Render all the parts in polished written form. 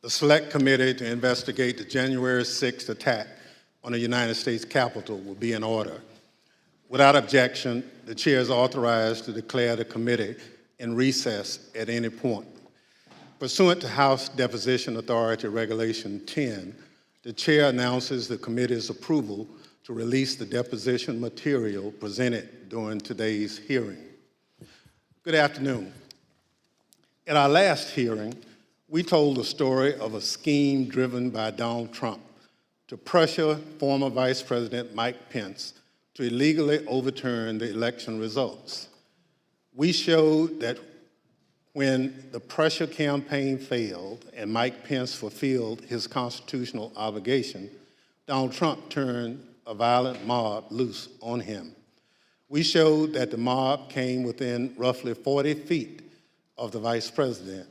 The Select Committee to investigate the January 6th attack on the United States Capitol will be in order. Without objection, the chair is authorized to declare the committee in recess at any point. Pursuant to House Deposition Authority Regulation 10, the chair announces the committee's approval to release the deposition material presented during today's hearing. Good afternoon. At our last hearing, we told the story of a scheme driven by Donald Trump to pressure former Vice President Mike Pence to illegally overturn the election results. We showed that when the pressure campaign failed and Mike Pence fulfilled his constitutional obligation, Donald Trump turned a violent mob loose on him. We showed that the mob came within roughly 40 feet of the Vice President.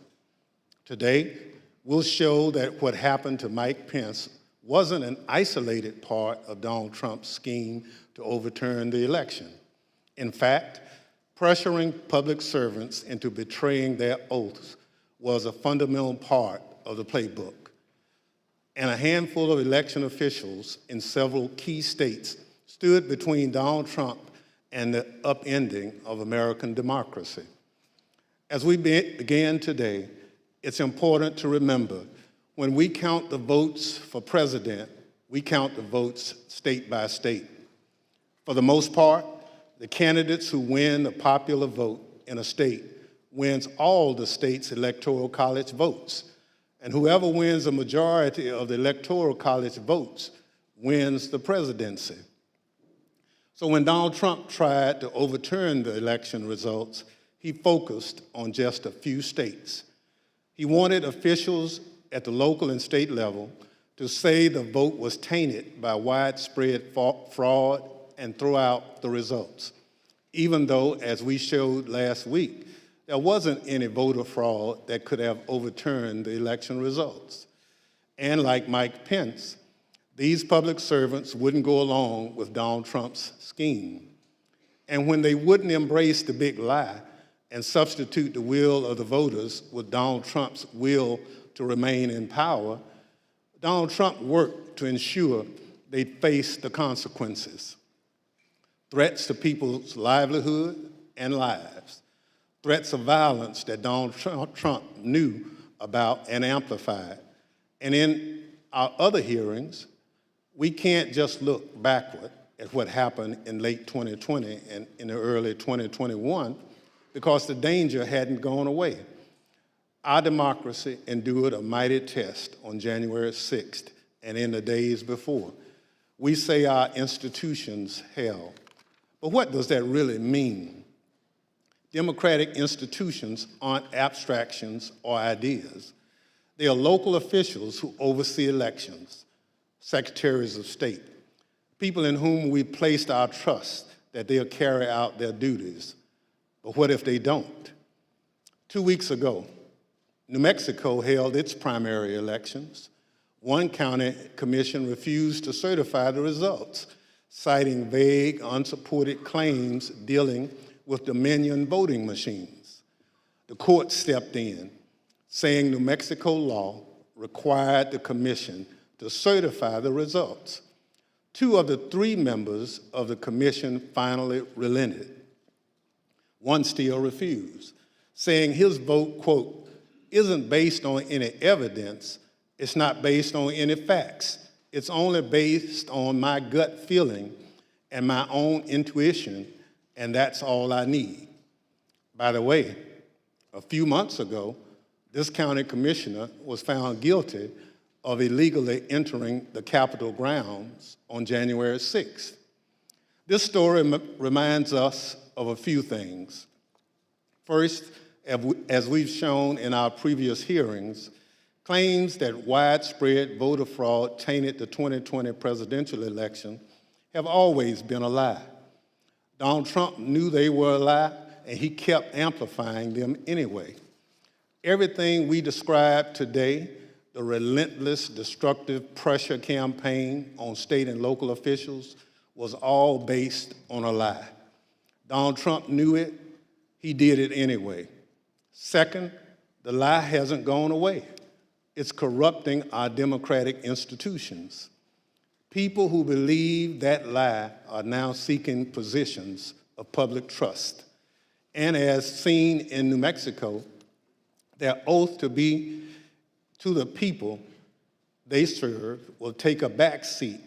Today, we'll show that what happened to Mike Pence wasn't an isolated part of Donald Trump's scheme to overturn the election. In fact, pressuring public servants into betraying their oaths was a fundamental part of the playbook. And a handful of election officials in several key states stood between Donald Trump and the upending of American democracy. As we begin today, it's important to remember when we count the votes for president, we count the votes state by state. For the most part, the candidates who win the popular vote in a state wins all the state's electoral college votes. And whoever wins a majority of the electoral college votes wins the presidency. So when Donald Trump tried to overturn the election results, he focused on just a few states. He wanted officials at the local and state level to say the vote was tainted by widespread fraud and throw out the results, even though, as we showed last week, there wasn't any voter fraud that could have overturned the election results. And like Mike Pence, these public servants wouldn't go along with Donald Trump's scheme. And when they wouldn't embrace the big lie and substitute the will of the voters with Donald Trump's will to remain in power, Donald Trump worked to ensure they faced the consequences. Threats to people's livelihood and lives, threats of violence that Donald Trump knew about and amplified. And in our other hearings, we can't just look backward at what happened in late 2020 and in the early 2021 because the danger hadn't gone away. Our democracy endured a mighty test on January 6th and in the days before. We say our institutions held. But what does that really mean? Democratic institutions aren't abstractions or ideas. They are local officials who oversee elections, secretaries of state, people in whom we placed our trust that they'll carry out their duties. But what if they don't? 2 weeks ago, New Mexico held its primary elections. One county commission refused to certify the results, citing vague, unsupported claims dealing with Dominion voting machines. The court stepped in, saying New Mexico law required the commission to certify the results. 2 of the 3 members of the commission finally relented. One still refused, saying his vote, quote, isn't based on any evidence, it's not based on any facts, it's only based on my gut feeling and my own intuition, and that's all I need. By the way, a few months ago, this county commissioner was found guilty of illegally entering the Capitol grounds on January 6th. This story reminds us of a few things. First, as we've shown in our previous hearings, claims that widespread voter fraud tainted the 2020 presidential election have always been a lie. Donald Trump knew they were a lie, and he kept amplifying them anyway. Everything we described today, the relentless, destructive pressure campaign on state and local officials, was all based on a lie. Donald Trump knew it, he did it anyway. Second, the lie hasn't gone away. It's corrupting our democratic institutions. People who believe that lie are now seeking positions of public trust. And as seen in New Mexico, their oath to be to the people they serve will take a back seat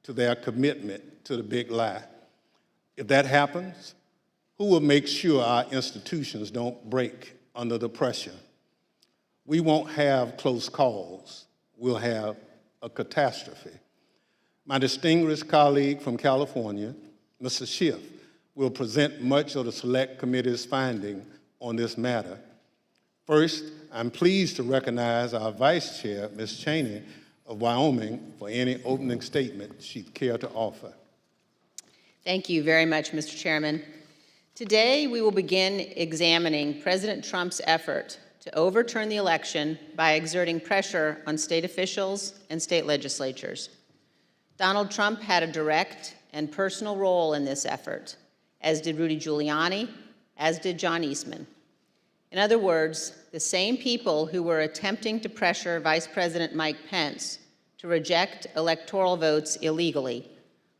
to their commitment to the big lie. If that happens, who will make sure our institutions don't break under the pressure? We won't have close calls. We'll have a catastrophe. My distinguished colleague from California, Mr. Schiff, will present much of the Select Committee's finding on this matter. First, I'm pleased to recognize our Vice Chair, Ms. Cheney of Wyoming, for any opening statement she'd care to offer. Thank you very much, Mr. Chairman. Today, we will begin examining President Trump's effort to overturn the election by exerting pressure on state officials and state legislatures. Donald Trump had a direct and personal role in this effort, as did Rudy Giuliani, as did John Eastman. In other words, the same people who were attempting to pressure Vice President Mike Pence to reject electoral votes illegally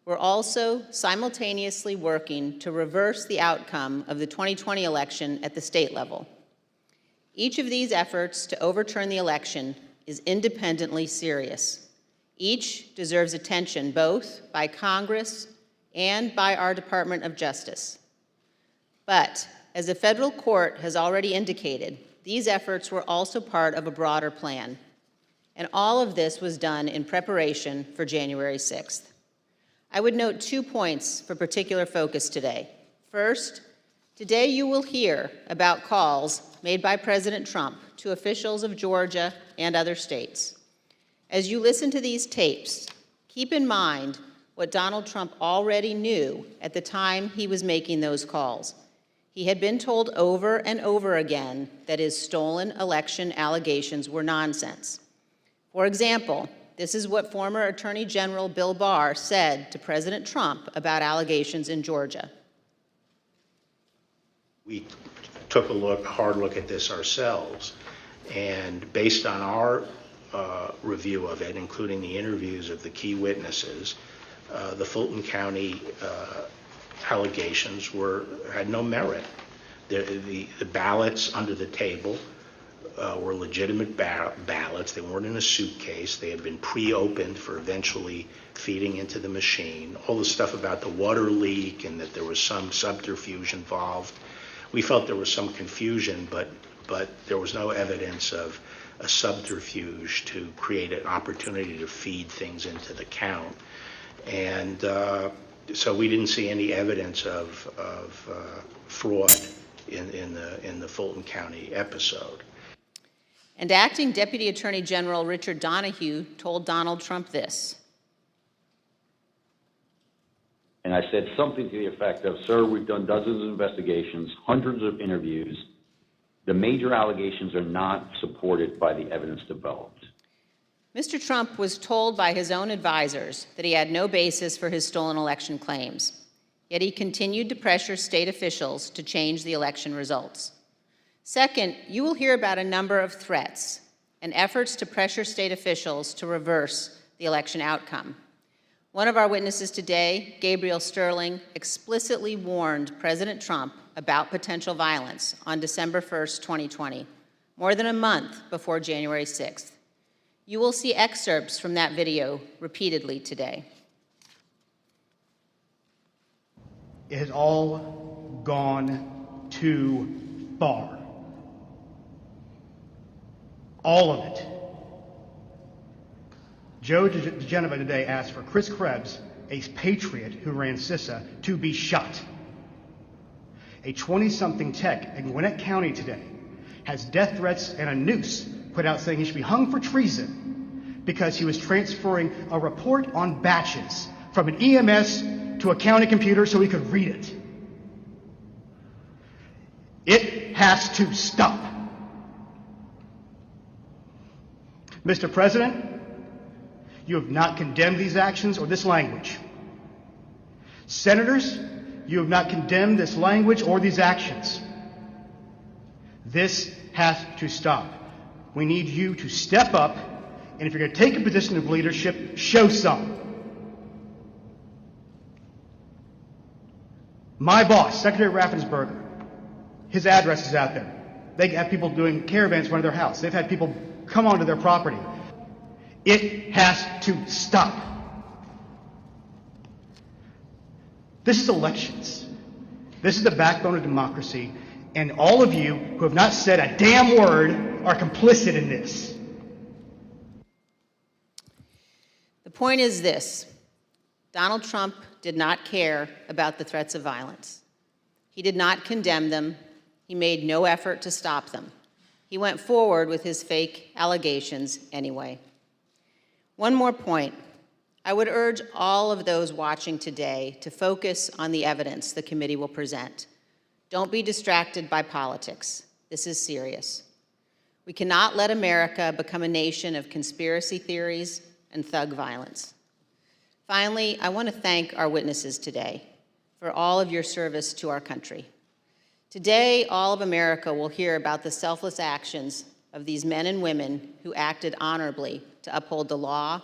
were also simultaneously working to reverse the outcome of the 2020 election at the state level. Each of these efforts to overturn the election is independently serious. Each deserves attention both by Congress and by our Department of Justice. But as the federal court has already indicated, these efforts were also part of a broader plan. And all of this was done in preparation for January 6th. I would note 2 points for particular focus today. First, today you will hear about calls made by President Trump to officials of Georgia and other states. As you listen to these tapes, keep in mind what Donald Trump already knew at the time he was making those calls. He had been told over and over again that his stolen election allegations were nonsense. For example, this is what former Attorney General Bill Barr said to President Trump about allegations in Georgia. We took a hard look at this ourselves, and based on our review of it, including the interviews of the key witnesses, the Fulton County allegations had no merit. The ballots under the table were legitimate ballots. They weren't in a suitcase. They had been pre-opened for eventually feeding into the machine. All the stuff about the water leak and that there was some subterfuge involved. We felt there was some confusion, but there was no evidence of a subterfuge to create an opportunity to feed things into the count. And so we didn't see any evidence of fraud in the Fulton County episode. And Acting Deputy Attorney General Richard Donahue told Donald Trump this. And I said something to the effect of, sir, we've done dozens of investigations, hundreds of interviews. The major allegations are not supported by the evidence developed. Mr. Trump was told by his own advisors that he had no basis for his stolen election claims, yet he continued to pressure state officials to change the election results. Second, you will hear about a number of threats and efforts to pressure state officials to reverse the election outcome. One of our witnesses today, Gabriel Sterling, explicitly warned President Trump about potential violence on December 1st, 2020, more than a month before January 6th. You will see excerpts from that video repeatedly today. It has all gone too far. All of it. Joe DeGenova today asked for Chris Krebs, a patriot who ran CISA, to be shot. A 20-something tech in Gwinnett County today has death threats and a noose put out saying he should be hung for treason because he was transferring a report on batches from an EMS to a county computer so he could read it. It has to stop. Mr. President, you have not condemned these actions or this language. Senators, you have not condemned this language or these actions. This has to stop. We need you to step up, and if you're going to take a position of leadership, show some. My boss, Secretary Raffensperger, his address is out there. They have people doing caravans in front of their house. They've had people come onto their property. It has to stop. This is elections. This is the backbone of democracy, and all of you who have not said a damn word are complicit in this. The point is this: Donald Trump did not care about the threats of violence. He did not condemn them. He made no effort to stop them. He went forward with his fake allegations anyway. One more point. I would urge all of those watching today to focus on the evidence the committee will present. Don't be distracted by politics. This is serious. We cannot let America become a nation of conspiracy theories and thug violence. Finally, I want to thank our witnesses today for all of your service to our country. Today, all of America will hear about the selfless actions of these men and women who acted honorably to uphold the law,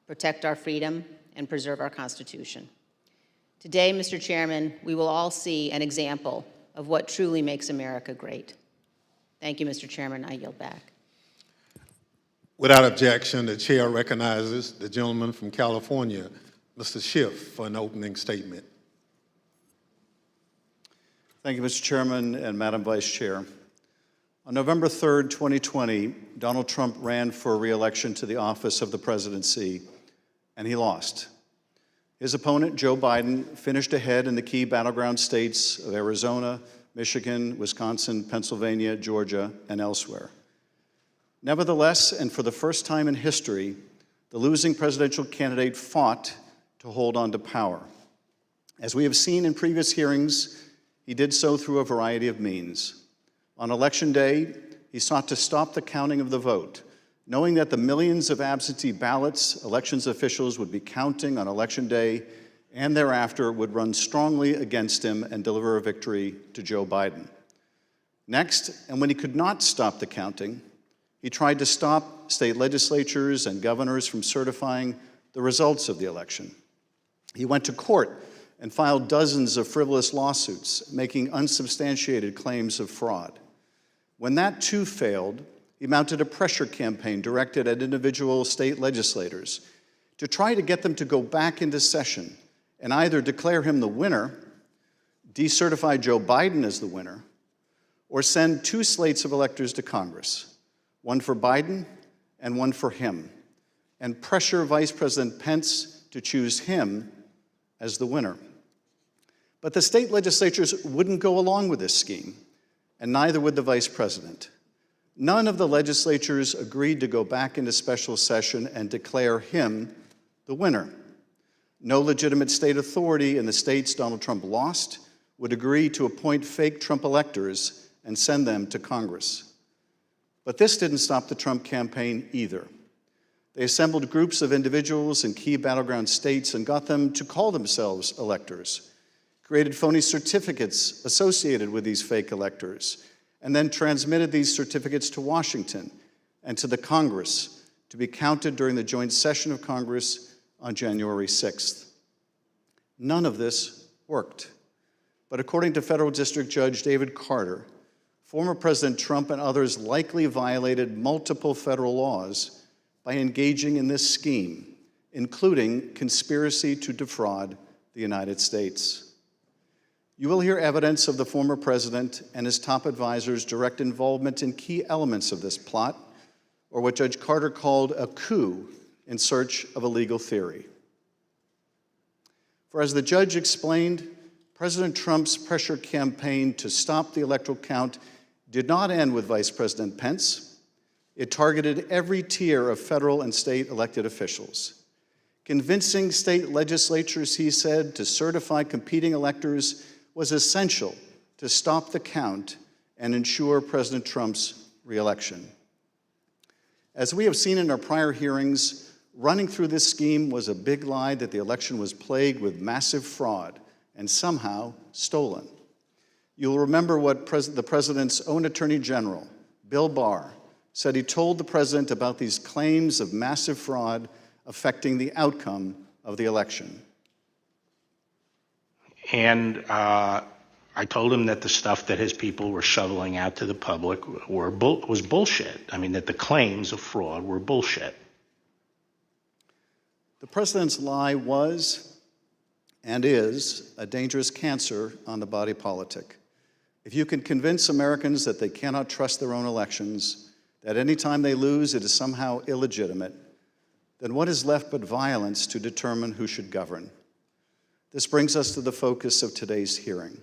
protect our freedom, and preserve our Constitution. Today, Mr. Chairman, we will all see an example of what truly makes America great. Thank you, Mr. Chairman. I yield back. Without objection, the chair recognizes the gentleman from California, Mr. Schiff, for an opening statement. Thank you, Mr. Chairman and Madam Vice Chair. On November 3rd, 2020, Donald Trump ran for re-election to the office of the presidency, and he lost. His opponent, Joe Biden, finished ahead in the key battleground states of Arizona, Michigan, Wisconsin, Pennsylvania, Georgia, and elsewhere. Nevertheless, and for the first time in history, the losing presidential candidate fought to hold on to power. As we have seen in previous hearings, he did so through a variety of means. On Election Day, he sought to stop the counting of the vote, knowing that the millions of absentee ballots elections officials would be counting on Election Day and thereafter would run strongly against him and deliver a victory to Joe Biden. Next, and when he could not stop the counting, he tried to stop state legislatures and governors from certifying the results of the election. He went to court and filed dozens of frivolous lawsuits, making unsubstantiated claims of fraud. When that too failed, he mounted a pressure campaign directed at individual state legislators to try to get them to go back into session and either declare him the winner, decertify Joe Biden as the winner, or send two slates of electors to Congress, one for Biden and one for him, and pressure Vice President Pence to choose him as the winner. But the state legislatures wouldn't go along with this scheme, and neither would the vice president. None of the legislatures agreed to go back into special session and declare him the winner. No legitimate state authority in the states Donald Trump lost would agree to appoint fake Trump electors and send them to Congress. But this didn't stop the Trump campaign either. They assembled groups of individuals in key battleground states and got them to call themselves electors, created phony certificates associated with these fake electors, and then transmitted these certificates to Washington and to the Congress to be counted during the joint session of Congress on January 6th. None of this worked. But according to Federal District Judge David Carter, former President Trump and others likely violated multiple federal laws by engaging in this scheme, including conspiracy to defraud the United States. You will hear evidence of the former president and his top advisors' direct involvement in key elements of this plot, or what Judge Carter called a coup in search of a legal theory. For as the judge explained, President Trump's pressure campaign to stop the electoral count did not end with Vice President Pence. It targeted every tier of federal and state elected officials. Convincing state legislatures, he said, to certify competing electors was essential to stop the count and ensure President Trump's re-election. As we have seen in our prior hearings, running through this scheme was a big lie that the election was plagued with massive fraud and somehow stolen. You'll remember what the president's own Attorney General, Bill Barr, said he told the president about these claims of massive fraud affecting the outcome of the election. And I told him that the stuff that his people were shoveling out to the public was bullshit. I mean, that the claims of fraud were bullshit. The president's lie was and is a dangerous cancer on the body politic. If you can convince Americans that they cannot trust their own elections, that any time they lose it is somehow illegitimate, then what is left but violence to determine who should govern? This brings us to the focus of today's hearing.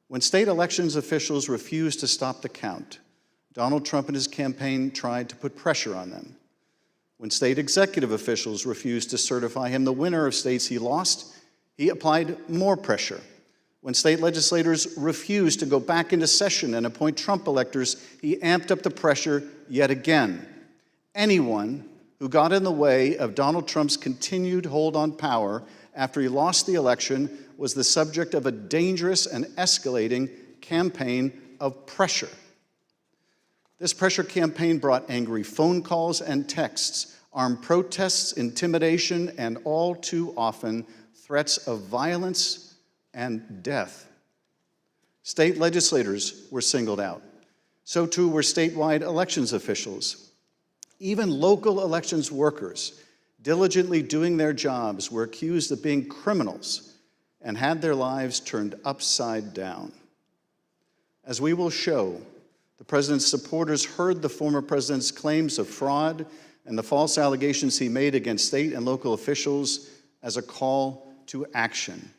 When state elections officials refused to stop the count, Donald Trump and his campaign tried to put pressure on them. When state executive officials refused to certify him the winner of states he lost, he applied more pressure. When state legislators refused to go back into session and appoint Trump electors, he amped up the pressure yet again. Anyone who got in the way of Donald Trump's continued hold on power after he lost the election was the subject of a dangerous and escalating campaign of pressure. This pressure campaign brought angry phone calls and texts, armed protests, intimidation, and all too often, threats of violence and death. State legislators were singled out. So too were statewide elections officials. Even local elections workers, diligently doing their jobs, were accused of being criminals and had their lives turned upside down. As we will show, the president's supporters heard the former president's claims of fraud and the false allegations he made against state and local officials as a call to action.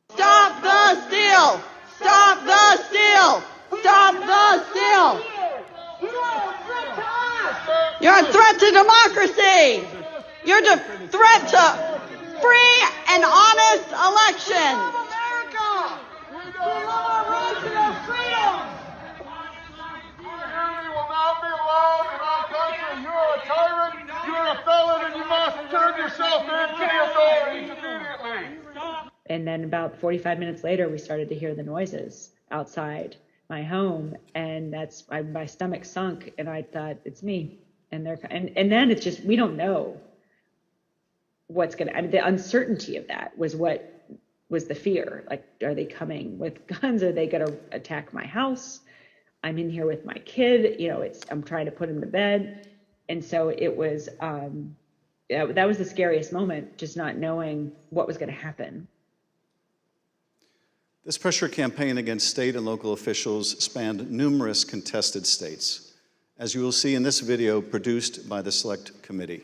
Stop the steal! Stop the steal! Stop the steal! You're a threat to democracy! You're a threat to free and honest election! America! We love our rights and our freedom! Tyranny will not be allowed in our country. You're a tyrant, you're a felon, and you must turn yourself in to the authorities immediately. And then about 45 minutes later, we started to hear the noises outside my home, and my stomach sunk, and I thought, it's me. And then it's just, we don't know what's going to, the uncertainty of that was what was the fear. Like, are they coming with guns? Are they going to attack my house? I'm in here with my kid, I'm trying to put him to bed. And so it was, that was the scariest moment, just not knowing what was going to happen. This pressure campaign against state and local officials spanned numerous contested states, as you will see in this video produced by the Select Committee.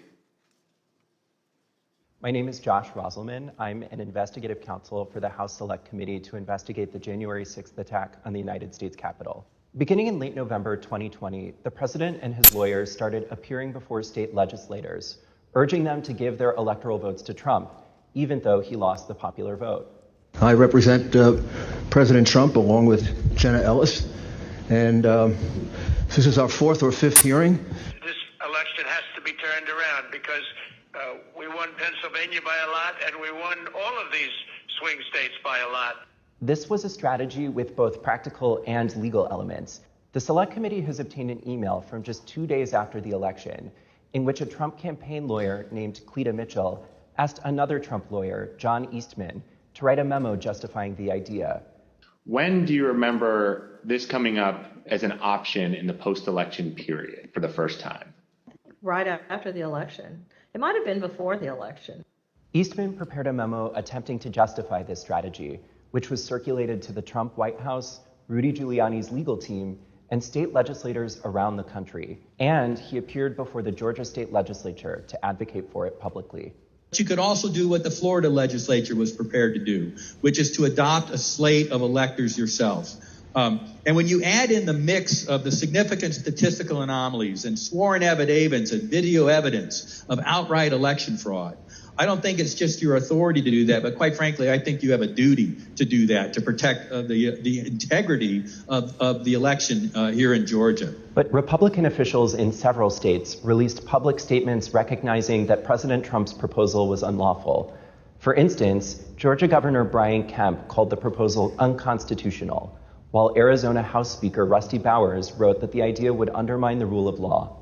My name is Josh Roselman. I'm an investigative counsel for the House Select Committee to investigate the January 6th attack on the United States Capitol. Beginning in late November 2020, the president and his lawyers started appearing before state legislators, urging them to give their electoral votes to Trump, even though he lost the popular vote. I represent President Trump along with Jenna Ellis, and this is our fourth or fifth hearing. This election has to be turned around because we won Pennsylvania by a lot, and we won all of these swing states by a lot. This was a strategy with both practical and legal elements. The Select Committee has obtained an email from just 2 days after the election in which a Trump campaign lawyer named Cleta Mitchell asked another Trump lawyer, John Eastman, to write a memo justifying the idea. When do you remember this coming up as an option in the post-election period for the first time? Right after the election. It might have been before the election. Eastman prepared a memo attempting to justify this strategy, which was circulated to the Trump White House, Rudy Giuliani's legal team, and state legislators around the country. And he appeared before the Georgia State Legislature to advocate for it publicly. You could also do what the Florida legislature was prepared to do, which is to adopt a slate of electors yourselves. And when you add in the mix of the significant statistical anomalies and sworn affidavits and video evidence of outright election fraud, I don't think it's just your authority to do that, but quite frankly, I think you have a duty to do that, to protect the integrity of the election here in Georgia. But Republican officials in several states released public statements recognizing that President Trump's proposal was unlawful. For instance, Georgia Governor Brian Kemp called the proposal unconstitutional, while Arizona House Speaker Rusty Bowers wrote that the idea would undermine the rule of law.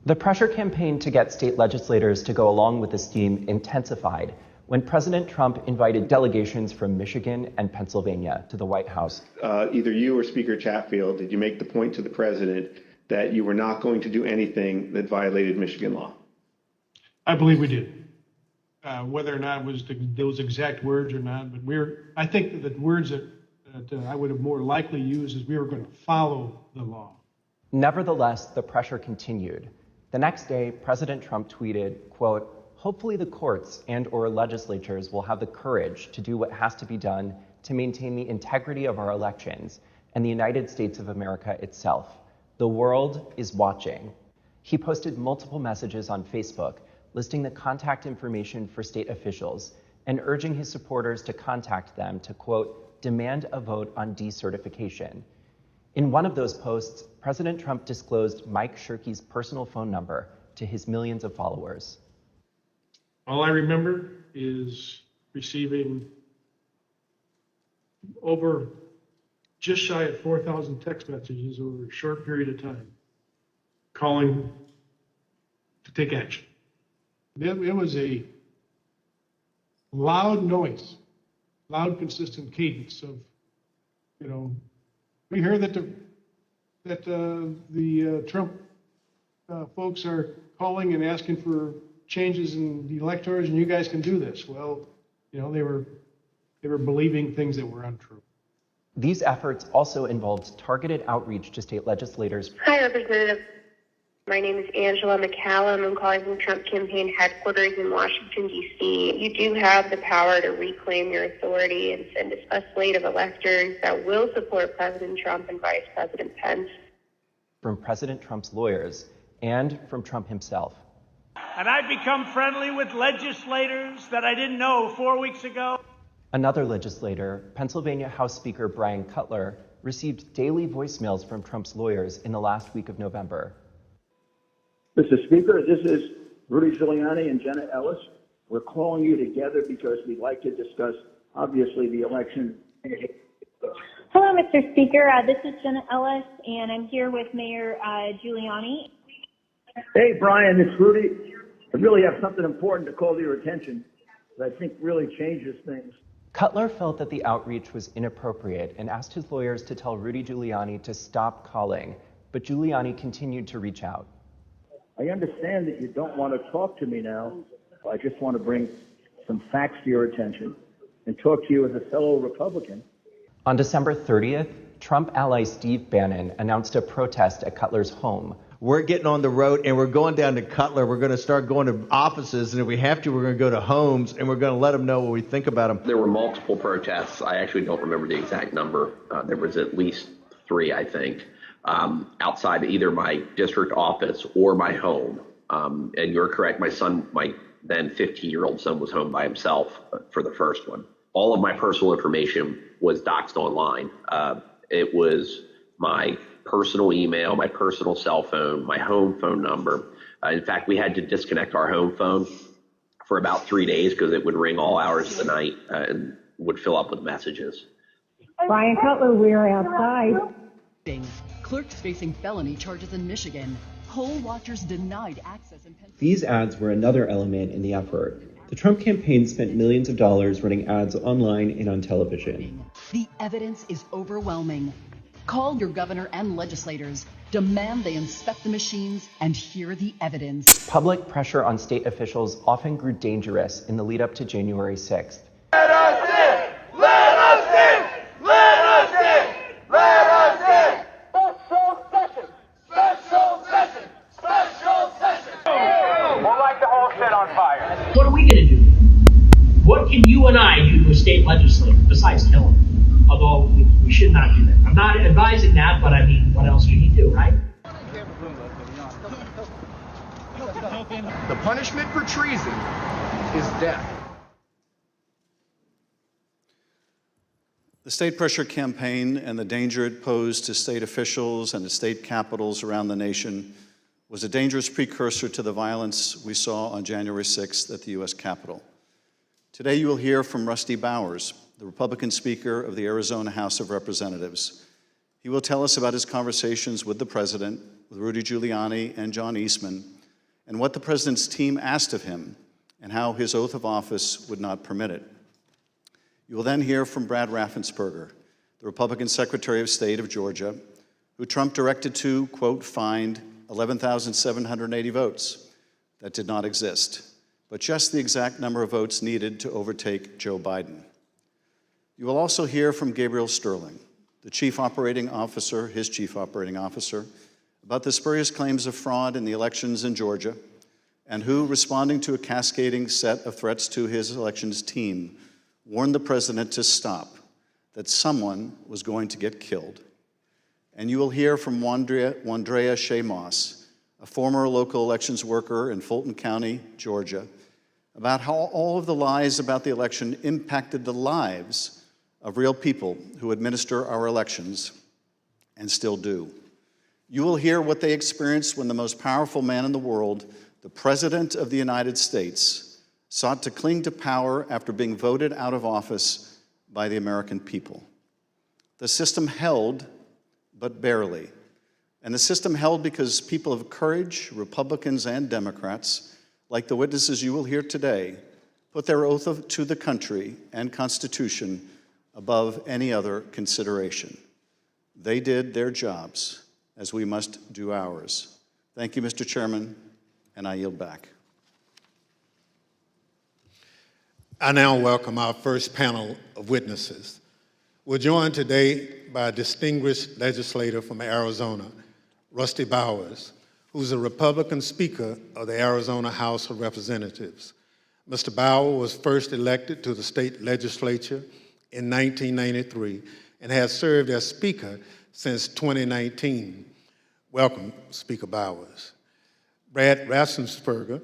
The pressure campaign to get state legislators to go along with the scheme intensified when President Trump invited delegations from Michigan and Pennsylvania to the White House. Either you or Speaker Chatfield, did you make the point to the president that you were not going to do anything that violated Michigan law? I believe we did. Whether or not it was those exact words or not, but I think that the words that I would have more likely used is we were going to follow the law. Nevertheless, the pressure continued. The next day, President Trump tweeted, quote, "Hopefully the courts and/or legislatures will have the courage to do what has to be done to maintain the integrity of our elections and the United States of America itself. The world is watching." He posted multiple messages on Facebook listing the contact information for state officials and urging his supporters to contact them to, quote, "demand a vote on decertification." In one of those posts, President Trump disclosed Mike Shirkey's personal phone number to his millions of followers. All I remember is receiving over just shy of 4,000 text messages over a short period of time, calling to take action. It was a loud noise, loud, consistent cadence of, we hear that the Trump folks are calling and asking for changes in the electors, and you guys can do this. Well, they were believing things that were untrue. These efforts also involved targeted outreach to state legislators. Hi, Representative. My name is Angela McCallum. I'm calling from Trump campaign headquarters in Washington, D.C. You do have the power to reclaim your authority and send a slate of electors that will support President Trump and Vice President Pence. From President Trump's lawyers and from Trump himself. And I've become friendly with legislators that I didn't know 4 weeks ago. Another legislator, Pennsylvania House Speaker Brian Cutler, received daily voicemails from Trump's lawyers in the last week of November. Mr. Speaker, this is Rudy Giuliani and Jenna Ellis. We're calling you together because we'd like to discuss, obviously, the election. Hello, Mr. Speaker. This is Jenna Ellis, and I'm here with Mayor Giuliani. Hey, Brian, it's Rudy. I really have something important to call to your attention that I think really changes things. Cutler felt that the outreach was inappropriate and asked his lawyers to tell Rudy Giuliani to stop calling, but Giuliani continued to reach out. I understand that you don't want to talk to me now. I just want to bring some facts to your attention and talk to you as a fellow Republican. On December 30th, Trump ally Steve Bannon announced a protest at Cutler's home. We're getting on the road and we're going down to Cutler. We're going to start going to offices, and if we have to, we're going to go to homes, and we're going to let them know what we think about them. There were multiple protests. I actually don't remember the exact number. There was at least 3, I think, outside either my district office or my home. And you're correct, my son, my then 15-year-old son, was home by himself for the first one. All of my personal information was doxed online. It was my personal email, my personal cell phone, my home phone number. In fact, we had to disconnect our home phone for about 3 days because it would ring all hours of the night and would fill up with messages. Brian Cutler, we're outside. Clerks facing felony charges in Michigan. Poll watchers denied access in Pennsylvania. These ads were another element in the effort. The Trump campaign spent millions of dollars running ads online and on television. The evidence is overwhelming. Call your governor and legislators. Demand they inspect the machines and hear the evidence. Public pressure on state officials often grew dangerous in the lead up to January 6th. Let us in! Let us in! Let us in! Let us in! Special session! Special session! Special session! We'll light the whole shit on fire. What are we going to do? What can you and I do to a state legislator besides kill him? Although we should not do that. I'm not advising that, but I mean, what else can you do, right? The punishment for treason is death. The state pressure campaign and the danger it posed to state officials and to state capitals around the nation was a dangerous precursor to the violence we saw on January 6th at the U.S. Capitol. Today you will hear from Rusty Bowers, the Republican Speaker of the Arizona House of Representatives. He will tell us about his conversations with the President, with Rudy Giuliani and John Eastman, and what the President's team asked of him, and how his oath of office would not permit it. You will then hear from Brad Raffensperger, the Republican Secretary of State of Georgia, who Trump directed to, quote, find 11,780 votes that did not exist, but just the exact number of votes needed to overtake Joe Biden. You will also hear from Gabriel Sterling, the chief operating officer, his chief operating officer, about the spurious claims of fraud in the elections in Georgia, and who, responding to a cascading set of threats to his elections team, warned the president to stop, that someone was going to get killed. And you will hear from Wandrea Shea Moss, a former local elections worker in Fulton County, Georgia, about how all of the lies about the election impacted the lives of real people who administer our elections and still do. You will hear what they experienced when the most powerful man in the world, the President of the United States, sought to cling to power after being voted out of office by the American people. The system held, but barely. And the system held because people of courage, Republicans and Democrats, like the witnesses you will hear today, put their oath to the country and Constitution above any other consideration. They did their jobs, as we must do ours. Thank you, Mr. Chairman, and I yield back. I now welcome our first panel of witnesses. We're joined today by a distinguished legislator from Arizona, Rusty Bowers, who's a Republican Speaker of the Arizona House of Representatives. Mr. Bowers was first elected to the state legislature in 1993 and has served as Speaker since 2019. Welcome, Speaker Bowers. Brad Raffensperger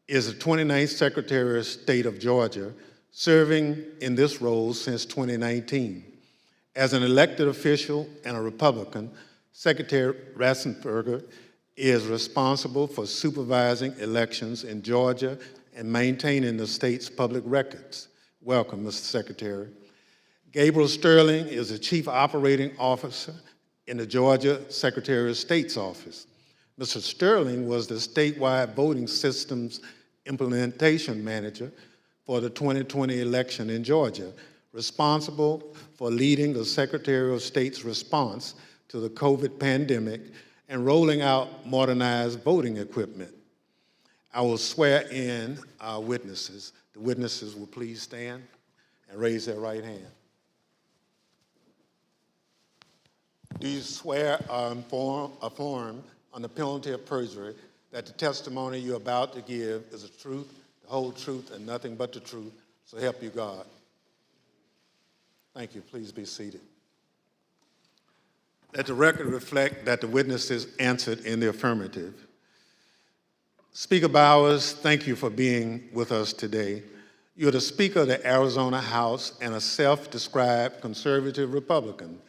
is the 29th Secretary of State of Georgia, serving in this role since 2019. As an elected official and a Republican, Secretary Raffensperger is responsible for supervising elections in Georgia and maintaining the state's public records. Welcome, Mr. Secretary. Gabriel Sterling is the Chief Operating Officer in the Georgia Secretary of State's office. Mr. Sterling was the statewide voting systems implementation manager for the 2020 election in Georgia, responsible for leading the Secretary of State's response to the COVID pandemic and rolling out modernized voting equipment. I will swear in our witnesses. The witnesses will please stand and raise their right hand. Do you swear or affirm on the penalty of perjury that the testimony you're about to give is the truth, the whole truth, and nothing but the truth, so help you God? Thank you. Please be seated. Let the record reflect that the witnesses answered in the affirmative. Speaker Bowers, thank you for being with us today. You're the Speaker of the Arizona House and a self-described conservative Republican.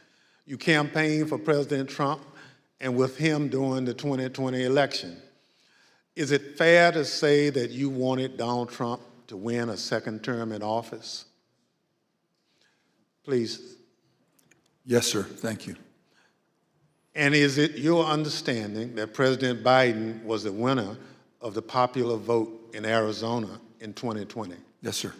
You campaigned for President Trump and with him during the 2020 election. Is it fair to say that you wanted Donald Trump to win a second term in office? Please. Yes, sir. Thank you. And is it your understanding that President Biden was the winner of the popular vote in Arizona in 2020? Yes, sir.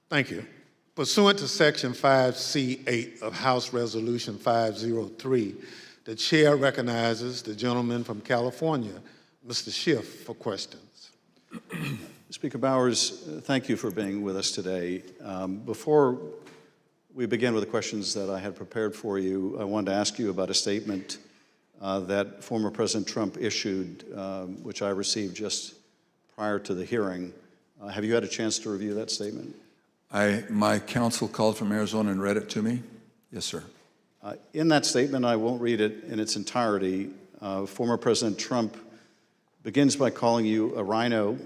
Thank you. Pursuant to Section 5C8 of House Resolution 503, the chair recognizes the gentleman from California, Mr. Schiff, for questions. Speaker Bowers, thank you for being with us today. Before we begin with the questions that I had prepared for you, I wanted to ask you about a statement that former President Trump issued, which I received just prior to the hearing. Have you had a chance to review that statement? My counsel called from Arizona and read it to me. Yes, sir. In that statement, I won't read it in its entirety. Former President Trump begins by calling you a rhino,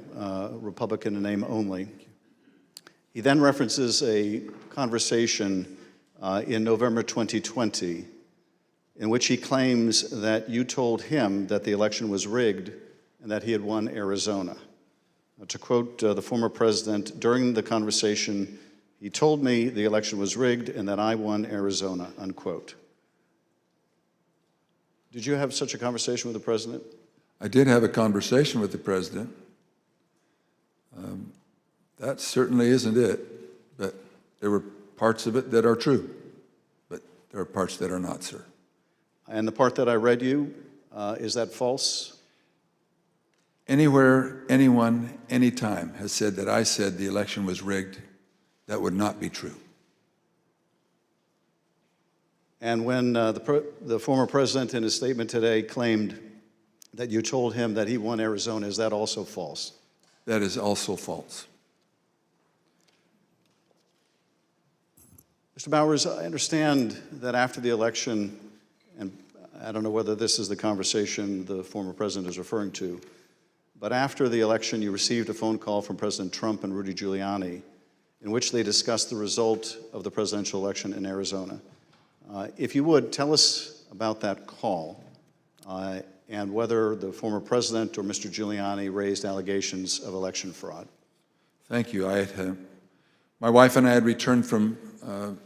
Republican in name only. He then references a conversation in November 2020 in which he claims that you told him that the election was rigged and that he had won Arizona. To quote the former president, during the conversation, He told me the election was rigged and that I won Arizona, unquote. Did you have such a conversation with the president? I did have a conversation with the president. That certainly isn't it, but there were parts of it that are true, but there are parts that are not, sir. And the part that I read you, is that false? Anywhere, anyone, anytime has said that I said the election was rigged, that would not be true. And when the former president in his statement today claimed that you told him that he won Arizona, is that also false? That is also false. Mr. Bowers, I understand that after the election, and I don't know whether this is the conversation the former president is referring to, but after the election, you received a phone call from President Trump and Rudy Giuliani in which they discussed the result of the presidential election in Arizona. If you would, tell us about that call and whether the former president or Mr. Giuliani raised allegations of election fraud. Thank you. My wife and I had returned from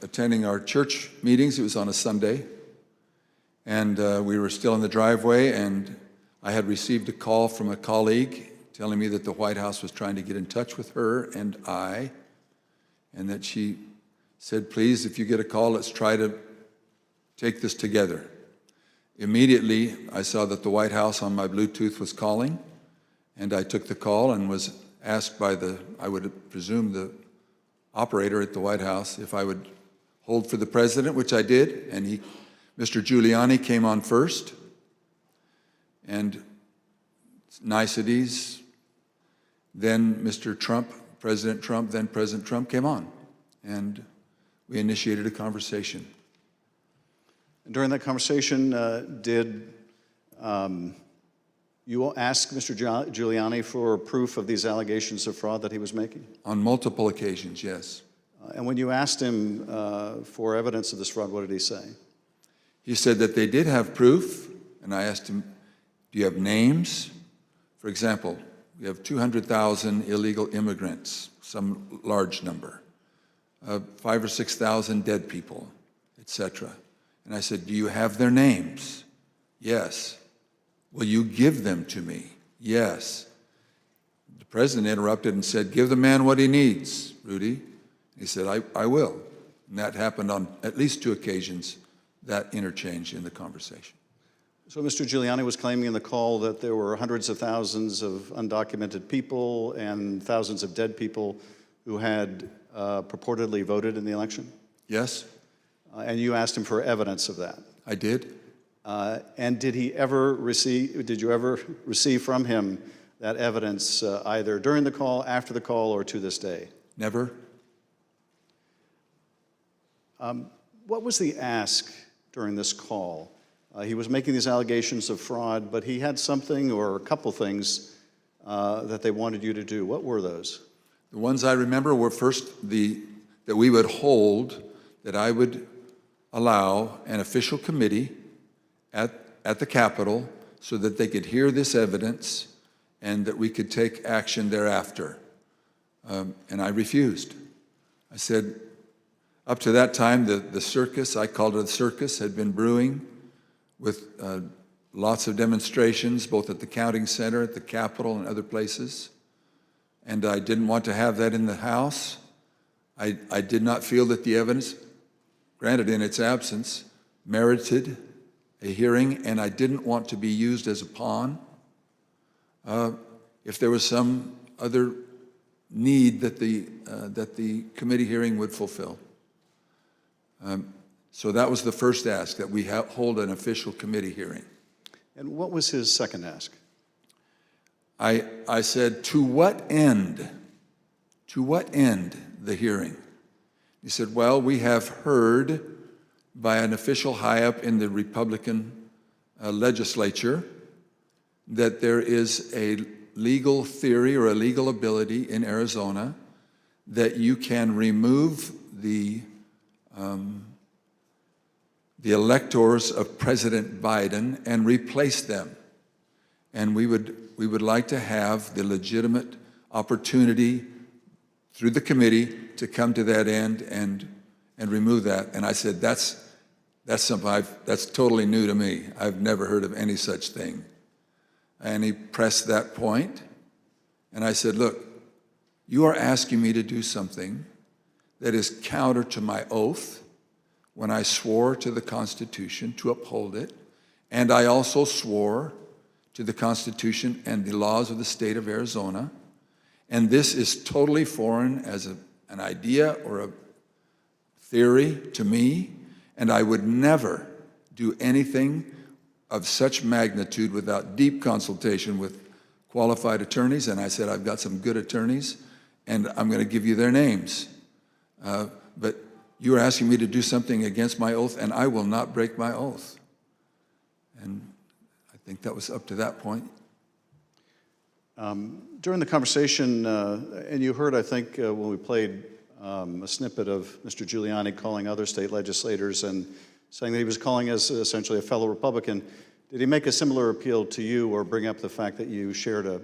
attending our church meetings. It was on a Sunday, and we were still in the driveway, and I had received a call from a colleague telling me that the White House was trying to get in touch with her and I, and that she said, please, if you get a call, let's try to take this together. Immediately, I saw that the White House on my Bluetooth was calling, and I took the call and was asked by I would presume the operator at the White House if I would hold for the president, which I did, and Mr. Giuliani came on first, and niceties, then Mr. Trump, President Trump, then President Trump came on, and we initiated a conversation. And during that conversation, did you ask Mr. Giuliani for proof of these allegations of fraud that he was making? On multiple occasions, yes. And when you asked him for evidence of this fraud, what did he say? He said that they did have proof, and I asked him, do you have names? For example, we have 200,000 illegal immigrants, some large number, 5,000 or 6,000 dead people, etc. And I said, do you have their names? Yes. Will you give them to me? Yes. The president interrupted and said, give the man what he needs, Rudy. He said, I will. And that happened on at least 2 occasions, that interchange in the conversation. So Mr. Giuliani was claiming in the call that there were hundreds of thousands of undocumented people and thousands of dead people who had purportedly voted in the election? Yes. And you asked him for evidence of that? I did. And did you ever receive from him that evidence either during the call, after the call, or to this day? Never. What was the ask during this call? He was making these allegations of fraud, but he had something or a couple things that they wanted you to do. What were those? The ones I remember were first that we would hold, that I would allow an official committee at the Capitol so that they could hear this evidence and that we could take action thereafter. And I refused. I said, up to that time, the circus, I called it a circus, had been brewing with lots of demonstrations, both at the counting center, at the Capitol, and other places. And I didn't want to have that in the House. I did not feel that the evidence, granted in its absence, merited a hearing, and I didn't want to be used as a pawn. If there was some other need that the committee hearing would fulfill. So that was the first ask, that we hold an official committee hearing. And what was his second ask? I said, to what end? To what end the hearing? He said, well, we have heard by an official high-up in the Republican legislature that there is a legal theory or a legal ability in Arizona that you can remove the electors of President Biden and replace them. And we would like to have the legitimate opportunity through the committee to come to that end and remove that. And I said, that's something that's totally new to me. I've never heard of any such thing. And he pressed that point, and I said, look, you are asking me to do something that is counter to my oath when I swore to the Constitution to uphold it, and I also swore to the Constitution and the laws of the state of Arizona, and this is totally foreign as an idea or a theory to me, and I would never do anything of such magnitude without deep consultation with qualified attorneys. And I said, I've got some good attorneys, and I'm going to give you their names. But you are asking me to do something against my oath, and I will not break my oath. And I think that was up to that point. During the conversation, and you heard, I think, when we played a snippet of Mr. Giuliani calling other state legislators and saying that he was calling as essentially a fellow Republican. Did he make a similar appeal to you or bring up the fact that you shared a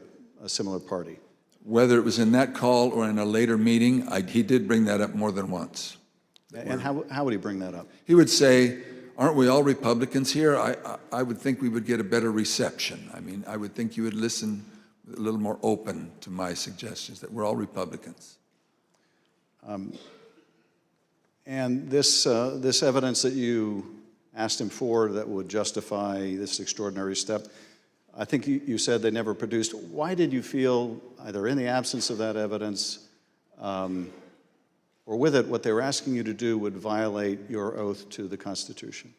similar party? Whether it was in that call or in a later meeting, he did bring that up more than once. And how would he bring that up? He would say, aren't we all Republicans here? I would think we would get a better reception. I mean, I would think you would listen a little more open to my suggestions, that we're all Republicans. And this evidence that you asked him for that would justify this extraordinary step, I think you said they never produced. Why did you feel, either in the absence of that evidence or with it, what they were asking you to do would violate your oath to the Constitution?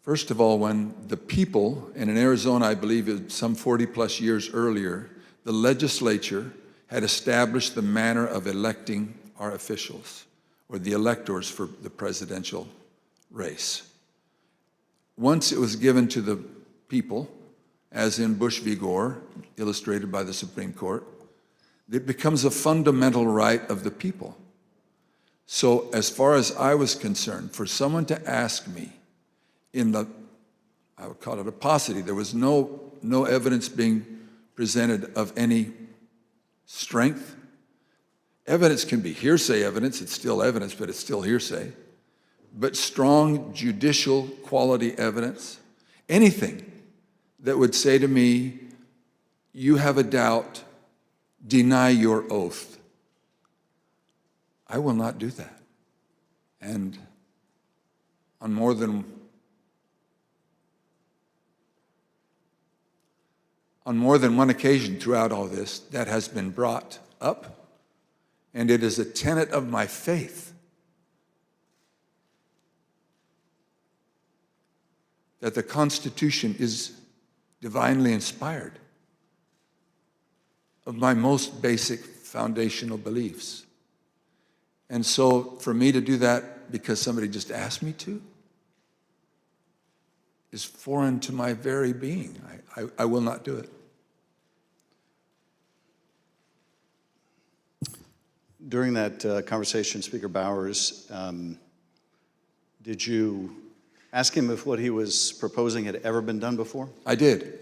First of all, when the people, and in Arizona, I believe it was some 40 plus years earlier, the legislature had established the manner of electing our officials, or the electors for the presidential race. Once it was given to the people, as in Bush v. Gore, illustrated by the Supreme Court, it becomes a fundamental right of the people. So as far as I was concerned, for someone to ask me in the, I would call it a paucity, there was no evidence being presented of any strength. Evidence can be hearsay evidence, it's still evidence, but it's still hearsay. But strong judicial quality evidence, anything that would say to me, you have a doubt, deny your oath. I will not do that. And on more than one occasion throughout all this, that has been brought up, and it is a tenet of my faith that the Constitution is divinely inspired of my most basic foundational beliefs. And so for me to do that because somebody just asked me to is foreign to my very being. I will not do it. During that conversation, Speaker Bowers, did you ask him if what he was proposing had ever been done before? I did.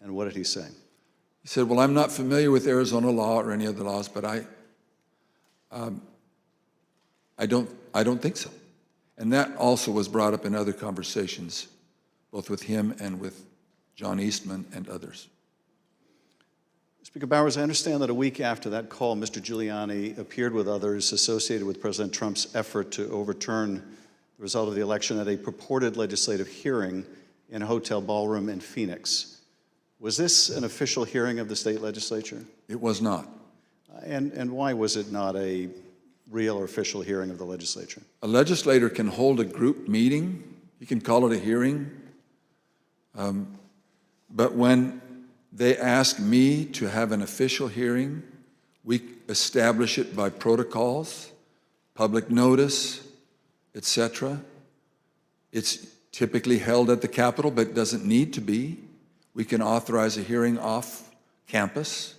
And what did he say? He said, well, I'm not familiar with Arizona law or any other laws, but I don't think so. And that also was brought up in other conversations, both with him and with John Eastman and others. Speaker Bowers, I understand that a week after that call, Mr. Giuliani appeared with others associated with President Trump's effort to overturn the result of the election at a purported legislative hearing in a hotel ballroom in Phoenix. Was this an official hearing of the state legislature? It was not. And why was it not a real or official hearing of the legislature? A legislator can hold a group meeting. You can call it a hearing. But when they ask me to have an official hearing, we establish it by protocols, public notice, etc. It's typically held at the Capitol, but it doesn't need to be. We can authorize a hearing off campus.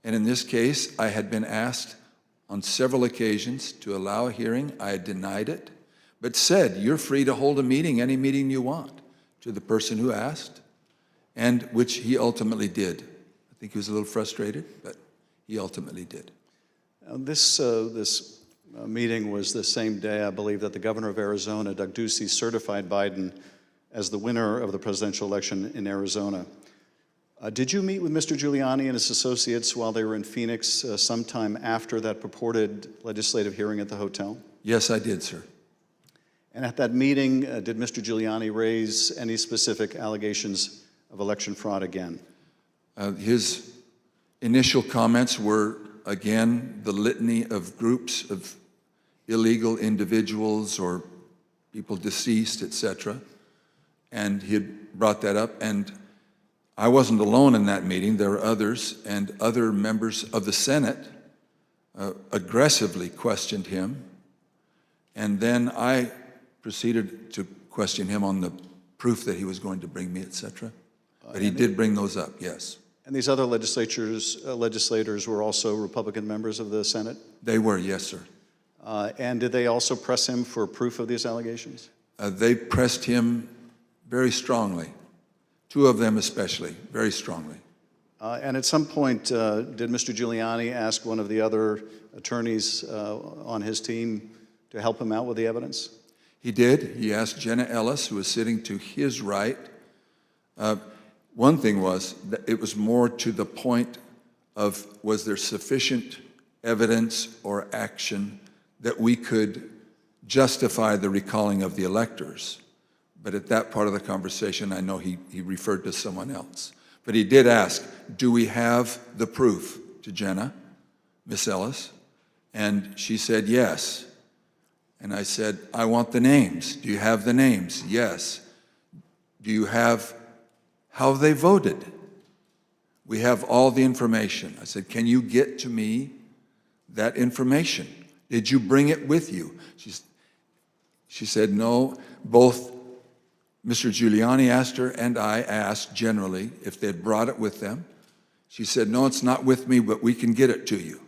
And in this case, I had been asked on several occasions to allow a hearing. I had denied it, but said, you're free to hold a meeting, any meeting you want, to the person who asked, and which he ultimately did. I think he was a little frustrated, but he ultimately did. This meeting was the same day, I believe, that the governor of Arizona, Doug Ducey, certified Biden as the winner of the presidential election in Arizona. Did you meet with Mr. Giuliani and his associates while they were in Phoenix sometime after that purported legislative hearing at the hotel? Yes, I did, sir. And at that meeting, did Mr. Giuliani raise any specific allegations of election fraud again? His initial comments were, again, the litany of groups of illegal individuals or people deceased, etc. And he had brought that up, and I wasn't alone in that meeting. There were others, and other members of the Senate aggressively questioned him. And then I proceeded to question him on the proof that he was going to bring me, etc. But he did bring those up, yes. And these other legislators were also Republican members of the Senate? They were, yes, sir. And did they also press him for proof of these allegations? They pressed him very strongly. Two of them especially, very strongly. And at some point, did Mr. Giuliani ask one of the other attorneys on his team to help him out with the evidence? He did. He asked Jenna Ellis, who was sitting to his right. One thing was that it was more to the point of, was there sufficient evidence or action that we could justify the recalling of the electors? But at that part of the conversation, I know he referred to someone else. But he did ask, do we have the proof, to Jenna, Miss Ellis? And she said, yes. And I said, I want the names. Do you have the names? Yes. Do you have how they voted? We have all the information. I said, can you get to me that information? Did you bring it with you? She said, no. Both Mr. Giuliani asked her and I asked generally if they'd brought it with them. She said, no, it's not with me, but we can get it to you.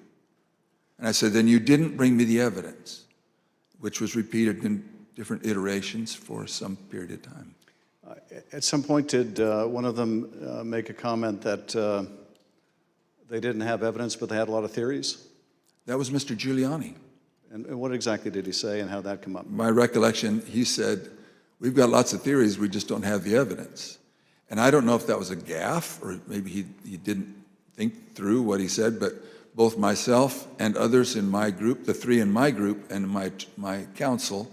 And I said, then you didn't bring me the evidence, which was repeated in different iterations for some period of time. At some point, did one of them make a comment that they didn't have evidence, but they had a lot of theories? That was Mr. Giuliani. And what exactly did he say, and how did that come up? My recollection, he said, we've got lots of theories, we just don't have the evidence. And I don't know if that was a gaffe, or maybe he didn't think through what he said, but both myself and others in my group, the three in my group and my council,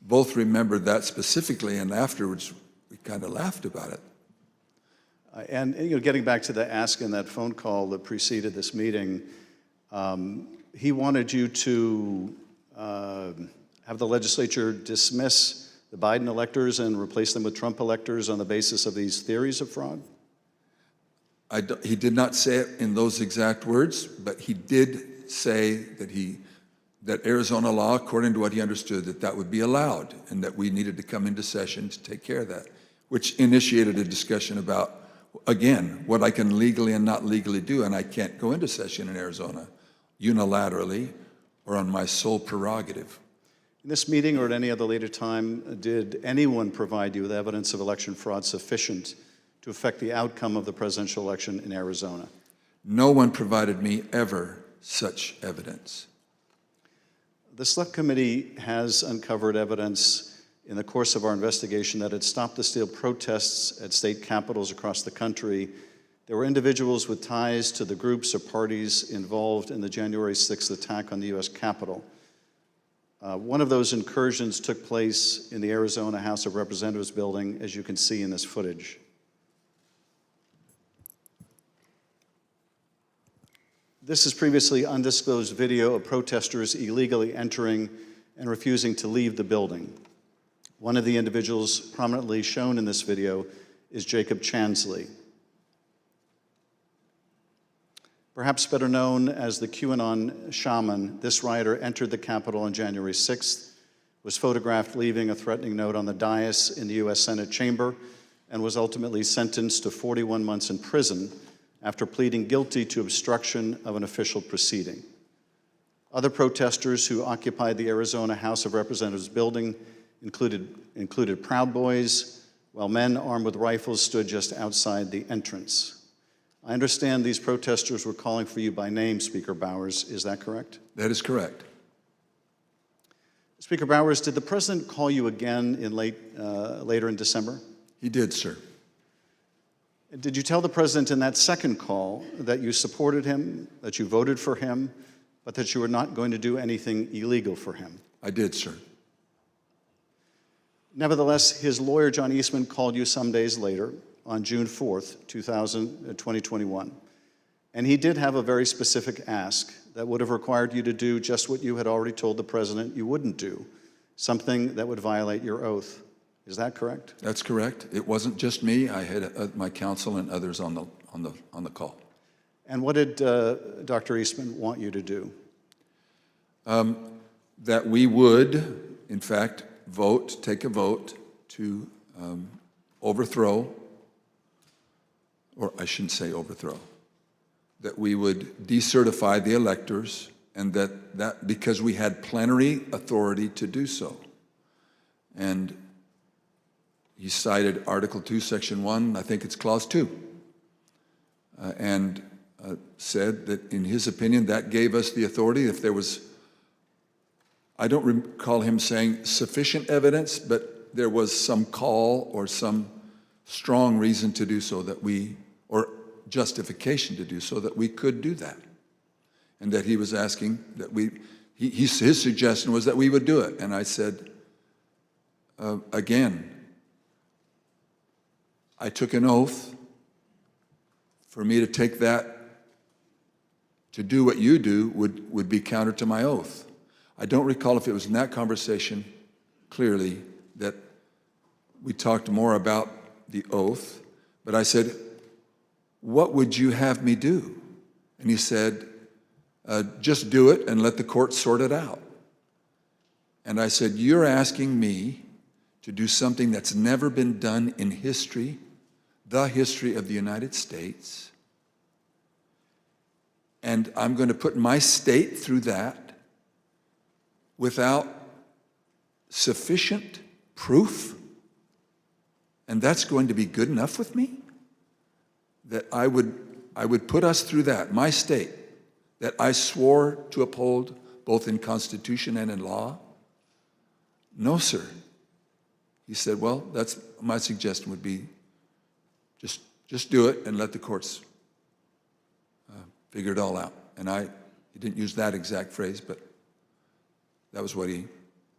both remembered that specifically, and afterwards we kind of laughed about it. And getting back to the ask in that phone call that preceded this meeting, he wanted you to have the legislature dismiss the Biden electors and replace them with Trump electors on the basis of these theories of fraud? He did not say it in those exact words, but he did say that Arizona law, according to what he understood, that would be allowed, and that we needed to come into session to take care of that, which initiated a discussion about, again, what I can legally and not legally do, and I can't go into session in Arizona unilaterally or on my sole prerogative. In this meeting or at any other later time, did anyone provide you with evidence of election fraud sufficient to affect the outcome of the presidential election in Arizona? No one provided me ever such evidence. The Select Committee has uncovered evidence in the course of our investigation that had stopped the steel protests at state capitals across the country. There were individuals with ties to the groups or parties involved in the January 6th attack on the U.S. Capitol. One of those incursions took place in the Arizona House of Representatives building, as you can see in this footage. This is previously undisclosed video of protesters illegally entering and refusing to leave the building. One of the individuals prominently shown in this video is Jacob Chansley. Perhaps better known as the QAnon shaman, this rioter entered the Capitol on January 6th, was photographed leaving a threatening note on the dais in the U.S. Senate chamber, and was ultimately sentenced to 41 months in prison after pleading guilty to obstruction of an official proceeding. Other protesters who occupied the Arizona House of Representatives building included Proud Boys, while men armed with rifles stood just outside the entrance. I understand these protesters were calling for you by name, Speaker Bowers. Is that correct? That is correct. Speaker Bowers, did the president call you again in later in December? He did, sir. Did you tell the president in that second call that you supported him, that you voted for him, but that you were not going to do anything illegal for him? I did, sir. Nevertheless, his lawyer, John Eastman, called you some days later on June 4th, 2021. And he did have a very specific ask that would have required you to do just what you had already told the president you wouldn't do, something that would violate your oath. Is that correct? That's correct. It wasn't just me. I had my counsel and others on the call. And what did Dr. Eastman want you to do? That we would, in fact, take a vote to overthrow, or I shouldn't say overthrow, that we would decertify the electors, and that because we had plenary authority to do so. And he cited Article 2, Section 1, I think it's Clause 2, and said that in his opinion that gave us the authority if there was, I don't recall him saying sufficient evidence, but there was some call or some strong reason to do so that we, or justification to do so that we could do that. And that he was asking that his suggestion was that we would do it. And I said, again, I took an oath. For me to take that, to do what you do, would be counter to my oath. I don't recall if it was in that conversation, clearly, that we talked more about the oath, but I said, what would you have me do? And he said, just do it and let the court sort it out. And I said, you're asking me to do something that's never been done in history, the history of the United States, and I'm going to put my state through that without sufficient proof, and that's going to be good enough with me? That I would put us through that, my state, that I swore to uphold both in Constitution and in law? No, sir. He said, well, that's my suggestion would be just do it and let the courts figure it all out. And he didn't use that exact phrase, but that was what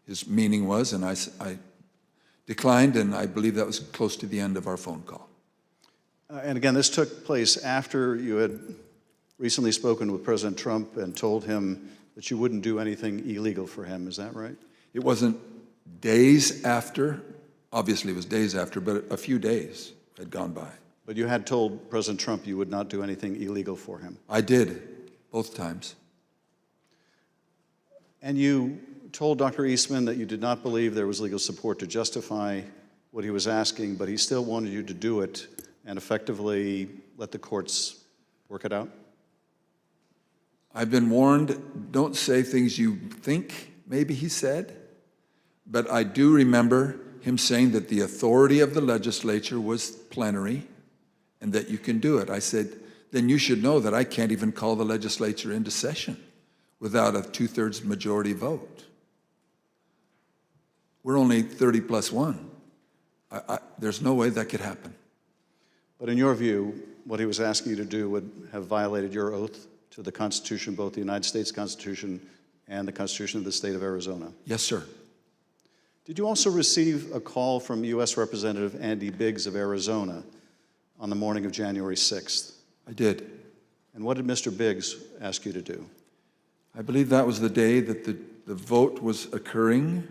his meaning was, and I declined, and I believe that was close to the end of our phone call. And again, this took place after you had recently spoken with President Trump and told him that you wouldn't do anything illegal for him. Is that right? It wasn't days after. Obviously, it was days after, but a few days had gone by. But you had told President Trump you would not do anything illegal for him. I did, both times. And you told Dr. Eastman that you did not believe there was legal support to justify what he was asking, but he still wanted you to do it and effectively let the courts work it out? I've been warned, don't say things you think, maybe he said, but I do remember him saying that the authority of the legislature was plenary and that you can do it. I said, then you should know that I can't even call the legislature into session without a 2/3 majority vote. We're only 30 plus 1. There's no way that could happen. But in your view, what he was asking you to do would have violated your oath to the Constitution, both the United States Constitution and the Constitution of the state of Arizona? Yes, sir. Did you also receive a call from U.S. Representative Andy Biggs of Arizona on the morning of January 6th? I did. And what did Mr. Biggs ask you to do? I believe that was the day that the vote was occurring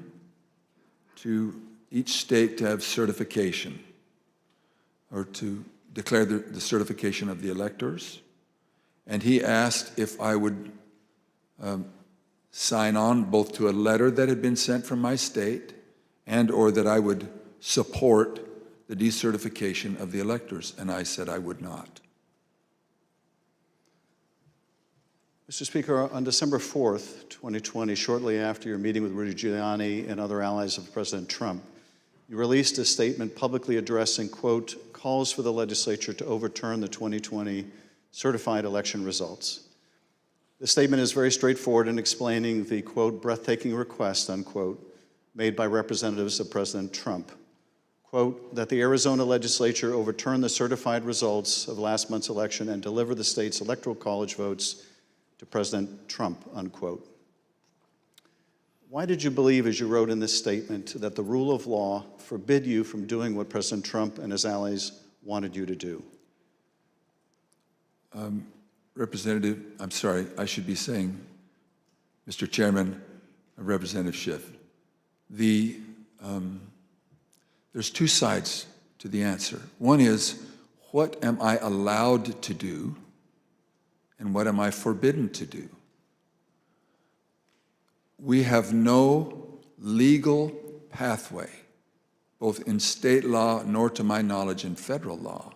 to each state to have certification, or to declare the certification of the electors. And he asked if I would sign on both to a letter that had been sent from my state and or that I would support the decertification of the electors. And I said I would not. Mr. Speaker, on December 4th, 2020, shortly after your meeting with Rudy Giuliani and other allies of President Trump, you released a statement publicly addressing, quote, calls for the legislature to overturn the 2020 certified election results. The statement is very straightforward in explaining the, quote, breathtaking request, unquote, made by representatives of President Trump, quote, that the Arizona legislature overturn the certified results of last month's election and deliver the state's electoral college votes to President Trump, unquote. Why did you believe, as you wrote in this statement, that the rule of law forbid you from doing what President Trump and his allies wanted you to do? Representative, I'm sorry, I should be saying, Mr. Chairman, Representative Schiff. There's two sides to the answer. One is, what am I allowed to do, and what am I forbidden to do? We have no legal pathway, both in state law nor to my knowledge in federal law,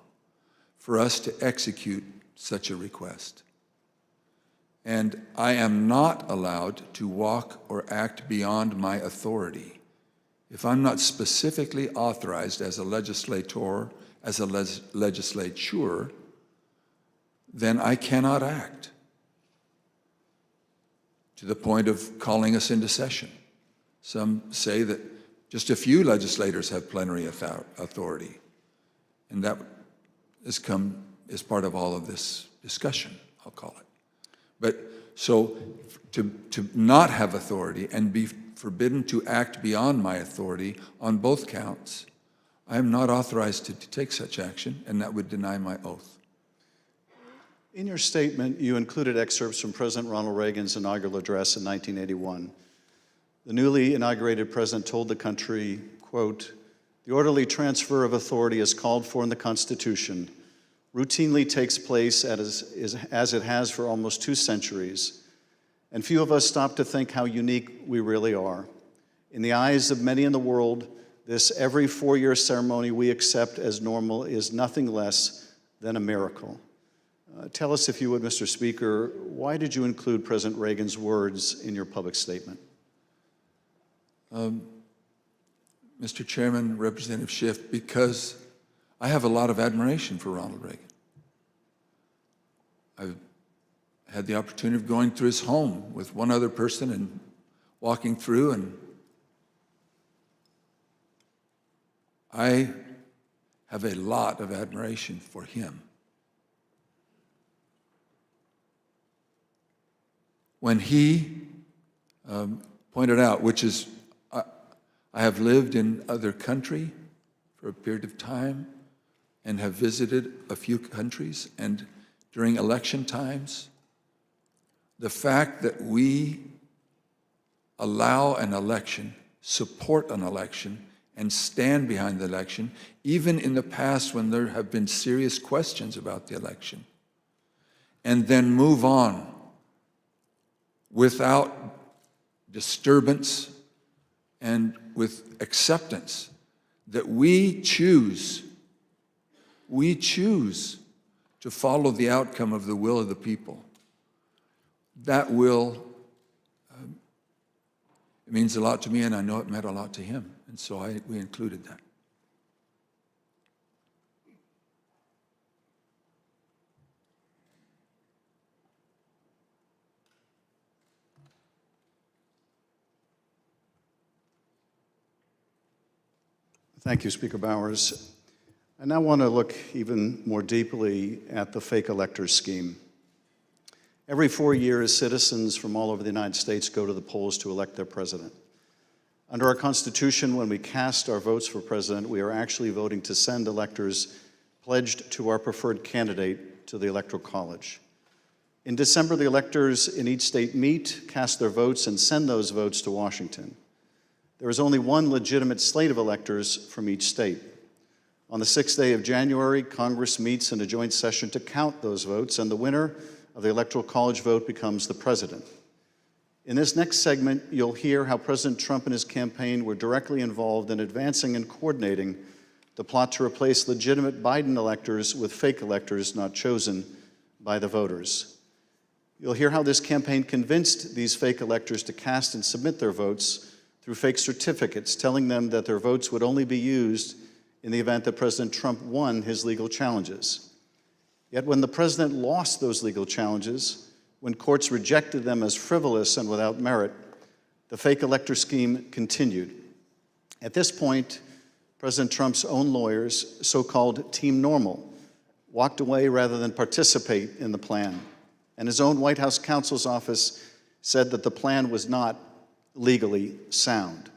for us to execute such a request. And I am not allowed to walk or act beyond my authority. If I'm not specifically authorized as a legislator, as a legislature, then I cannot act to the point of calling us into session. Some say that just a few legislators have plenary authority, and that has come as part of all of this discussion, I'll call it. But so to not have authority and be forbidden to act beyond my authority on both counts, I am not authorized to take such action, and that would deny my oath. In your statement, you included excerpts from President Ronald Reagan's inaugural address in 1981. The newly inaugurated president told the country, quote, "The orderly transfer of authority as called for in the Constitution routinely takes place as it has for almost 2 centuries, and few of us stop to think how unique we really are. In the eyes of many in the world, this every 4-year ceremony we accept as normal is nothing less than a miracle." Tell us, if you would, Mr. Speaker, why did you include President Reagan's words in your public statement? Mr. Chairman, Representative Schiff, because I have a lot of admiration for Ronald Reagan. I've had the opportunity of going through his home with one other person and walking through, and I have a lot of admiration for him. When he pointed out, which is, I have lived in other country for a period of time and have visited a few countries, and during election times, the fact that we allow an election, support an election, and stand behind the election, even in the past when there have been serious questions about the election, and then move on without disturbance and with acceptance that we choose to follow the outcome of the will of the people. That will, it means a lot to me, and I know it meant a lot to him, and so we included that. Thank you, Speaker Bowers. I now want to look even more deeply at the fake electors scheme. Every 4 years, citizens from all over the United States go to the polls to elect their president. Under our Constitution, when we cast our votes for president, we are actually voting to send electors pledged to our preferred candidate to the Electoral College. In December, the electors in each state meet, cast their votes, and send those votes to Washington. There is only one legitimate slate of electors from each state. On the 6th day of January, Congress meets in a joint session to count those votes, and the winner of the Electoral College vote becomes the president. In this next segment, you'll hear how President Trump and his campaign were directly involved in advancing and coordinating the plot to replace legitimate Biden electors with fake electors not chosen by the voters. You'll hear how this campaign convinced these fake electors to cast and submit their votes through fake certificates, telling them that their votes would only be used in the event that President Trump won his legal challenges. Yet when the president lost those legal challenges, when courts rejected them as frivolous and without merit, the fake elector scheme continued. At this point, President Trump's own lawyers, so-called Team Normal, walked away rather than participate in the plan. And his own White House counsel's office said that the plan was not legally sound.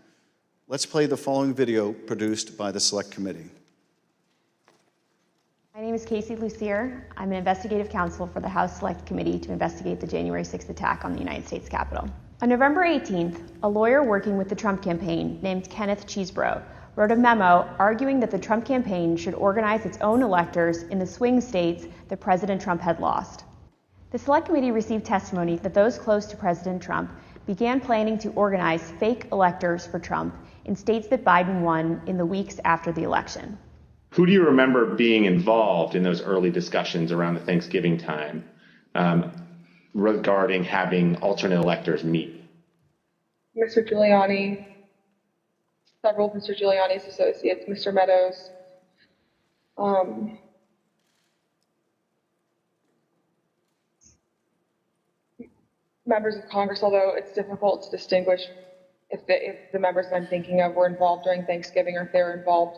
Let's play the following video produced by the Select Committee. My name is Casey Lucier. I'm an investigative counsel for the House Select Committee to investigate the January 6th attack on the United States Capitol. On November 18th, a lawyer working with the Trump campaign named Kenneth Cheesebro wrote a memo arguing that the Trump campaign should organize its own electors in the swing states that President Trump had lost. The Select Committee received testimony that those close to President Trump began planning to organize fake electors for Trump in states that Biden won in the weeks after the election. Who do you remember being involved in those early discussions around the Thanksgiving time regarding having alternate electors meet? Mr. Giuliani, several of Mr. Giuliani's associates, Mr. Meadows, members of Congress, although it's difficult to distinguish if the members that I'm thinking of were involved during Thanksgiving or if they were involved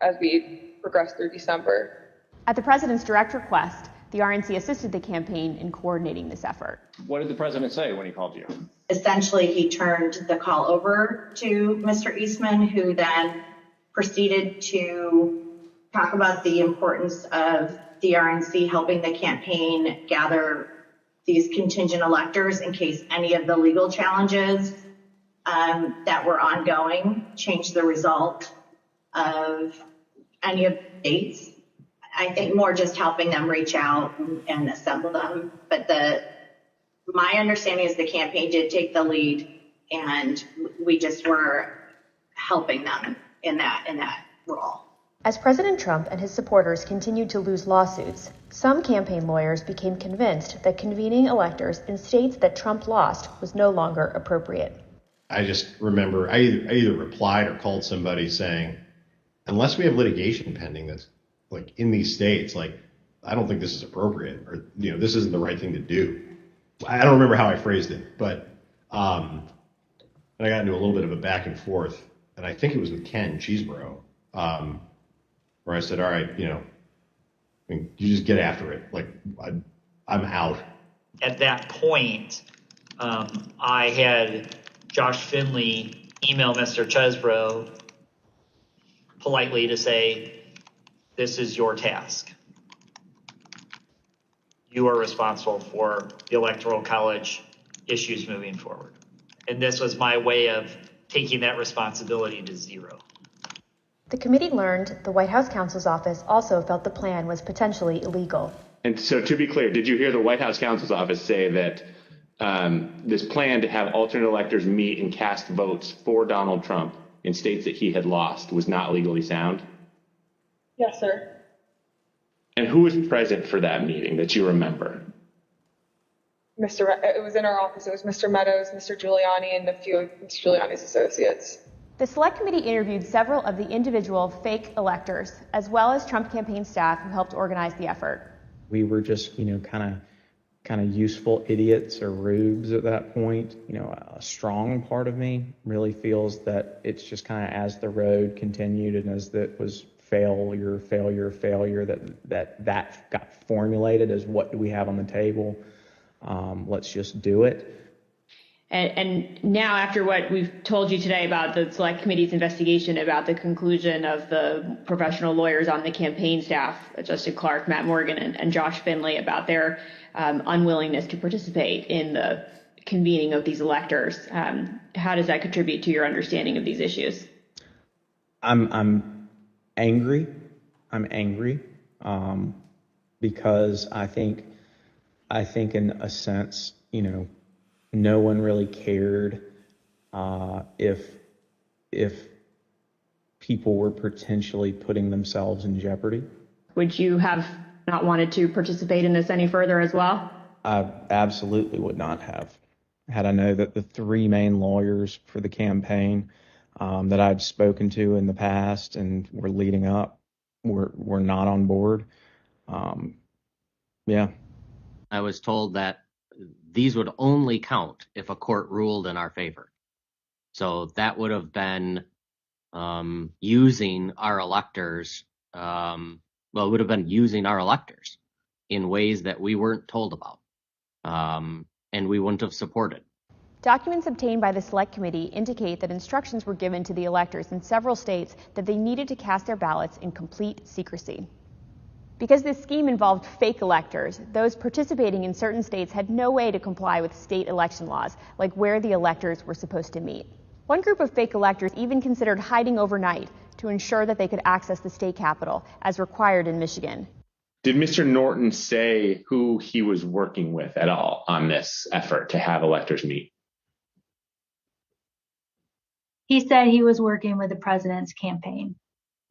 as we progressed through December. At the president's direct request, the RNC assisted the campaign in coordinating this effort. What did the president say when he called you? Essentially, he turned the call over to Mr. Eastman, who then proceeded to talk about the importance of the RNC helping the campaign gather these contingent electors in case any of the legal challenges that were ongoing changed the result of any of the states. I think more just helping them reach out and assemble them. But my understanding is the campaign did take the lead, and we just were helping them in that role. As President Trump and his supporters continued to lose lawsuits, some campaign lawyers became convinced that convening electors in states that Trump lost was no longer appropriate. I just remember I either replied or called somebody saying, unless we have litigation pending that's like in these states, like, I don't think this is appropriate, or, this isn't the right thing to do. I don't remember how I phrased it, but and I got into a little bit of a back and forth, and I think it was with Ken Cheesebro, where I said, all right, you just get after it. Like, I'm out. At that point, I had Josh Finley email Mr. Chesbro politely to say, this is your task. You are responsible for the Electoral College issues moving forward. And this was my way of taking that responsibility to zero. The committee learned the White House counsel's office also felt the plan was potentially illegal. And so, to be clear, did you hear the White House counsel's office say that this plan to have alternate electors meet and cast votes for Donald Trump in states that he had lost was not legally sound? Yes, sir. And who was present for that meeting that you remember? It was in our office. It was Mr. Meadows, Mr. Giuliani, and a few of Mr. Giuliani's associates. The Select Committee interviewed several of the individual fake electors, as well as Trump campaign staff who helped organize the effort. We were just, kind of useful idiots or rubes at that point. A strong part of me really feels that it's just kind of as the road continued and as that was failure, that got formulated as what do we have on the table? Let's just do it. And now, after what we've told you today about the Select Committee's investigation about the conclusion of the professional lawyers on the campaign staff, Justin Clark, Matt Morgan, and Josh Finley, about their unwillingness to participate in the convening of these electors, how does that contribute to your understanding of these issues? I'm angry. Because I think in a sense, no one really cared if people were potentially putting themselves in jeopardy. Would you have not wanted to participate in this any further as well? I absolutely would not have. Had I known that the three main lawyers for the campaign that I'd spoken to in the past and were leading up were not on board, Yeah. I was told that these would only count if a court ruled in our favor. So that would have been using our electors, it would have been using our electors in ways that we weren't told about, and we wouldn't have supported. Documents obtained by the Select Committee indicate that instructions were given to the electors in several states that they needed to cast their ballots in complete secrecy. Because this scheme involved fake electors, those participating in certain states had no way to comply with state election laws, like where the electors were supposed to meet. One group of fake electors even considered hiding overnight to ensure that they could access the state capitol, as required in Michigan. Did Mr. Norton say who he was working with at all on this effort to have electors meet? He said he was working with the president's campaign.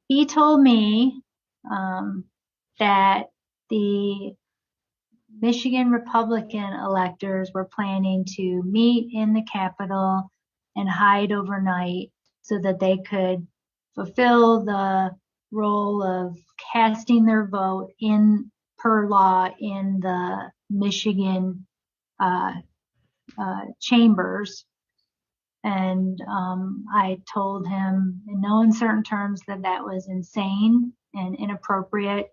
He told me that the Michigan Republican electors were planning to meet in the Capitol and hide overnight so that they could fulfill the role of casting their vote in per law in the Michigan chambers. And I told him in no uncertain terms that that was insane and inappropriate.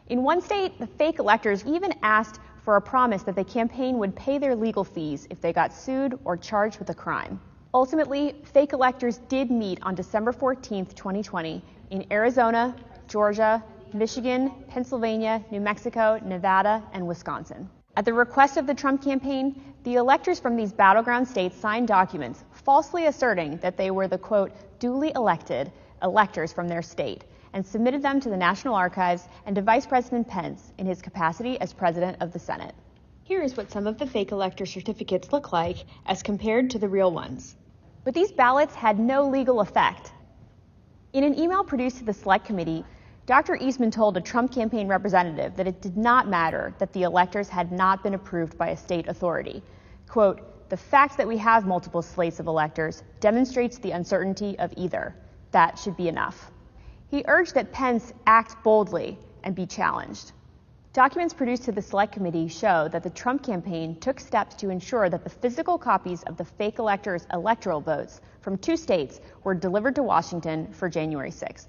In one state, the fake electors even asked for a promise that the campaign would pay their legal fees if they got sued or charged with a crime. Ultimately, fake electors did meet on December 14th, 2020 in Arizona, Georgia, Michigan, Pennsylvania, New Mexico, Nevada, and Wisconsin. At the request of the Trump campaign, the electors from these battleground states signed documents falsely asserting that they were the, quote, duly elected electors from their state, and submitted them to the National Archives and to Vice President Pence in his capacity as President of the Senate. Here is what some of the fake elector certificates look like as compared to the real ones. But these ballots had no legal effect. In an email produced to the Select Committee, Dr. Eastman told a Trump campaign representative that it did not matter that the electors had not been approved by a state authority. Quote, the fact that we have multiple slates of electors demonstrates the uncertainty of either. That should be enough. He urged that Pence act boldly and be challenged. Documents produced to the Select Committee show that the Trump campaign took steps to ensure that the physical copies of the fake electors' electoral votes from 2 states were delivered to Washington for January 6th.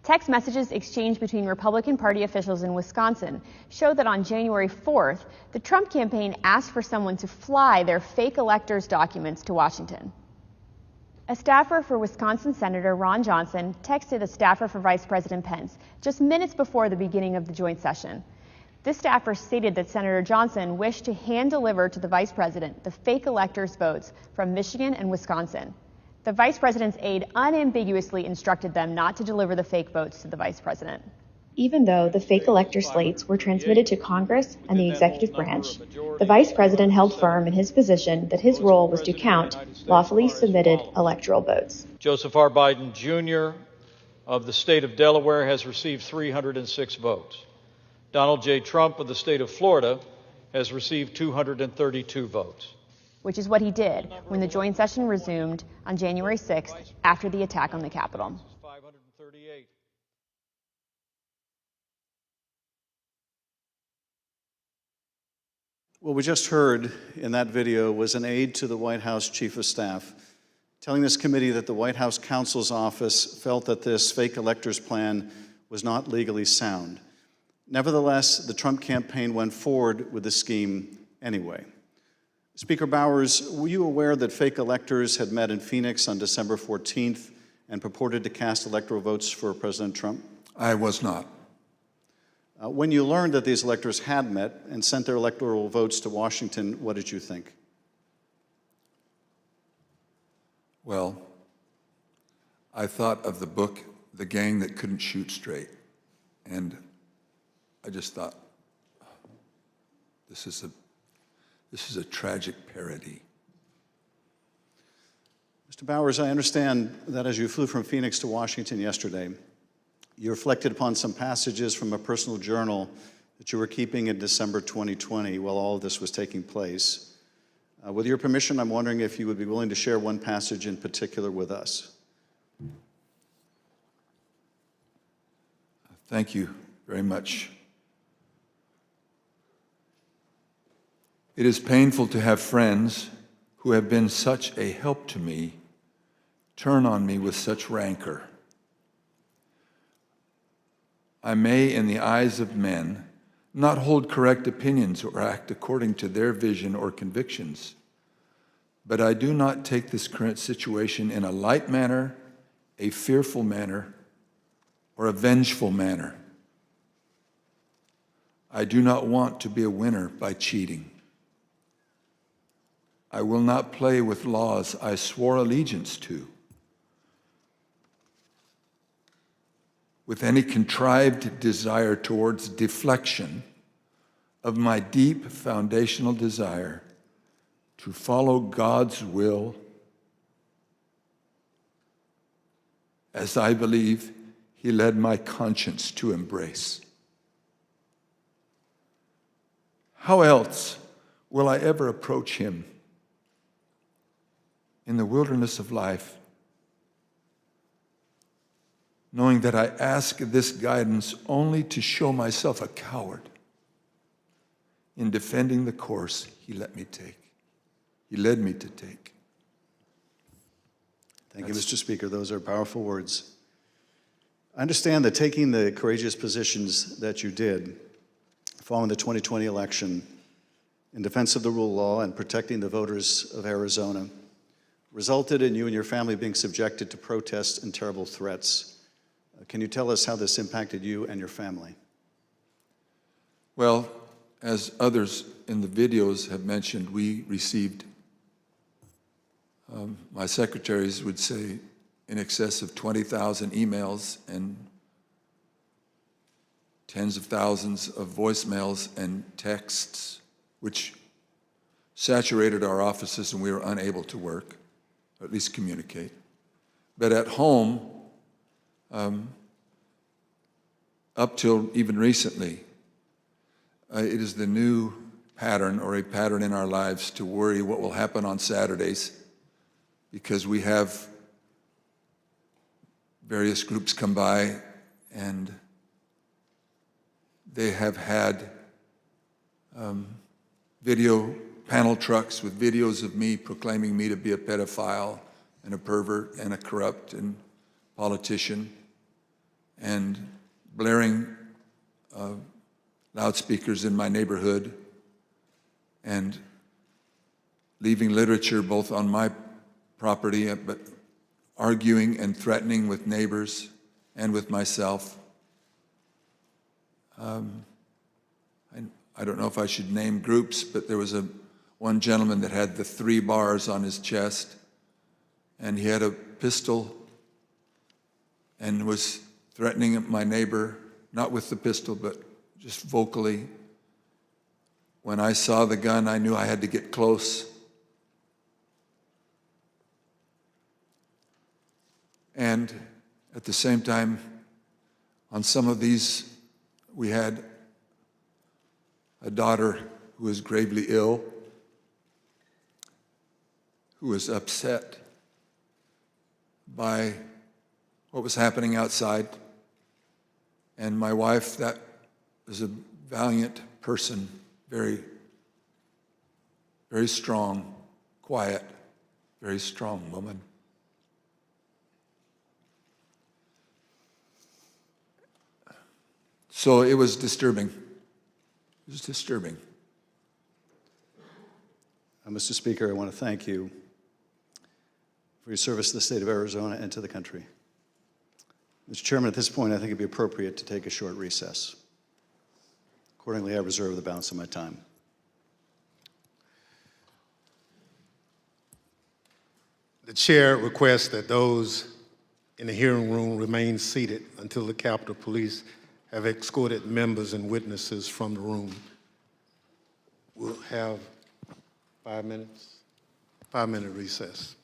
Text messages exchanged between Republican Party officials in Wisconsin show that on January 4th, the Trump campaign asked for someone to fly their fake electors' documents to Washington. A staffer for Wisconsin Senator Ron Johnson texted a staffer for Vice President Pence just minutes before the beginning of the joint session. This staffer stated that Senator Johnson wished to hand-deliver to the Vice President the fake electors' votes from Michigan and Wisconsin. The Vice President's aide unambiguously instructed them not to deliver the fake votes to the Vice President. Even though the fake elector slates were transmitted to Congress and the executive branch, the Vice President held firm in his position that his role was to count lawfully submitted electoral votes. Joseph R. Biden, Jr. of the state of Delaware has received 306 votes. Donald J. Trump of the state of Florida has received 232 votes. Which is what he did when the joint session resumed on January 6th after the attack on the Capitol. 538. What we just heard in that video was an aide to the White House Chief of Staff telling this committee that the White House counsel's office felt that this fake electors plan was not legally sound. Nevertheless, the Trump campaign went forward with the scheme anyway. Speaker Bowers, were you aware that fake electors had met in Phoenix on December 14th and purported to cast electoral votes for President Trump? I was not. When you learned that these electors had met and sent their electoral votes to Washington, what did you think? Well, I thought of the book, The Gang That Couldn't Shoot Straight. And I just thought, this is a tragic parody. Mr. Bowers, I understand that as you flew from Phoenix to Washington yesterday, you reflected upon some passages from a personal journal that you were keeping in December 2020 while all of this was taking place. With your permission, I'm wondering if you would be willing to share one passage in particular with us. Thank you very much, It is painful to have friends who have been such a help to me turn on me with such rancor. I may, in the eyes of men, not hold correct opinions or act according to their vision or convictions, but I do not take this current situation in a light manner, a fearful manner, or a vengeful manner. I do not want to be a winner by cheating. I will not play with laws I swore allegiance to, with any contrived desire towards deflection of my deep foundational desire to follow God's will as I believe He led my conscience to embrace. How else will I ever approach Him in the wilderness of life, knowing that I ask this guidance only to show myself a coward in defending the course He let me take. He led me to take. Thank you, Mr. Speaker. Those are powerful words. I understand that taking the courageous positions that you did following the 2020 election in defense of the rule of law and protecting the voters of Arizona resulted in you and your family being subjected to protests and terrible threats. Can you tell us how this impacted you and your family? Well, as others in the videos have mentioned, we received, my secretaries would say, in excess of 20,000 emails and tens of thousands of voicemails and texts, which saturated our offices and we were unable to work, or at least communicate. But at home, up till even recently, it is the new pattern or a pattern in our lives to worry what will happen on Saturdays, because we have various groups come by and they have had video panel trucks with videos of me proclaiming me to be a pedophile and a pervert and a corrupt and politician, and blaring loudspeakers in my neighborhood and leaving literature both on my property, but arguing and threatening with neighbors and with myself. I don't know if I should name groups, but there was one gentleman that had the 3 bars on his chest, and he had a pistol and was threatening my neighbor, not with the pistol, but just vocally. When I saw the gun, I knew I had to get close. And at the same time, on some of these, we had a daughter who was gravely ill, who was upset by what was happening outside. And my wife, that was a valiant person, very, very strong, quiet, very strong woman. So it was disturbing. It was disturbing. Mr. Speaker, I want to thank you for your service to the state of Arizona and to the country. Mr. Chairman, at this point, I think it'd be appropriate to take a short recess. Accordingly, I reserve the balance of my time. The chair requests that those in the hearing room remain seated until the Capitol Police have escorted members and witnesses from the room. We'll have 5 minutes, 5-minute recess.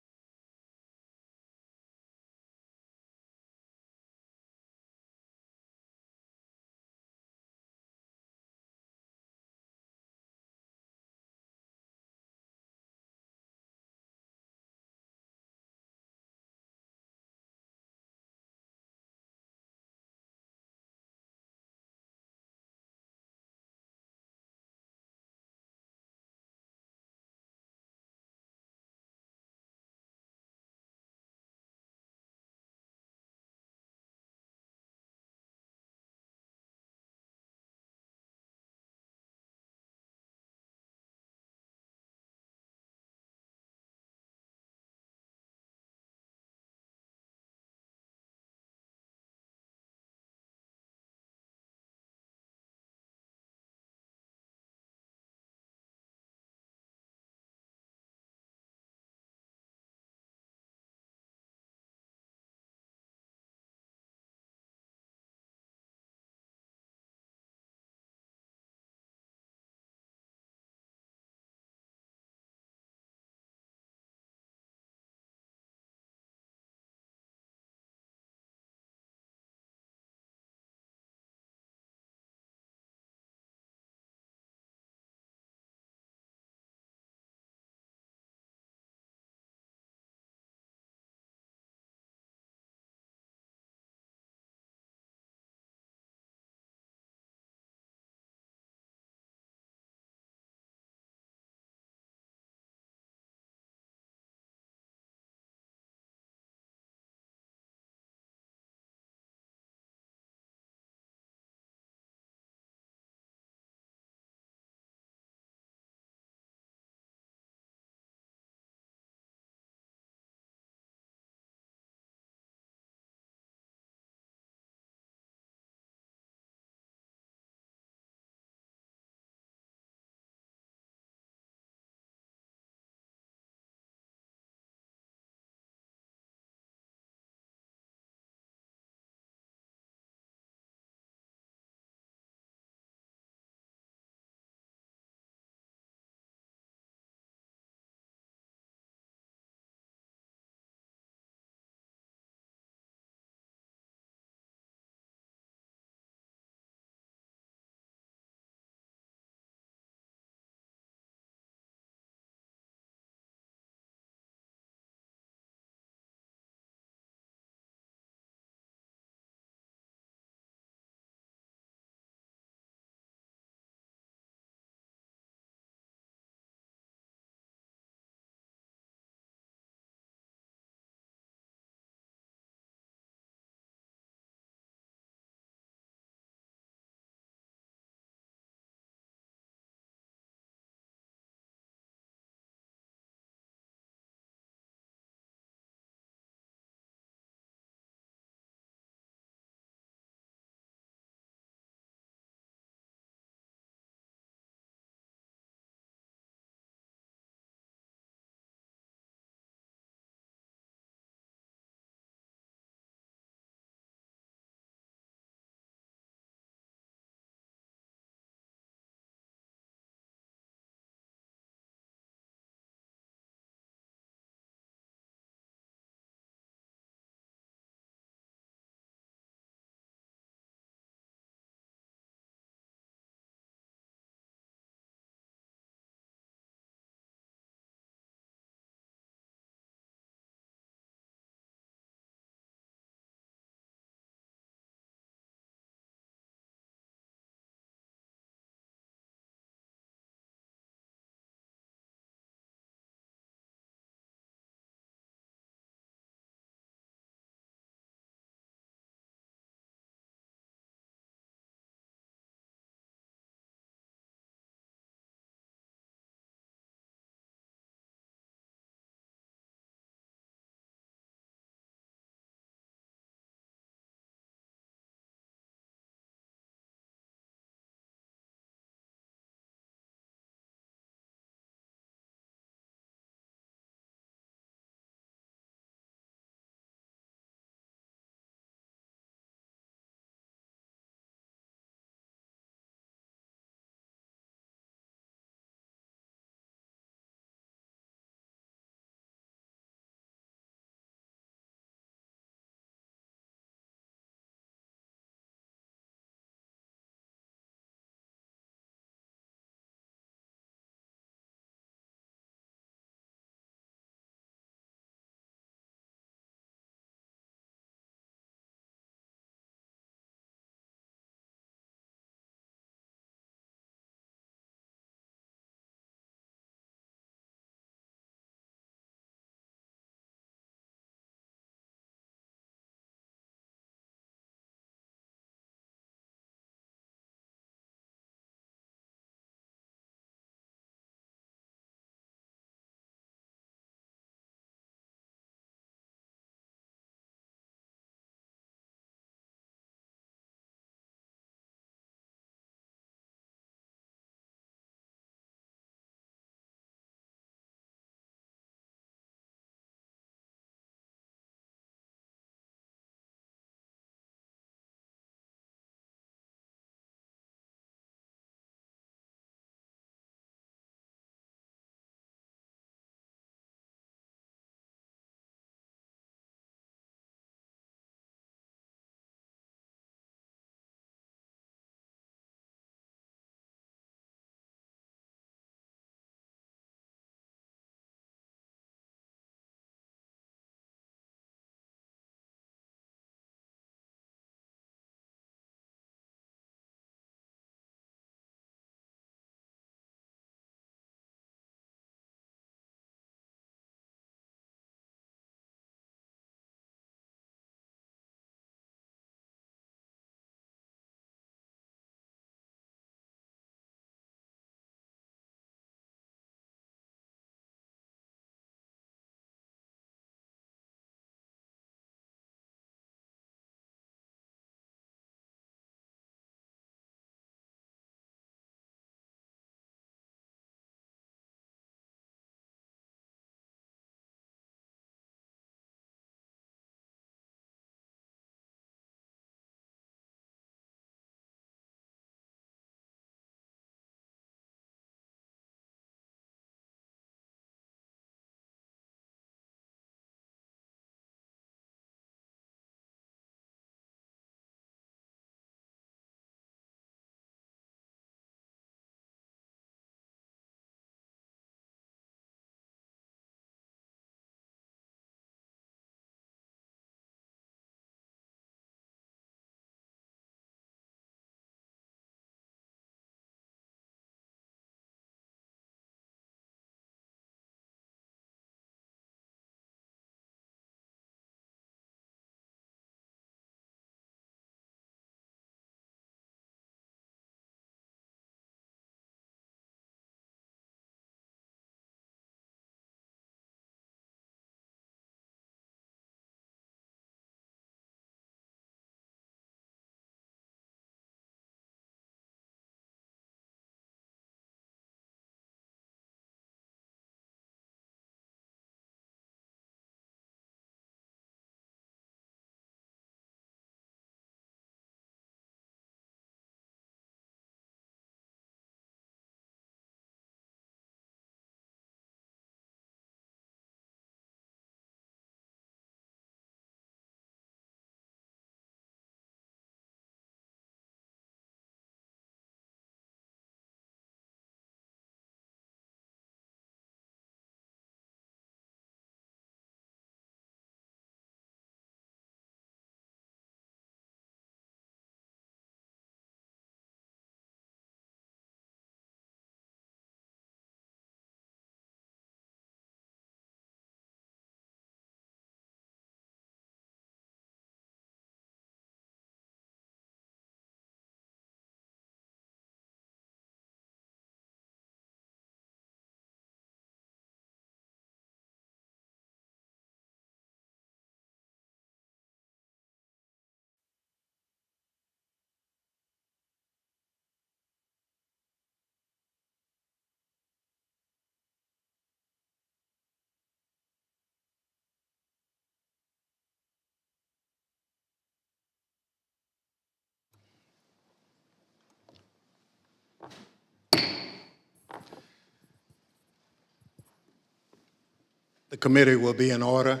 The committee will be in order.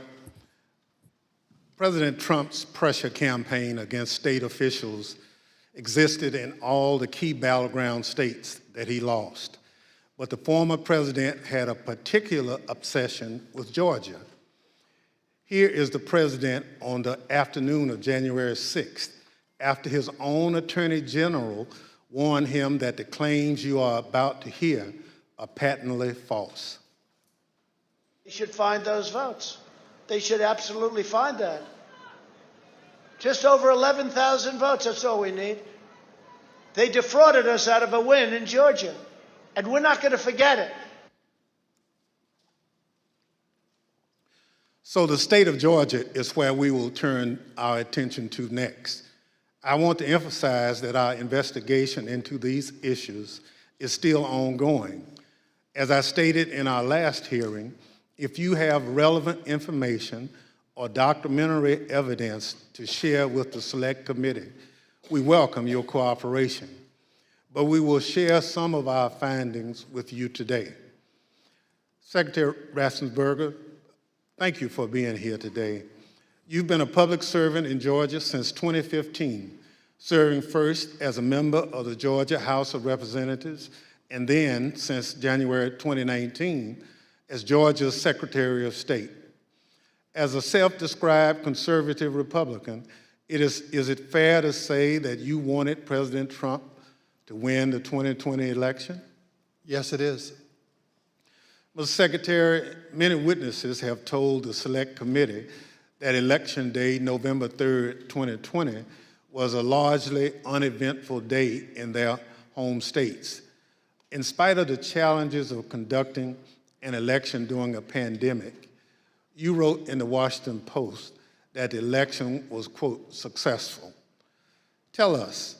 President Trump's pressure campaign against state officials existed in all the key battleground states that he lost. But the former president had a particular obsession with Georgia. Here is the president on the afternoon of January 6th, after his own attorney general warned him that the claims you are about to hear are patently false. They should find those votes. They should absolutely find that. Just over 11,000 votes, that's all we need. They defrauded us out of a win in Georgia, and we're not going to forget it. So the state of Georgia is where we will turn our attention to next. I want to emphasize that our investigation into these issues is still ongoing. As I stated in our last hearing, if you have relevant information or documentary evidence to share with the Select Committee, we welcome your cooperation. But we will share some of our findings with you today. Secretary Raffensperger, thank you for being here today. You've been a public servant in Georgia since 2015, serving first as a member of the Georgia House of Representatives, and then, since January 2019, as Georgia's Secretary of State. As a self-described conservative Republican, is it fair to say that you wanted President Trump to win the 2020 election? Yes, it is. Mr. Secretary, many witnesses have told the Select Committee that Election Day, November 3rd, 2020, was a largely uneventful day in their home states. In spite of the challenges of conducting an election during a pandemic, you wrote in the Washington Post that the election was, quote, successful. Tell us,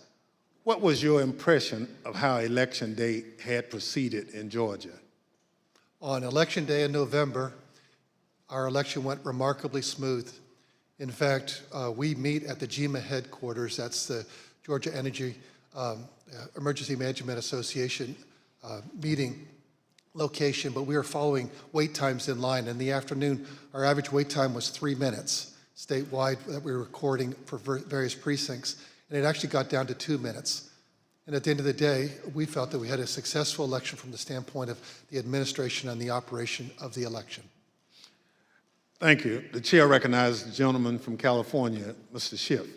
what was your impression of how Election Day had proceeded in Georgia? On Election Day in November, our election went remarkably smooth. In fact, we meet at the GEMA headquarters. That's the Georgia Energy Emergency Management Association meeting location, but we were following wait times in line. In the afternoon, our average wait time was 3 minutes statewide that we were recording for various precincts, and it actually got down to 2 minutes. And at the end of the day, we felt that we had a successful election from the standpoint of the administration and the operation of the election. Thank you. The chair recognizes the gentleman from California, Mr. Schiff.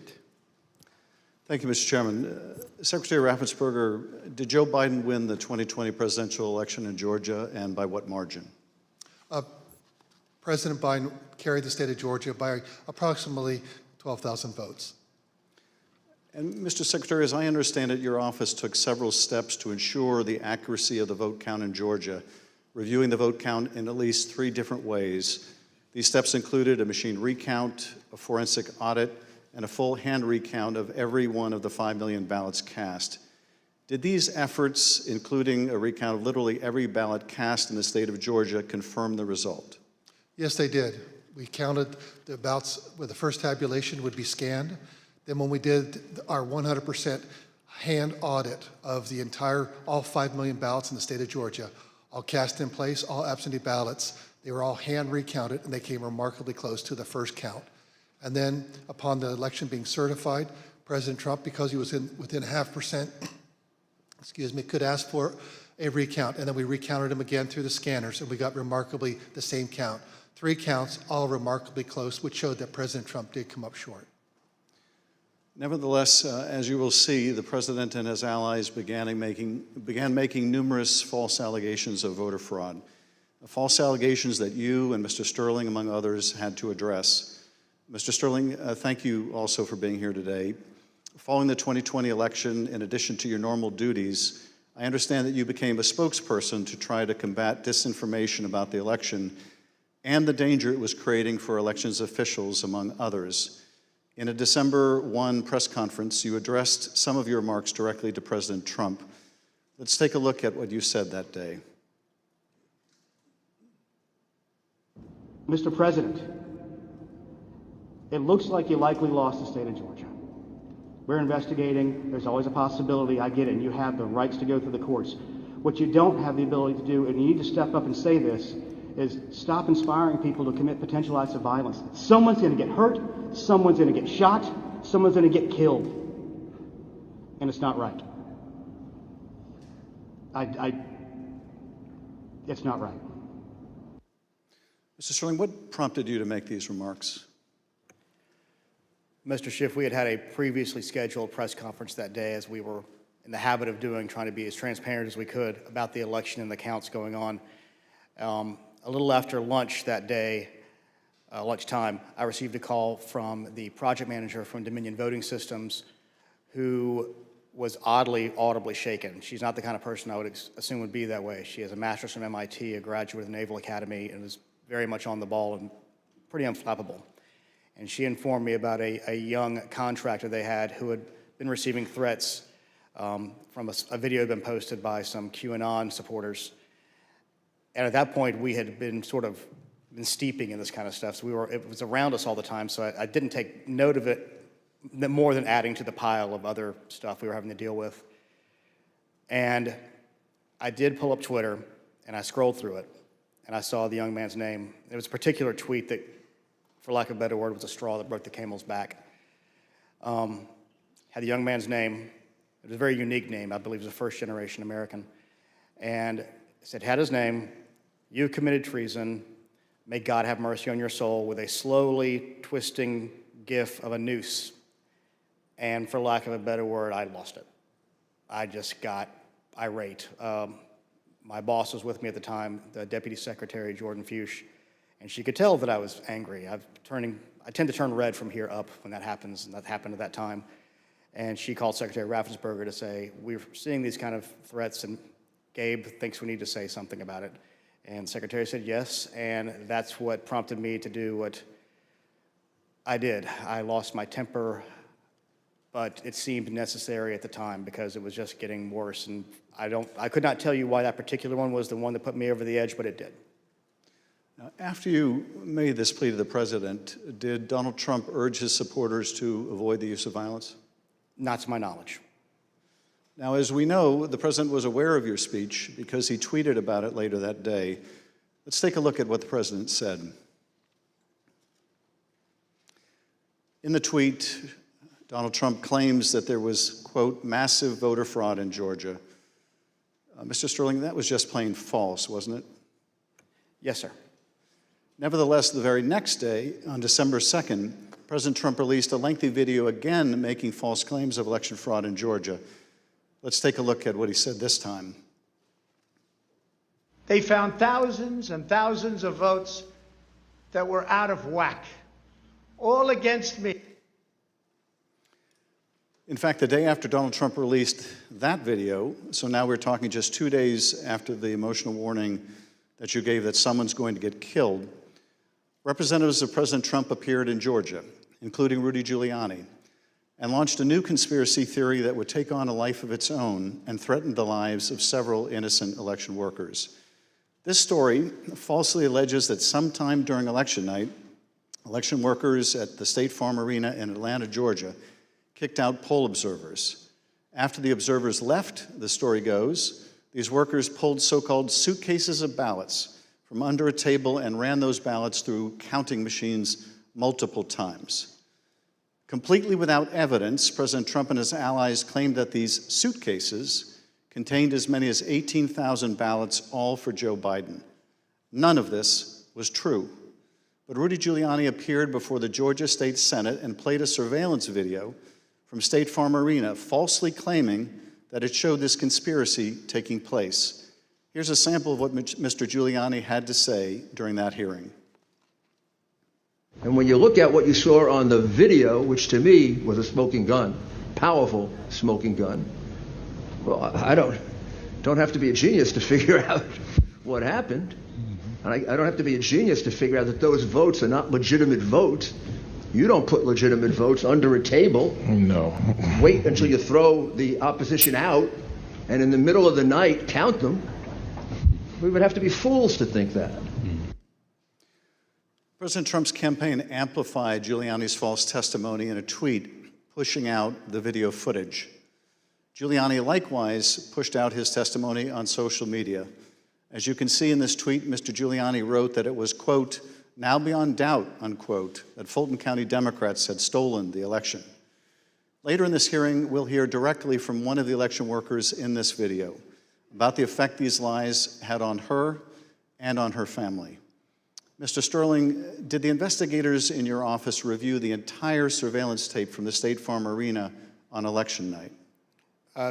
Thank you, Mr. Chairman. Secretary Raffensperger, did Joe Biden win the 2020 presidential election in Georgia, and by what margin? President Biden carried the state of Georgia by approximately 12,000 votes. And Mr. Secretary, as I understand it, your office took several steps to ensure the accuracy of the vote count in Georgia, reviewing the vote count in at least 3 different ways. These steps included a machine recount, a forensic audit, and a full hand recount of every one of the 5 million ballots cast. Did these efforts, including a recount of literally every ballot cast in the state of Georgia, confirm the result? Yes, they did. We counted the ballots where the first tabulation would be scanned. Then when we did our 100% hand audit of the all 5 million ballots in the state of Georgia, all cast in place, all absentee ballots, they were all hand recounted, and they came remarkably close to the first count. And then upon the election being certified, President Trump, because he was within 0.5%, could ask for a recount. And then we recounted them again through the scanners, and we got remarkably the same count. 3 counts, all remarkably close, which showed that President Trump did come up short. Nevertheless, as you will see, the president and his allies began making numerous false allegations of voter fraud, false allegations that you and Mr. Sterling, among others, had to address. Mr. Sterling, thank you also for being here today. Following the 2020 election, in addition to your normal duties, I understand that you became a spokesperson to try to combat disinformation about the election and the danger it was creating for elections officials, among others. In a December 1 press conference, you addressed some of your remarks directly to President Trump. Let's take a look at what you said that day. Mr. President, it looks like you likely lost the state of Georgia. We're investigating. There's always a possibility. I get it. And you have the rights to go through the courts. What you don't have the ability to do, and you need to step up and say this, is stop inspiring people to commit potential acts of violence. Someone's going to get hurt, someone's going to get shot, someone's going to get killed. And it's not right. It's not right. Mr. Sterling, what prompted you to make these remarks? Mr. Schiff, we had a previously scheduled press conference that day, as we were in the habit of doing, trying to be as transparent as we could about the election and the counts going on. A little after lunch that day, lunchtime, I received a call from the project manager from Dominion Voting Systems, who was oddly, audibly shaken. She's not the kind of person I would assume would be that way. She has a master's from MIT, a graduate of the Naval Academy, and is very much on the ball and pretty unflappable. And she informed me about a young contractor they had who had been receiving threats from a video had been posted by some QAnon supporters. And at that point, we had been steeping in this kind of stuff. So it was around us all the time. So I didn't take note of it more than adding to the pile of other stuff we were having to deal with. And I did pull up Twitter, and I scrolled through it, and I saw the young man's name. It was a particular tweet that, for lack of a better word, was a straw that broke the camel's back. Had the young man's name. It was a very unique name. I believe he was a first-generation American. And it said, had his name, "You committed treason. May God have mercy on your soul," with a slowly twisting gif of a noose. And for lack of a better word, I lost it. I just got irate. My boss was with me at the time, the Deputy Secretary, Jordan Fuchs, and she could tell that I was angry. I tend to turn red from here up when that happens, and that happened at that time. And she called Secretary Raffensperger to say, "We're seeing these kind of threats, and Gabe thinks we need to say something about it." And the Secretary said yes, and that's what prompted me to do what I did. I lost my temper, but it seemed necessary at the time because it was just getting worse. And I could not tell you why that particular one was the one that put me over the edge, but it did. Now, after you made this plea to the president, did Donald Trump urge his supporters to avoid the use of violence? Not to my knowledge. Now, as we know, the president was aware of your speech because he tweeted about it later that day. Let's take a look at what the president said. In the tweet, Donald Trump claims that there was, quote, "massive voter fraud in Georgia." Mr. Sterling, that was just plain false, wasn't it? Yes, sir. Nevertheless, the very next day, on December 2nd, President Trump released a lengthy video again making false claims of election fraud in Georgia. Let's take a look at what he said this time. They found thousands and thousands of votes that were out of whack, all against me. In fact, the day after Donald Trump released that video, so now we're talking just 2 days after the emotional warning that you gave that someone's going to get killed, representatives of President Trump appeared in Georgia, including Rudy Giuliani, and launched a new conspiracy theory that would take on a life of its own and threaten the lives of several innocent election workers. This story falsely alleges that sometime during election night, election workers at the State Farm Arena in Atlanta, Georgia, kicked out poll observers. After the observers left, the story goes, these workers pulled so-called suitcases of ballots from under a table and ran those ballots through counting machines multiple times. Completely without evidence, President Trump and his allies claimed that these suitcases contained as many as 18,000 ballots, all for Joe Biden. None of this was true. But Rudy Giuliani appeared before the Georgia State Senate and played a surveillance video from State Farm Arena, falsely claiming that it showed this conspiracy taking place. Here's a sample of what Mr. Giuliani had to say during that hearing. And when you look at what you saw on the video, which to me was a smoking gun, powerful smoking gun, well, I don't have to be a genius to figure out what happened. And I don't have to be a genius to figure out that those votes are not legitimate votes. You don't put legitimate votes under a table. No. Wait until you throw the opposition out, and in the middle of the night, count them. We would have to be fools to think that. President Trump's campaign amplified Giuliani's false testimony in a tweet, pushing out the video footage. Giuliani likewise pushed out his testimony on social media, As you can see in this tweet, Mr. Giuliani wrote that it was, quote, now beyond doubt, unquote, that Fulton County Democrats had stolen the election. Later in this hearing, we'll hear directly from one of the election workers in this video about the effect these lies had on her and on her family. Mr. Sterling, did the investigators in your office review the entire surveillance tape from the State Farm Arena on election night?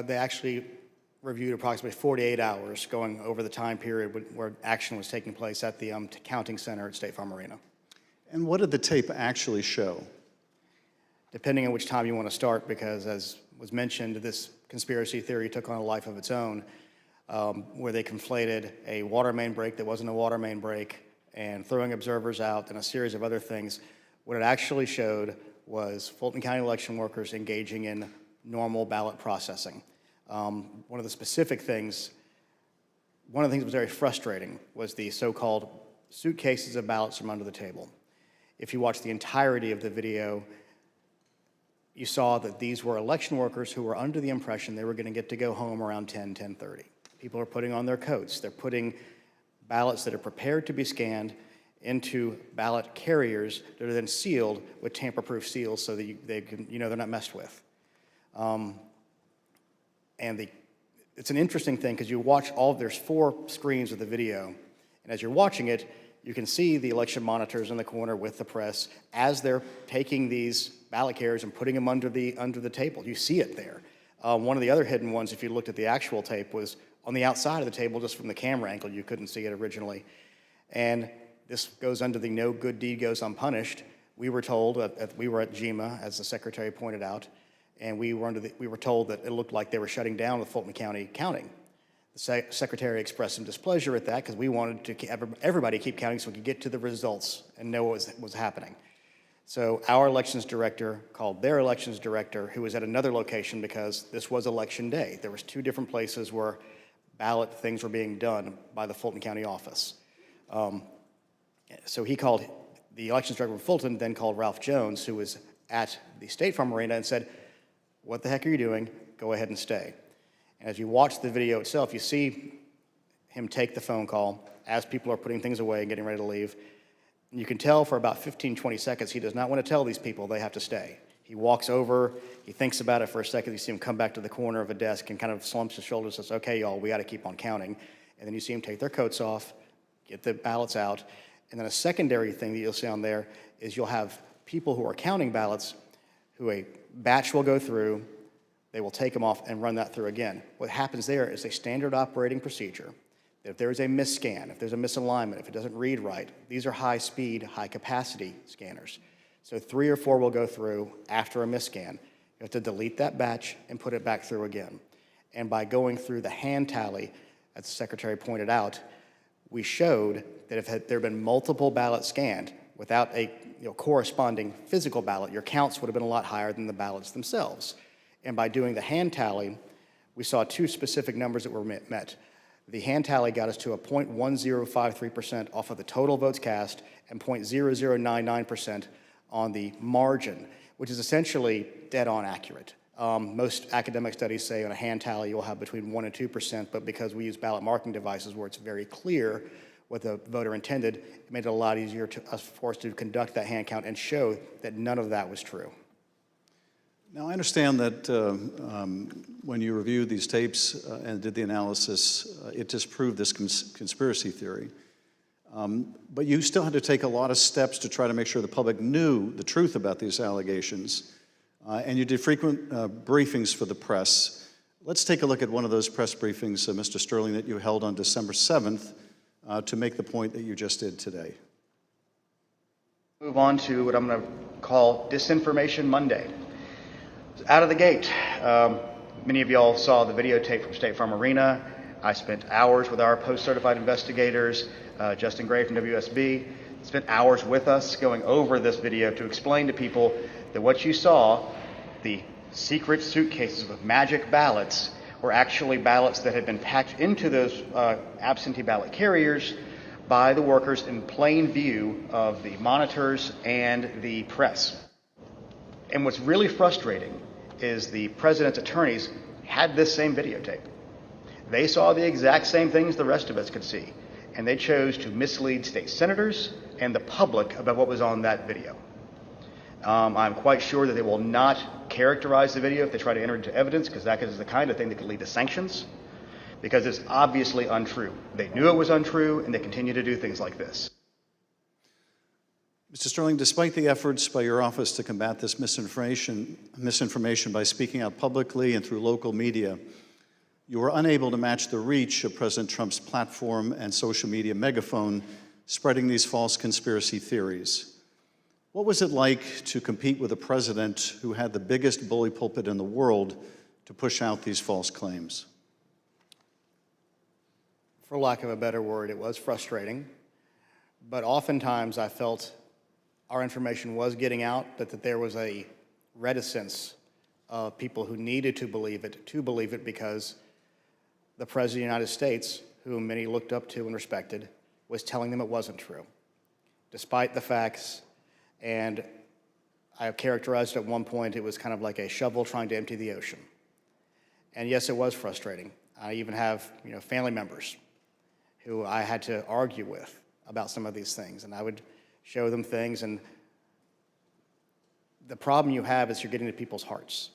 They actually reviewed approximately 48 hours going over the time period where action was taking place at the counting center at State Farm Arena. And what did the tape actually show? Depending on which time you want to start, because as was mentioned, this conspiracy theory took on a life of its own, where they conflated a water main break that wasn't a water main break and throwing observers out and a series of other things. What it actually showed was Fulton County election workers engaging in normal ballot processing. One of the things that was very frustrating was the so-called suitcases of ballots from under the table. If you watch the entirety of the video, you saw that these were election workers who were under the impression they were going to get to go home around 10:30. People are putting on their coats. They're putting ballots that are prepared to be scanned into ballot carriers that are then sealed with tamper-proof seals so that they're not messed with. It's an interesting thing because you watch there's 4 screens of the video, and as you're watching it, you can see the election monitors in the corner with the press as they're taking these ballot carriers and putting them under the table. You see it there. One of the other hidden ones, if you looked at the actual tape, was on the outside of the table, just from the camera angle. You couldn't see it originally. And this goes under the no good deed goes unpunished. We were told, we were at GEMA, as the secretary pointed out, and we were told that it looked like they were shutting down the Fulton County counting. The secretary expressed some displeasure at that because we wanted to everybody keep counting so we could get to the results and know what was happening. So our elections director called their elections director, who was at another location because this was election day. There was 2 different places where ballot things were being done by the Fulton County office. So he called, the elections director of Fulton then called Ralph Jones, who was at the State Farm Arena, and said, what the heck are you doing? Go ahead and stay. And as you watch the video itself, you see him take the phone call as people are putting things away and getting ready to leave. And you can tell for about 15-20 seconds he does not want to tell these people they have to stay. He walks over, he thinks about it for a second, you see him come back to the corner of a desk and kind of slumps his shoulders and says, okay, y'all, we got to keep on counting. And then you see him take their coats off, get the ballots out, and then a secondary thing that you'll see on there is you'll have people who are counting ballots who a batch will go through, they will take them off and run that through again. What happens there is a standard operating procedure. If there is a misscan, if there's a misalignment, if it doesn't read right, these are high-speed, high-capacity scanners. So 3 or 4 will go through after a misscan. You have to delete that batch and put it back through again. And by going through the hand tally, as the secretary pointed out, we showed that if there had been multiple ballots scanned without a corresponding physical ballot, your counts would have been a lot higher than the ballots themselves. And by doing the hand tally, we saw 2 specific numbers that were met. The hand tally got us to a 0.1053% off of the total votes cast and 0.0099% on the margin, which is essentially dead-on accurate. Most academic studies say on a hand tally you'll have between 1% and 2%, but because we use ballot marking devices where it's very clear what the voter intended, it made it a lot easier for us to conduct that hand count and show that none of that was true. Now, I understand that when you reviewed these tapes and did the analysis, it disproved this conspiracy theory. But you still had to take a lot of steps to try to make sure the public knew the truth about these allegations. And you did frequent briefings for the press. Let's take a look at one of those press briefings, Mr. Sterling, that you held on December 7th to make the point that you just did today. Move on to what I'm going to call Disinformation Monday. Out of the gate, many of y'all saw the videotape from State Farm Arena. I spent hours with our post-certified investigators, Justin Gray from WSB, spent hours with us going over this video to explain to people that what you saw, the secret suitcases with magic ballots, were actually ballots that had been packed into those absentee ballot carriers by the workers in plain view of the monitors and the press. And what's really frustrating is the president's attorneys had this same videotape. They saw the exact same things the rest of us could see, and they chose to mislead state senators and the public about what was on that video. I'm quite sure that they will not characterize the video if they try to enter it into evidence, because that is the kind of thing that could lead to sanctions, because it's obviously untrue. They knew it was untrue, and they continue to do things like this. Mr. Sterling, despite the efforts by your office to combat this misinformation by speaking out publicly and through local media, you were unable to match the reach of President Trump's platform and social media megaphone spreading these false conspiracy theories. What was it like to compete with a president who had the biggest bully pulpit in the world to push out these false claims? For lack of a better word, it was frustrating, but oftentimes I felt our information was getting out, but that there was a reticence of people who needed to believe it because the President of the United States, whom many looked up to and respected, was telling them it wasn't true, despite the facts. And I have characterized at one point it was kind of like a shovel trying to empty the ocean. And yes, it was frustrating. I even have family members who I had to argue with about some of these things, and I would show them things, and the problem you have is you're getting to people's hearts.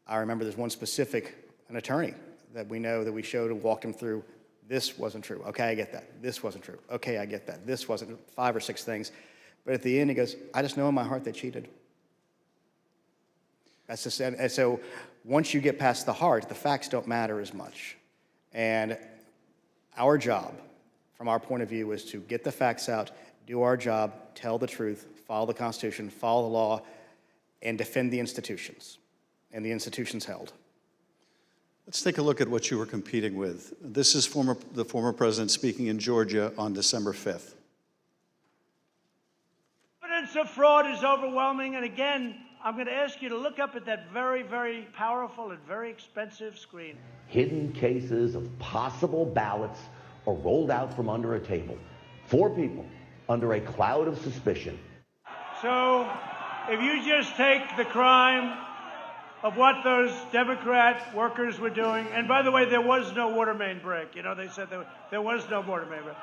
I remember there's one specific, an attorney that we know that we showed and walked him through, this wasn't true, okay, I get that, this wasn't true, okay, I get that, this wasn't, 5 or 6 things, but at the end he goes, I just know in my heart they cheated. That's just, and so once you get past the heart, the facts don't matter as much. And our job, from our point of view, is to get the facts out, do our job, tell the truth, follow the Constitution, follow the law, and defend the institutions, and the institutions held. Let's take a look at what you were competing with. This is the former president speaking in Georgia on December 5th. Evidence of fraud is overwhelming, and again, I'm going to ask you to look up at that very, very powerful and very expensive screen. Hidden cases of possible ballots are rolled out from under a table. 4 people under a cloud of suspicion. So, If you just take the crime of what those Democrat workers were doing, and by the way, there was no water main break. They said there was no water main break.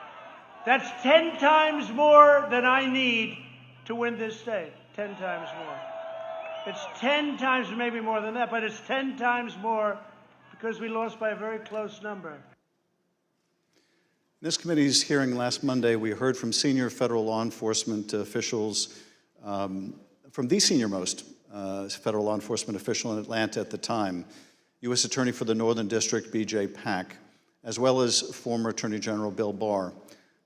That's 10 times more than I need to win this state. 10 times more. It's 10 times, maybe more than that, but it's 10 times more because we lost by a very close number. In this committee's hearing last Monday, we heard from senior federal law enforcement officials, from the senior-most federal law enforcement official in Atlanta at the time, U.S. Attorney for the Northern District, B.J. Pack, as well as former Attorney General Bill Barr.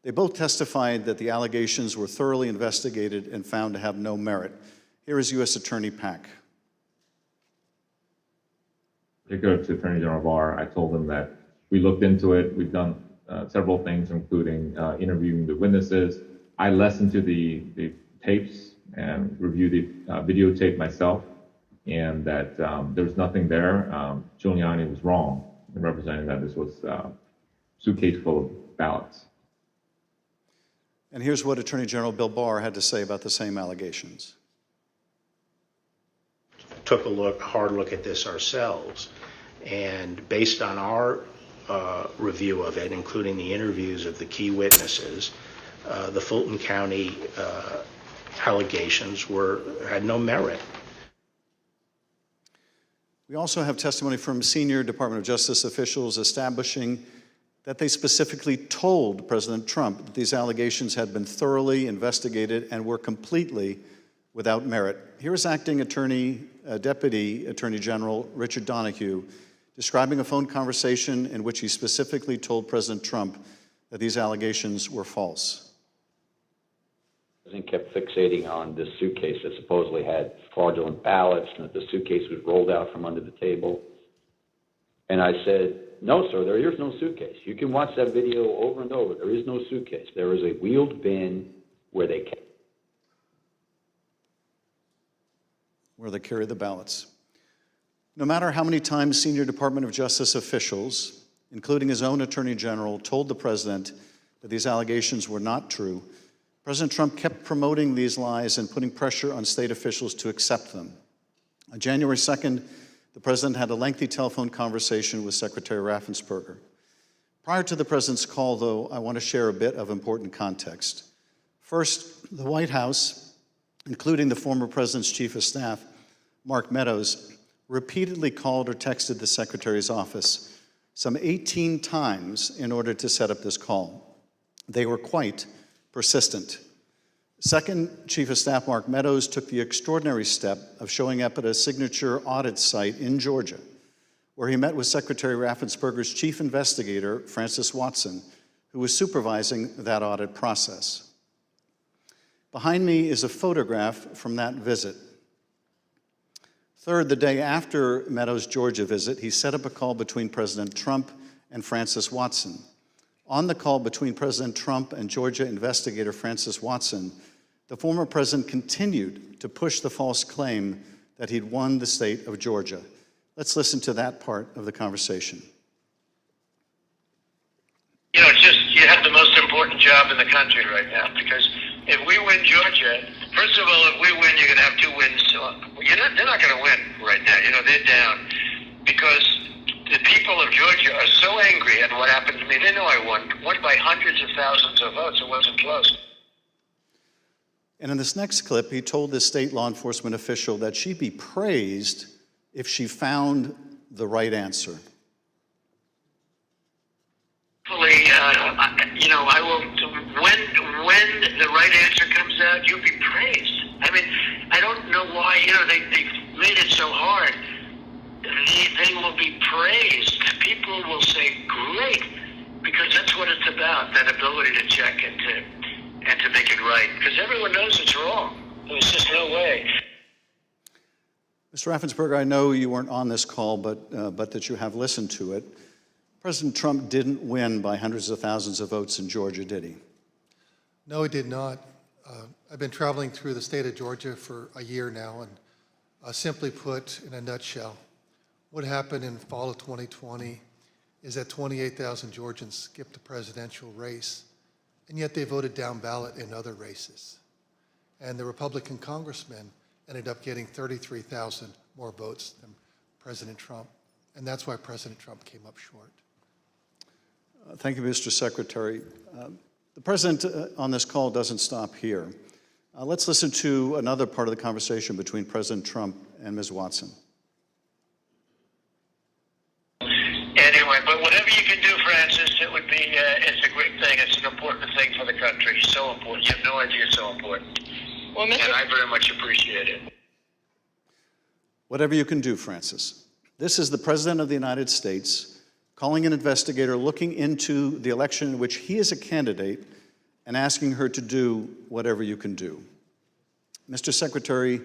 They both testified that the allegations were thoroughly investigated and found to have no merit. Here is U.S. Attorney Pack. Particular to Attorney General Barr, I told him that we looked into it. We've done several things, including interviewing the witnesses. I listened to the tapes and reviewed the videotape myself, and that there was nothing there. Giuliani was wrong in representing that this was a suitcase full of ballots. And here's what Attorney General Bill Barr had to say about the same allegations. Took a hard look at this ourselves, and based on our review of it, including the interviews of the key witnesses, the Fulton County allegations had no merit. We also have testimony from senior Department of Justice officials establishing that they specifically told President Trump that these allegations had been thoroughly investigated and were completely without merit. Here is Acting Deputy Attorney General Richard Donahue describing a phone conversation in which he specifically told President Trump that these allegations were false. The president kept fixating on this suitcase that supposedly had fraudulent ballots and that the suitcase was rolled out from under the table. And I said, no, sir, there is no suitcase. You can watch that video over and over. There is no suitcase. There is a wheeled bin where they carry the ballots. No matter how many times senior Department of Justice officials, including his own Attorney General, told the president that these allegations were not true, President Trump kept promoting these lies and putting pressure on state officials to accept them. On January 2nd, the President had a lengthy telephone conversation with Secretary Raffensperger. Prior to the President's call, though, I want to share a bit of important context. First, the White House, including the former President's Chief of Staff, Mark Meadows, repeatedly called or texted the Secretary's office some 18 times in order to set up this call. They were quite persistent. Second, Chief of Staff Mark Meadows took the extraordinary step of showing up at a signature audit site in Georgia, where he met with Secretary Raffensperger's chief investigator, Francis Watson, who was supervising that audit process. Behind me is a photograph from that visit. Third, the day after Meadows' Georgia visit, he set up a call between President Trump and Francis Watson. On the call between President Trump and Georgia investigator Francis Watson, the former president continued to push the false claim that he'd won the state of Georgia. Let's listen to that part of the conversation. You know, you have the most important job in the country right now, because if we win Georgia, first of all, if we win, you're going to have 2 wins. They're not going to win right now. You know, they're down because the people of Georgia are so angry at what happened to me. They know I won by hundreds of thousands of votes. It wasn't close. And in this next clip, he told this state law enforcement official that she'd be praised if she found the right answer. Hopefully, I will. When the right answer comes out, you'll be praised. I mean, I don't know why. They've made it so hard. They will be praised. People will say, "Great," because that's what it's about. That ability to check and to make it right. Because everyone knows it's wrong. There's just no way. Mr. Raffensperger, I know you weren't on this call, but that you have listened to it. President Trump didn't win by hundreds of thousands of votes in Georgia, did he? No, he did not. I've been traveling through the state of Georgia for a year now, and simply put, in a nutshell, what happened in fall of 2020 is that 28,000 Georgians skipped the presidential race, and yet they voted down ballot in other races. And the Republican congressmen ended up getting 33,000 more votes than President Trump, and that's why President Trump came up short. Thank you, Mr. Secretary. The President on this call doesn't stop here. Let's listen to another part of the conversation between President Trump and Ms. Watson. Anyway, but whatever you can do, Francis, it would be, it's a great thing. It's an important thing for the country. So important. You have no idea it's so important. Well, and I very much appreciate it. Whatever you can do, Francis. This is the President of the United States calling an investigator looking into the election in which he is a candidate and asking her to do whatever you can do. Mr. Secretary,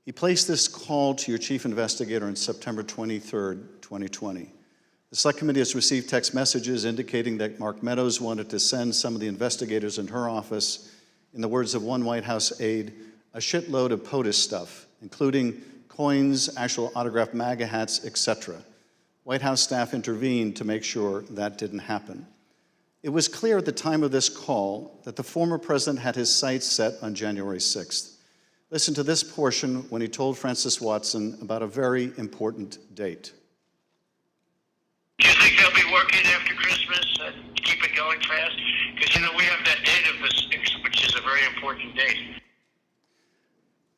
he placed this call to your chief investigator on September 23rd, 2020. The Select Committee has received text messages indicating that Mark Meadows wanted to send some of the investigators in her office, in the words of one White House aide, a shitload of POTUS stuff, including coins, actual autographed MAGA hats, etc. White House staff intervened to make sure that didn't happen. It was clear at the time of this call that the former president had his sights set on January 6th. Listen to this portion when he told Francis Watson about a very important date. Do you think they'll be working after Christmas and keep it going fast? Because, we have that date of the 6th, which is a very important date.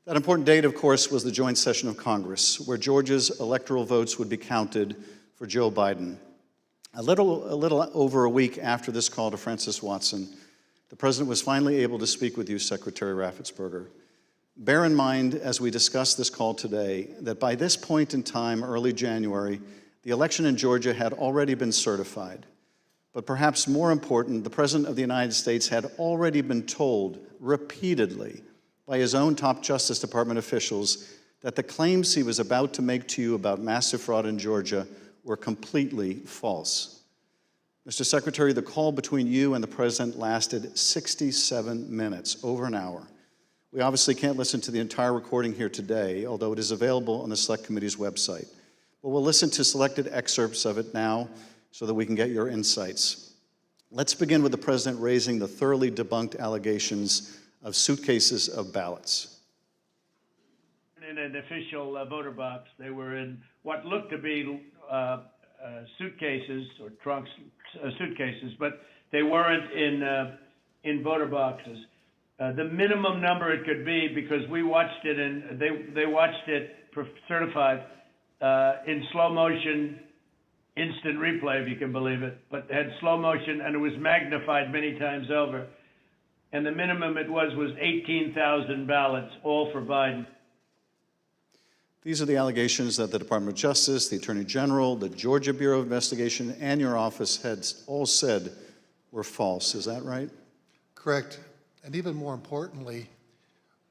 That important date, of course, was the joint session of Congress, where Georgia's electoral votes would be counted for Joe Biden. A little over a week after this call to Francis Watson, the President was finally able to speak with you, Secretary Raffensperger. Bear in mind, as we discuss this call today, that by this point in time, early January, the election in Georgia had already been certified. But perhaps more important, the President of the United States had already been told repeatedly by his own top Justice Department officials that the claims he was about to make to you about massive fraud in Georgia were completely false. Mr. Secretary, the call between you and the President lasted 67 minutes, over an hour. We obviously can't listen to the entire recording here today, although it is available on the Select Committee's website. But we'll listen to selected excerpts of it now so that we can get your insights. Let's begin with the President raising the thoroughly debunked allegations of suitcases of ballots. in an official voter box. They were in what looked to be suitcases or trunks, suitcases, but they weren't in voter boxes. The minimum number it could be, because we watched it and they watched it certified in slow motion, instant replay, if you can believe it, but had slow motion and it was magnified many times over. And the minimum it was 18,000 ballots, all for Biden. These are the allegations that the Department of Justice, the Attorney General, the Georgia Bureau of Investigation, and your office had all said were false. Is that right? Correct. And even more importantly,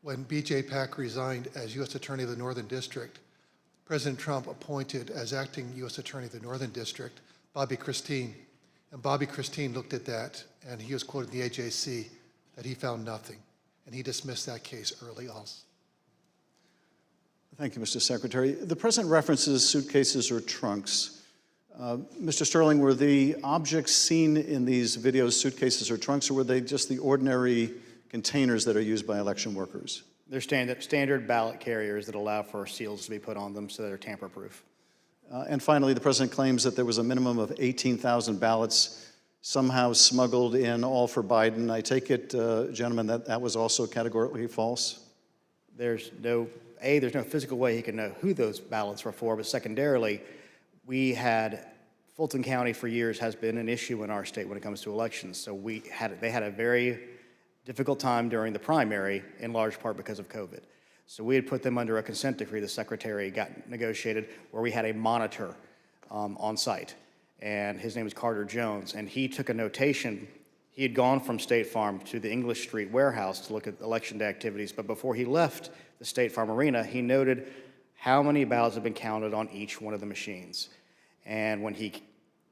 when B.J. Pack resigned as U.S. Attorney of the Northern District, President Trump appointed as acting U.S. Attorney of the Northern District Bobby Christine. And Bobby Christine looked at that, and he was quoted in the AJC that he found nothing. And he dismissed that case early also. Thank you, Mr. Secretary. The President references suitcases or trunks. Mr. Sterling, were the objects seen in these videos suitcases or trunks, or were they just the ordinary containers that are used by election workers? They're standard ballot carriers that allow for seals to be put on them so they're tamper-proof. And finally, the President claims that there was a minimum of 18,000 ballots somehow smuggled in, all for Biden. I take it, gentlemen, that was also categorically false? There's no physical way he can know who those ballots were for, but secondarily, Fulton County for years has been an issue in our state when it comes to elections. So they had a very difficult time during the primary, in large part because of COVID. So we had put them under a consent decree the Secretary got negotiated, where we had a monitor on site. And his name is Carter Jones, and he took a notation. He had gone from State Farm to the English Street warehouse to look at election day activities, but before he left the State Farm Arena, he noted how many ballots had been counted on each one of the machines. And when he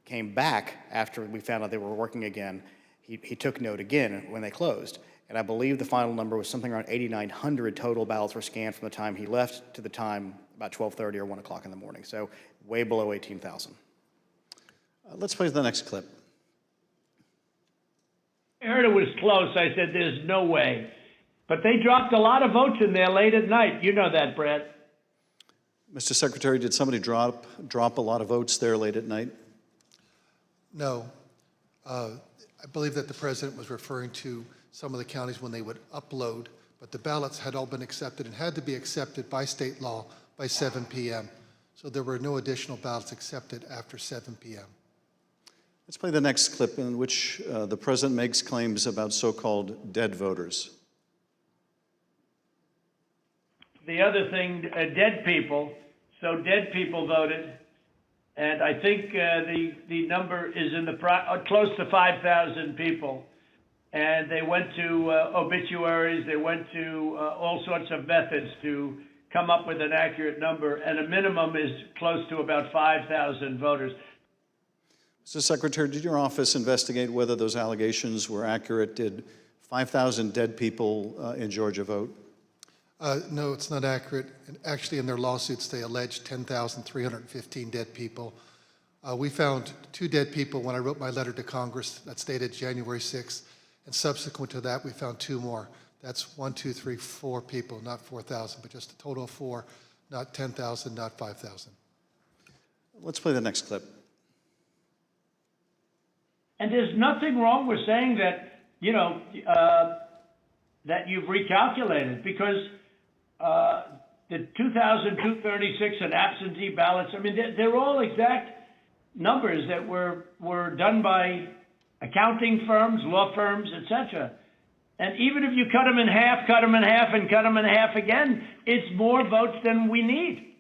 came back after we found out they were working again, he took note again when they closed. And I believe the final number was something around 8,900 total ballots were scanned from the time he left to the time about 12:30 or 1 o'clock in the morning. So way below 18,000. Let's play the next clip. I heard it was close. I said, there's no way. But they dropped a lot of votes in there late at night. You know that, Brad. Mr. Secretary, did somebody drop a lot of votes there late at night? No. I believe that the President was referring to some of the counties when they would upload, but the ballots had all been accepted and had to be accepted by state law by 7 p.m. So there were no additional ballots accepted after 7 p.m. Let's play the next clip in which the President makes claims about so-called dead voters. The other thing, dead people. So dead people voted, and I think the number is in the close to 5,000 people. And they went to obituaries, they went to all sorts of methods to come up with an accurate number, and a minimum is close to about 5,000 voters. Mr. Secretary, did your office investigate whether those allegations were accurate? Did 5,000 dead people in Georgia vote? No, it's not accurate. And actually, in their lawsuits, they alleged 10,315 dead people. We found 2 dead people when I wrote my letter to Congress that stated January 6th. And subsequent to that, we found 2 more. That's 1, 2, 3, 4 people, not 4,000, but just a total of 4, not 10,000, not 5,000. Let's play the next clip. And there's nothing wrong with saying that, that you've recalculated, because the 2,236 and absentee ballots, I mean, they're all exact numbers that were done by accounting firms, law firms, etc. And even if you cut them in half, and cut them in half again, it's more votes than we need.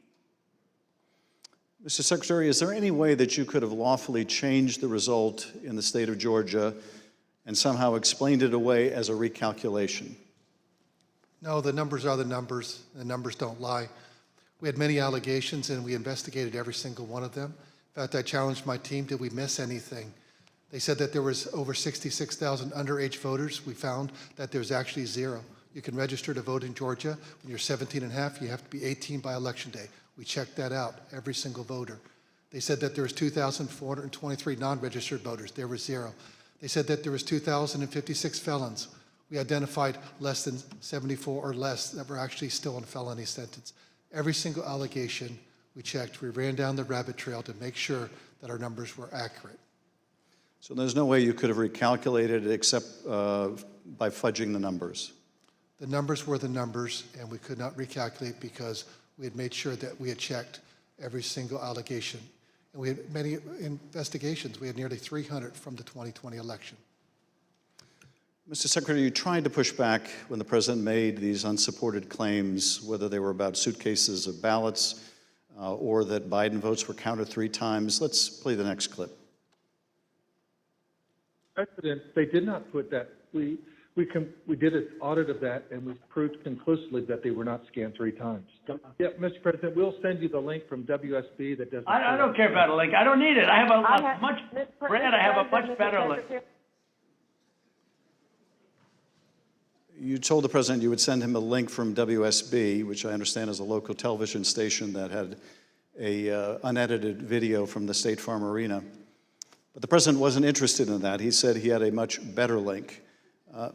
Mr. Secretary, is there any way that you could have lawfully changed the result in the state of Georgia and somehow explained it away as a recalculation? No, the numbers are the numbers. The numbers don't lie. We had many allegations, and we investigated every single one of them. In fact, I challenged my team, did we miss anything? They said that there was over 66,000 underage voters. We found that there's actually 0. You can register to vote in Georgia. When you're 17 and a half, you have to be 18 by Election Day. We checked that out, every single voter. They said that there was 2,423 non-registered voters. There were 0. They said that there was 2,056 felons. We identified less than 74 or less that were actually still on felony sentence. Every single allegation we checked, we ran down the rabbit trail to make sure that our numbers were accurate. So there's no way you could have recalculated it except by fudging the numbers? The numbers were the numbers, and we could not recalculate because we had made sure that we had checked every single allegation. And we had many investigations. We had nearly 300 from the 2020 election. Mr. Secretary, you tried to push back when the president made these unsupported claims, whether they were about suitcases of ballots or that Biden votes were counted 3 times. Let's play the next clip. President, they did not put that. We did an audit of that, and we proved conclusively that they were not scanned 3 times. Yeah, Mr. President, we'll send you the link from WSB that doesn't. I don't care about a link. I don't need it. I have a much better link. You told the president you would send him a link from WSB, which I understand is a local television station that had a unedited video from the State Farm Arena. But the president wasn't interested in that. He said he had a much better link.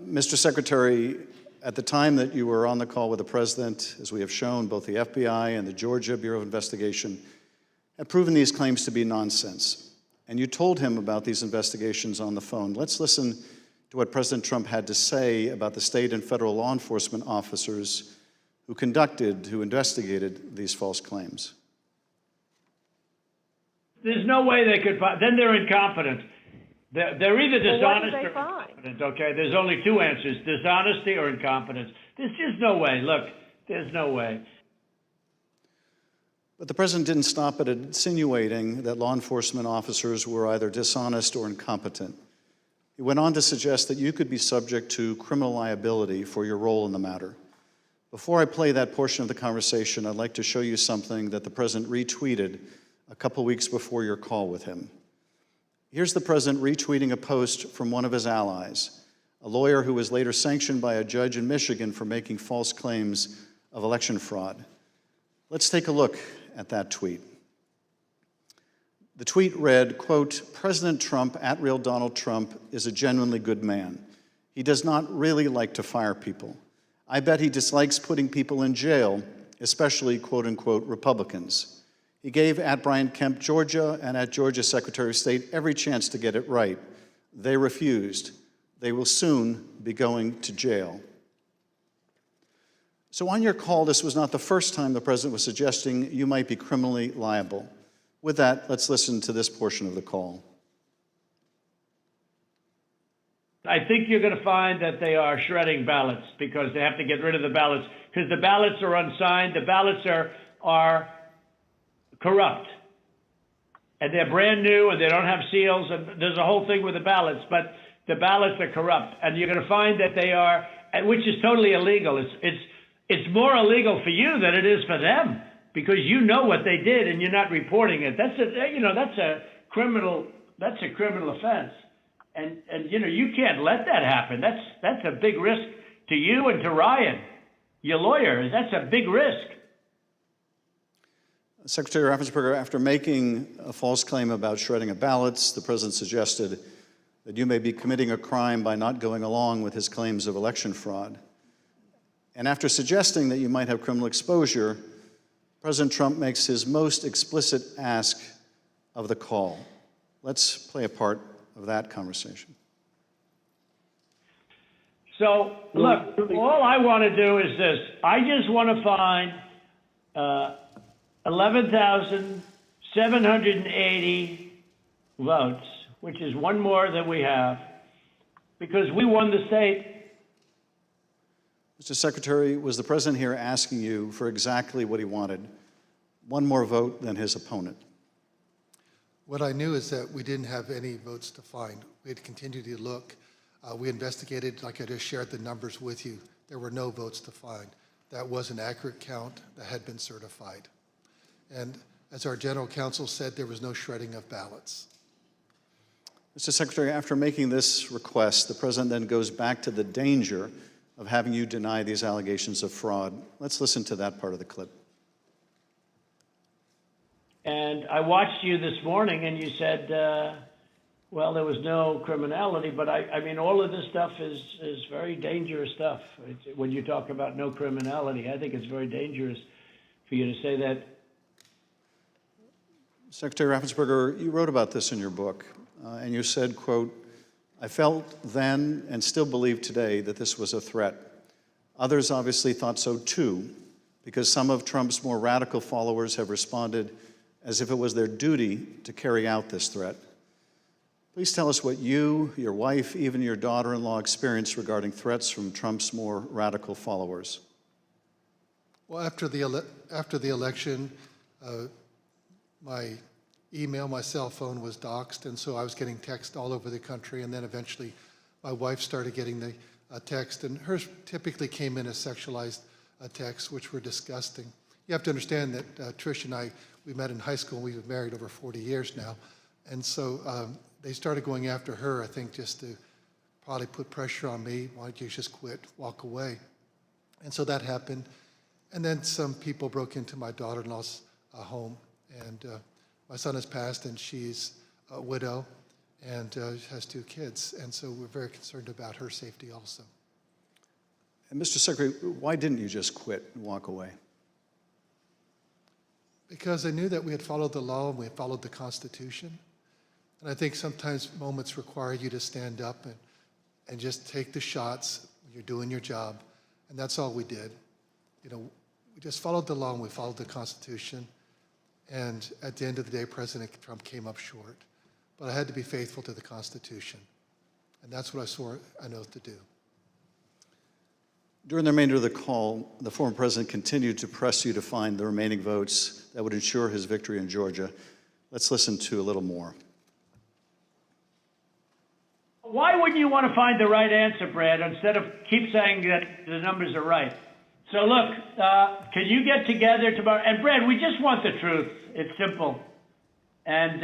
Mr. Secretary, at the time that you were on the call with the president, as we have shown, both the FBI and the Georgia Bureau of Investigation had proven these claims to be nonsense. And you told him about these investigations on the phone. Let's listen to what President Trump had to say about the state and federal law enforcement officers who investigated these false claims. There's no way they could find. Then they're incompetent. They're either dishonest or incompetent. Okay, there's only 2 answers: dishonesty or incompetence. There's just no way. Look, there's no way. But the president didn't stop at insinuating that law enforcement officers were either dishonest or incompetent. He went on to suggest that you could be subject to criminal liability for your role in the matter. Before I play that portion of the conversation, I'd like to show you something that the president retweeted a couple weeks before your call with him. Here's the president retweeting a post from one of his allies, a lawyer who was later sanctioned by a judge in Michigan for making false claims of election fraud. Let's take a look at that tweet. The tweet read, quote, "President Trump, @real Donald Trump, is a genuinely good man. He does not really like to fire people. I bet he dislikes putting people in jail, especially, quote unquote, Republicans. He gave @Brian Kemp, Georgia, and @Georgia Secretary of State every chance to get it right. They refused. They will soon be going to jail." So on your call, this was not the first time the president was suggesting you might be criminally liable. With that, let's listen to this portion of the call. I think you're going to find that they are shredding ballots because they have to get rid of the ballots because the ballots are unsigned. The ballots are corrupt. And they're brand new and they don't have seals. And there's a whole thing with the ballots, but the ballots are corrupt. And you're going to find that they are, which is totally illegal. It's more illegal for you than it is for them because you know what they did and you're not reporting it. That's a criminal offense. And you can't let that happen. That's a big risk to you and to Ryan, your lawyer. That's a big risk. Secretary Raffensperger, after making a false claim about shredding of ballots, the president suggested that you may be committing a crime by not going along with his claims of election fraud. And after suggesting that you might have criminal exposure, President Trump makes his most explicit ask of the call. Let's play a part of that conversation. So, look, all I want to do is this. I just want to find 11,780 votes, which is one more than we have, because we won the state. Mr. Secretary, was the president here asking you for exactly what he wanted? One more vote than his opponent. What I knew is that we didn't have any votes to find. We had continued to look. We investigated, like I just shared the numbers with you. There were no votes to find. That was an accurate count that had been certified. And as our general counsel said, there was no shredding of ballots. Mr. Secretary, after making this request, the president then goes back to the danger of having you deny these allegations of fraud. Let's listen to that part of the clip. And I watched you this morning and you said, well, there was no criminality, but I mean, all of this stuff is very dangerous stuff. When you talk about no criminality, I think it's very dangerous for you to say that. Secretary Raffensperger, you wrote about this in your book, and you said, quote, "I felt then and still believe today that this was a threat. Others obviously thought so too, because some of Trump's more radical followers have responded as if it was their duty to carry out this threat. Please tell us what you, your wife, even your daughter-in-law experienced regarding threats from Trump's more radical followers." Well, after the election, my email, my cell phone was doxxed, and so I was getting text all over the country, and then eventually my wife started getting the text, and hers typically came in as sexualized texts, which were disgusting. You have to understand that Trish and I, we met in high school, and we've been married over 40 years now, and so they started going after her, I think, just to probably put pressure on me. Why don't you just quit, walk away? And so that happened, and then some people broke into my daughter-in-law's home, and my son has passed, and she's a widow and has 2 kids, and so we're very concerned about her safety also. And Mr. Secretary, why didn't you just quit and walk away? Because I knew that we had followed the law and we had followed the Constitution, and I think sometimes moments require you to stand up and just take the shots when you're doing your job, and that's all we did. You know, we just followed the law and we followed the Constitution. And at the end of the day, President Trump came up short. But I had to be faithful to the Constitution. And that's what I swore an oath to do. During the remainder of the call, the former president continued to press you to find the remaining votes that would ensure his victory in Georgia. Let's listen to a little more. Why wouldn't you want to find the right answer, Brad, instead of keep saying that the numbers are right? So look, can you get together tomorrow? And Brad, we just want the truth. It's simple. And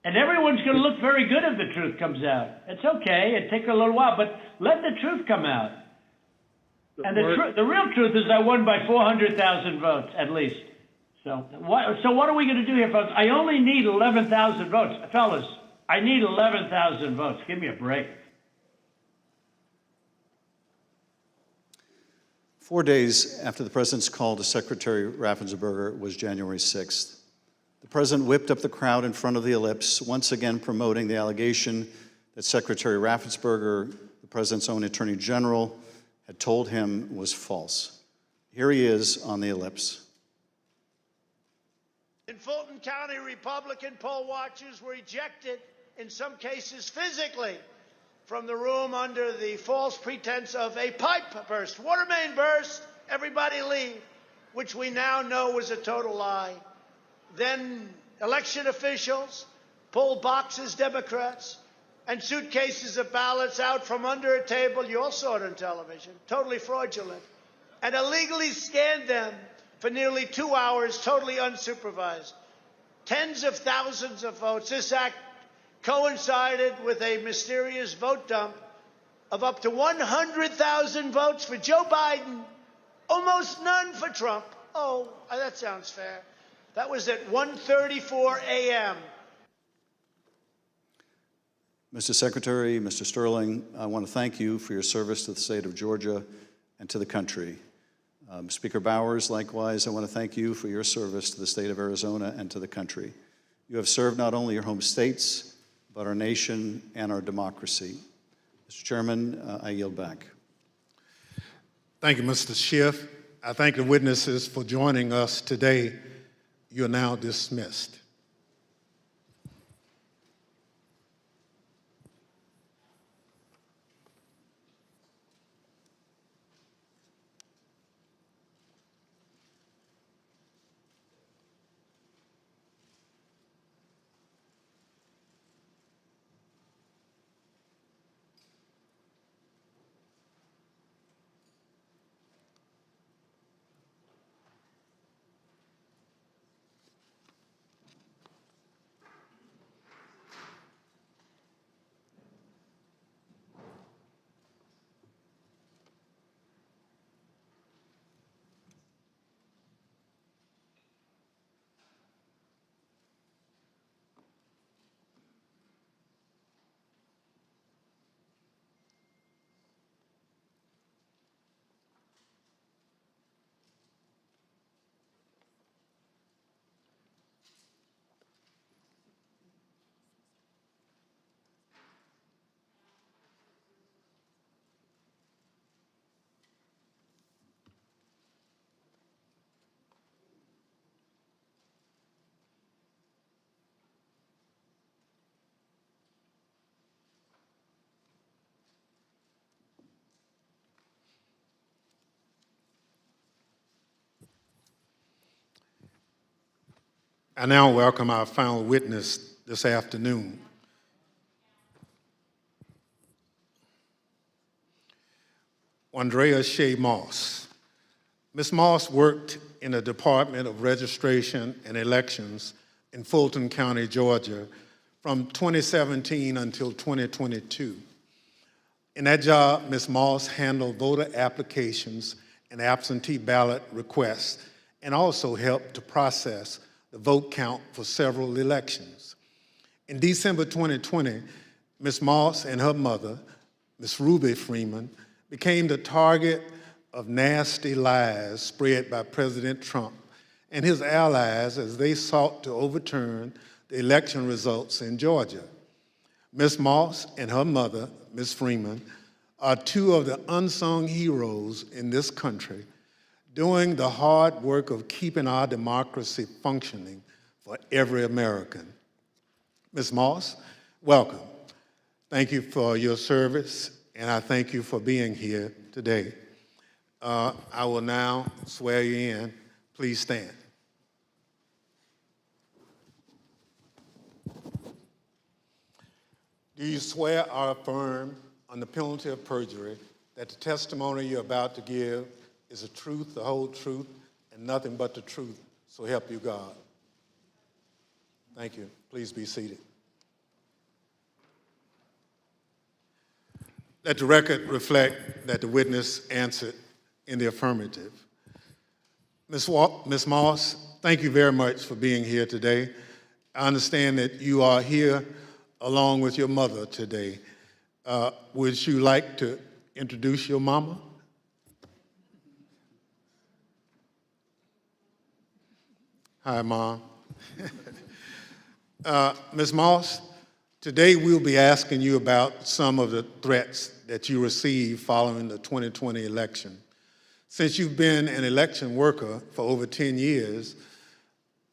everyone's going to look very good if the truth comes out. It's okay. It takes a little while, but let the truth come out. And the real truth is I won by 400,000 votes, at least. So what are we going to do here, folks? I only need 11,000 votes. Fellas, I need 11,000 votes. Give me a break. 4 days after the president's call to Secretary Raffensperger was January 6th. The president whipped up the crowd in front of the ellipse, once again promoting the allegation that Secretary Raffensperger, the president's own attorney general, had told him was false. Here he is on the ellipse. In Fulton County, Republican poll watchers were ejected, in some cases physically, from the room under the false pretense of a pipe burst, water main burst, everybody leave, which we now know was a total lie. Then election officials pulled boxes, Democrats, and suitcases of ballots out from under a table. You all saw it on television, totally fraudulent, and illegally scanned them for nearly 2 hours, totally unsupervised. Tens of thousands of votes. This act coincided with a mysterious vote dump of up to 100,000 votes for Joe Biden, almost none for Trump. Oh, that sounds fair. That was at 1:34 a.m. Mr. Secretary, Mr. Sterling, I want to thank you for your service to the state of Georgia and to the country. Speaker Bowers, likewise, I want to thank you for your service to the state of Arizona and to the country. You have served not only your home states, but our nation and our democracy. Mr. Chairman, I yield back. Thank you, Mr. Schiff. I thank the witnesses for joining us today. You are now dismissed. I now welcome our final witness this afternoon. Andrea Shea Moss. Ms. Moss worked in the Department of Registration and Elections in Fulton County, Georgia, from 2017 until 2022. In that job, Ms. Moss handled voter applications and absentee ballot requests and also helped to process the vote count for several elections. In December 2020, Ms. Moss and her mother, Ms. Ruby Freeman, became the target of nasty lies spread by President Trump and his allies as they sought to overturn the election results in Georgia. Ms. Moss and her mother, Ms. Freeman, are two of the unsung heroes in this country, doing the hard work of keeping our democracy functioning for every American. Ms. Moss, welcome. Thank you for your service, and I thank you for being here today. I will now swear you in. Please stand. Do you swear or affirm on the penalty of perjury that the testimony you're about to give is the truth, the whole truth, and nothing but the truth, so help you God? Thank you. Please be seated. Let the record reflect that the witness answered in the affirmative. Ms. Moss, thank you very much for being here today. I understand that you are here along with your mother today. Would you like to introduce your mama? Hi, Mom. Ms. Moss, today we'll be asking you about some of the threats that you received following the 2020 election. Since you've been an election worker for over 10 years,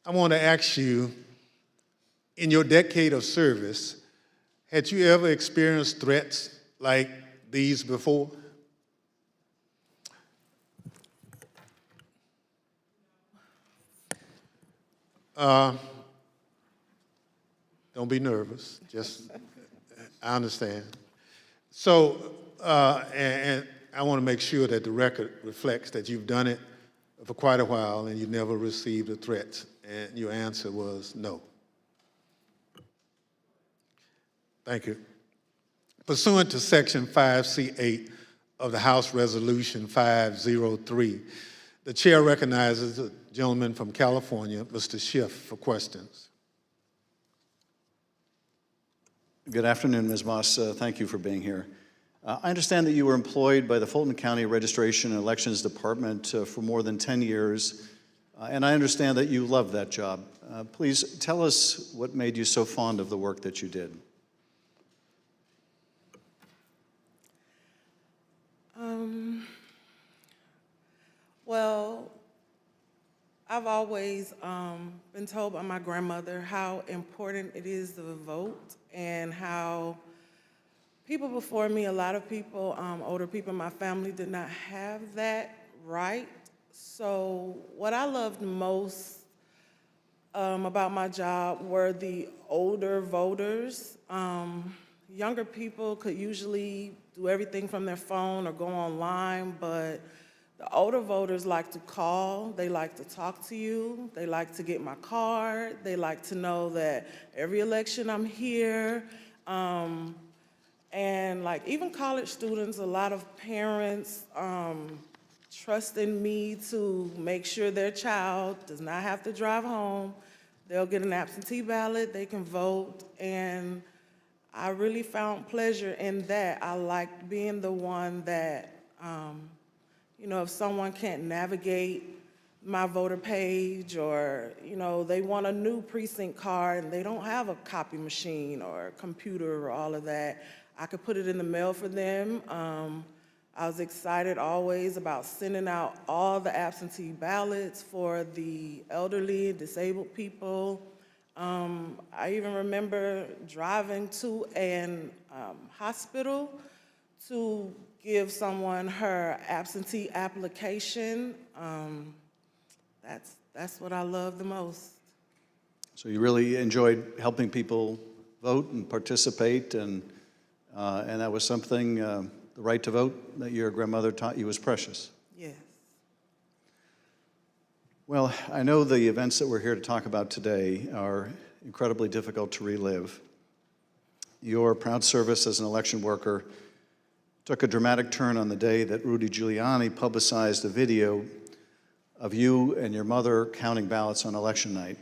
I want to ask you, in your decade of service, had you ever experienced threats like these before? Don't be nervous. I understand. So, and I want to make sure that the record reflects that you've done it for quite a while and you never received a threat, and your answer was no. Thank you. Pursuant to Section 5C8 of the House Resolution 503, the chair recognizes the gentleman from California, Mr. Schiff, for questions. Good afternoon, Ms. Moss. Thank you for being here. I understand that you were employed by the Fulton County Registration and Elections Department for more than 10 years, and I understand that you love that job. Please tell us what made you so fond of the work that you did. Well, I've always been told by my grandmother how important it is to vote, and how people before me, a lot of people, older people in my family, did not have that right. So what I loved most about my job were the older voters. Younger people could usually do everything from their phone or go online, but the older voters like to call, they like to talk to you, they like to get my card, they like to know that every election I'm here. And like even college students, a lot of parents trust in me to make sure their child does not have to drive home. They'll get an absentee ballot, they can vote, and I really found pleasure in that. I liked being the one that, you know, if someone can't navigate my voter page, or, you know, they want a new precinct card and they don't have a copy machine or a computer or all of that, I could put it in the mail for them. I was excited always about sending out all the absentee ballots for the elderly and disabled people. I even remember driving to an hospital to give someone her absentee application. That's what I love the most. So you really enjoyed helping people vote and participate, and that was something, the right to vote, that your grandmother taught you was precious. Yes. Well, I know the events that we're here to talk about today are incredibly difficult to relive. Your proud service as an election worker took a dramatic turn on the day that Rudy Giuliani publicized a video of you and your mother counting ballots on election night.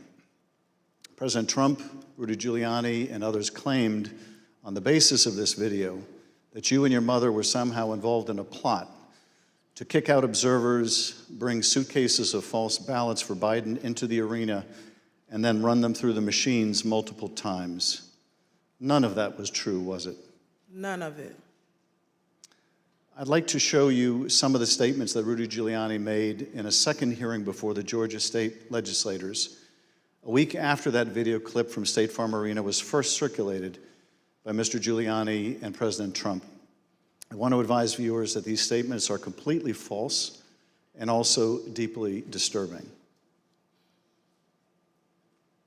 President Trump, Rudy Giuliani, and others claimed on the basis of this video that you and your mother were somehow involved in a plot to kick out observers, bring suitcases of false ballots for Biden into the arena, and then run them through the machines multiple times. None of that was true, was it? None of it. I'd like to show you some of the statements that Rudy Giuliani made in a second hearing before the Georgia state legislators, a week after that video clip from State Farm Arena was first circulated by Mr. Giuliani and President Trump. I want to advise viewers that these statements are completely false and also deeply disturbing.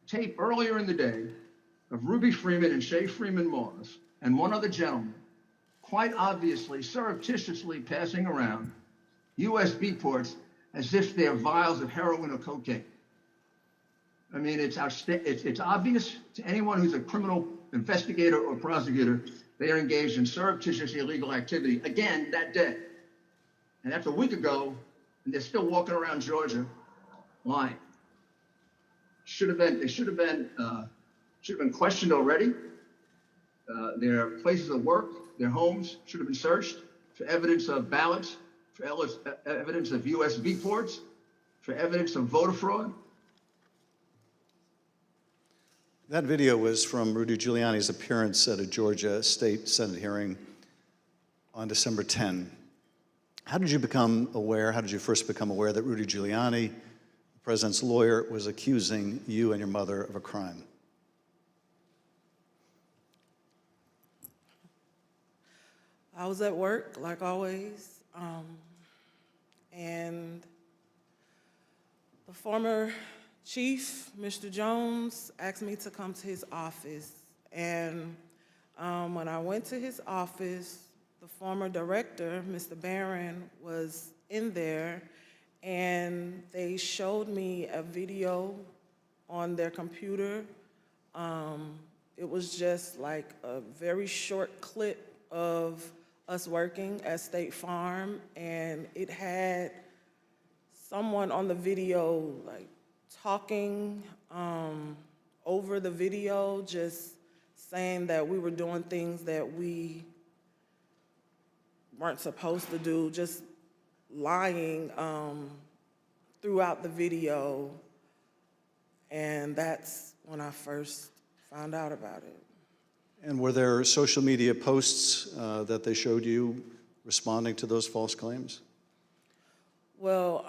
Tape earlier in the day of Ruby Freeman and Shay Freeman Moss and one other gentleman quite obviously surreptitiously passing around USB ports as if they're vials of heroin or cocaine. I mean, it's obvious to anyone who's a criminal investigator or prosecutor they are engaged in surreptitious illegal activity again that day. And that's a week ago, and they're still walking around Georgia lying. They should have been questioned already. Their places of work, their homes should have been searched for evidence of ballots, for evidence of USB ports, for evidence of voter fraud. That video was from Rudy Giuliani's appearance at a Georgia State Senate hearing on December 10. How did you first become aware that Rudy Giuliani, the president's lawyer, was accusing you and your mother of a crime? I was at work, like always, and the former chief, Mr. Jones, asked me to come to his office. And when I went to his office, the former director, Mr. Barron, was in there, and they showed me a video on their computer. It was just like a very short clip of us working at State Farm, and it had someone on the video like talking over the video, just saying that we were doing things that we weren't supposed to do, just lying throughout the video. And that's when I first found out about it. And were there social media posts that they showed you responding to those false claims? Well,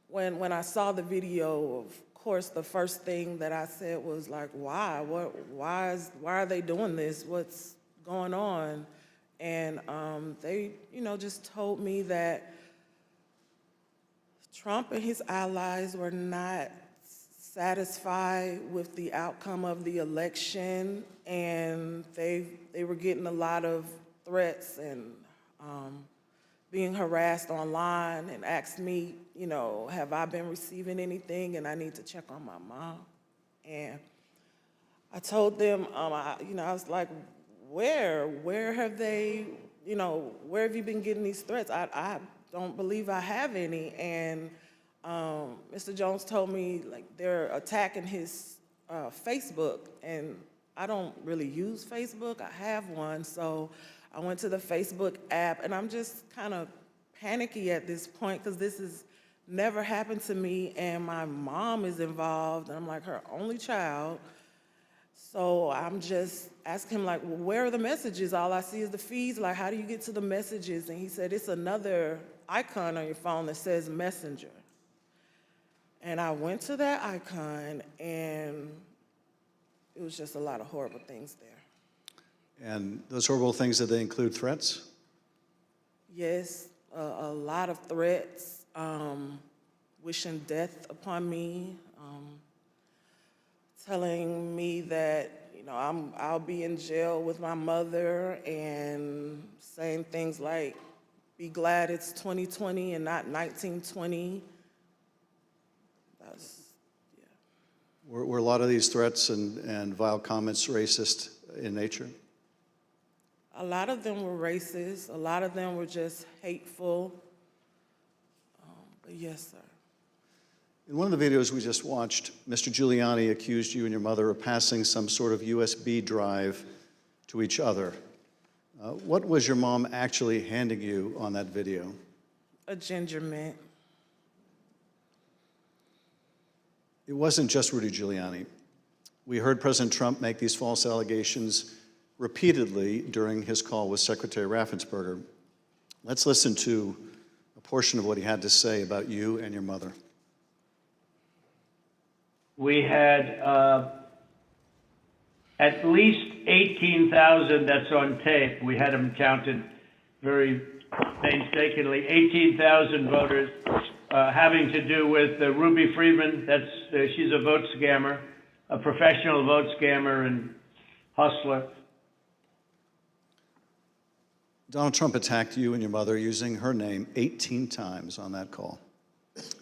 when I saw the video, of course, the first thing that I said was like, why? Why are they doing this? What's going on? And they, just told me that Trump and his allies were not satisfied with the outcome of the election, and they were getting a lot of threats and being harassed online, and asked me, have I been receiving anything, and I need to check on my mom. And I told them, I was like, where have they, where have you been getting these threats? I don't believe I have any. And Mr. Jones told me, like, they're attacking his Facebook, and I don't really use Facebook. I have one, so I went to the Facebook app, and I'm just kind of panicky at this point because this has never happened to me, and my mom is involved, and I'm like her only child. So I'm just asking him, like, well, where are the messages? All I see is the feeds. Like, how do you get to the messages? And he said, it's another icon on your phone that says Messenger. And I went to that icon, and it was just a lot of horrible things there. And those horrible things, did they include threats? Yes, a lot of threats, wishing death upon me, telling me that, you know, I'll be in jail with my mother, and saying things like, be glad it's 2020 and not 1920. Were a lot of these threats and vile comments racist in nature? A lot of them were racist. A lot of them were just hateful. But yes, sir. In one of the videos we just watched, Mr. Giuliani accused you and your mother of passing some sort of USB drive to each other. What was your mom actually handing you on that video? A ginger mint. It wasn't just Rudy Giuliani. We heard President Trump make these false allegations repeatedly during his call with Secretary Raffensperger. Let's listen to a portion of what he had to say about you and your mother. We had at least 18,000, that's on tape. We had them counted very painstakingly, 18,000 voters having to do with Ruby Freeman. She's a vote scammer, a professional vote scammer and hustler. Donald Trump attacked you and your mother using her name 18 times on that call.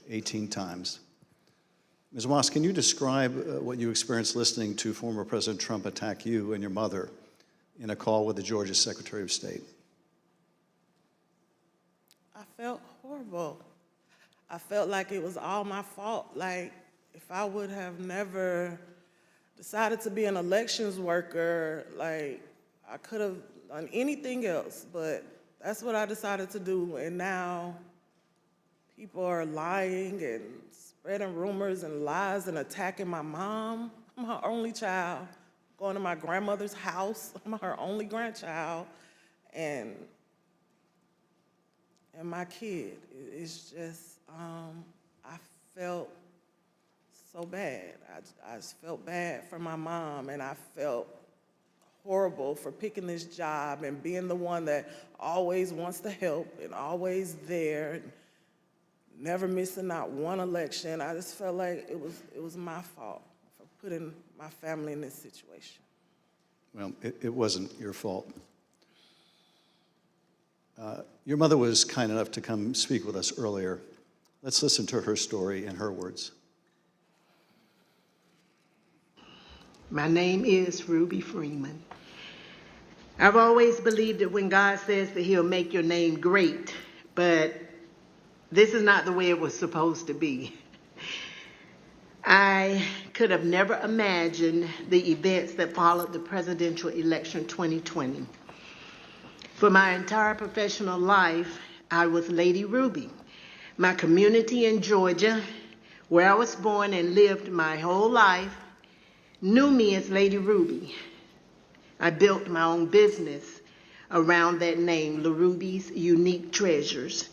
18 times. Ms. Moss, can you describe what you experienced listening to former President Trump attack you and your mother in a call with the Georgia Secretary of State? I felt horrible. I felt like it was all my fault. Like, if I would have never decided to be an elections worker, like, I could have done anything else, but that's what I decided to do. And now people are lying and spreading rumors and lies and attacking my mom. I'm her only child. Going to my grandmother's house. I'm her only grandchild. And my kid. It's just, I felt so bad. I just felt bad for my mom, and I felt horrible for picking this job and being the one that always wants to help and always there, and never missing not one election. I just felt like it was my fault for putting my family in this situation. Well, it wasn't your fault. Your mother was kind enough to come speak with us earlier. Let's listen to her story in her words. My name is Ruby Freeman. I've always believed that when God says that he'll make your name great, but this is not the way it was supposed to be. I could have never imagined the events that followed the presidential election 2020. For my entire professional life, I was Lady Ruby. My community in Georgia, where I was born and lived my whole life, knew me as Lady Ruby. I built my own business around that name, La Ruby's Unique Treasures,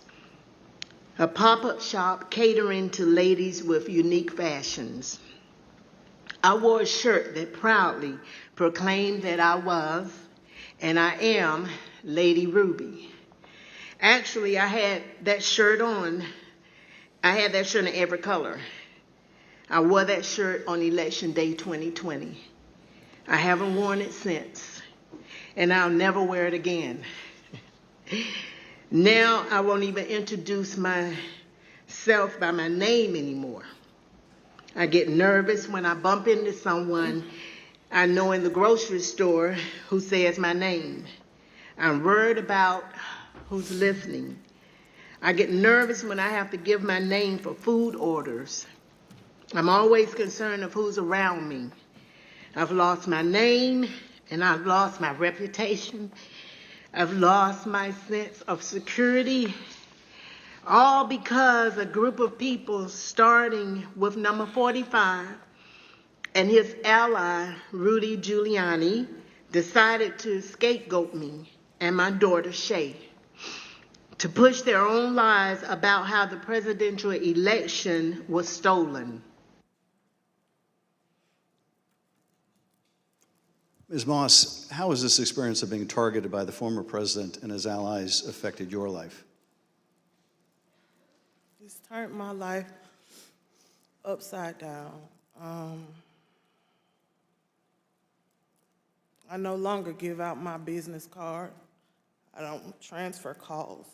a pop-up shop catering to ladies with unique fashions. I wore a shirt that proudly proclaimed that I was, and I am, Lady Ruby. Actually, I had that shirt on. I had that shirt in every color. I wore that shirt on Election Day 2020. I haven't worn it since, and I'll never wear it again. Now I won't even introduce myself by my name anymore. I get nervous when I bump into someone I know in the grocery store who says my name. I'm worried about who's listening. I get nervous when I have to give my name for food orders. I'm always concerned of who's around me. I've lost my name, and I've lost my reputation. I've lost my sense of security, all because a group of people, starting with number 45 and his ally, Rudy Giuliani, decided to scapegoat me and my daughter, Shay, to push their own lies about how the presidential election was stolen. Ms. Moss, how has this experience of being targeted by the former president and his allies affected your life? It's turned my life upside down. I no longer give out my business card. I don't transfer calls.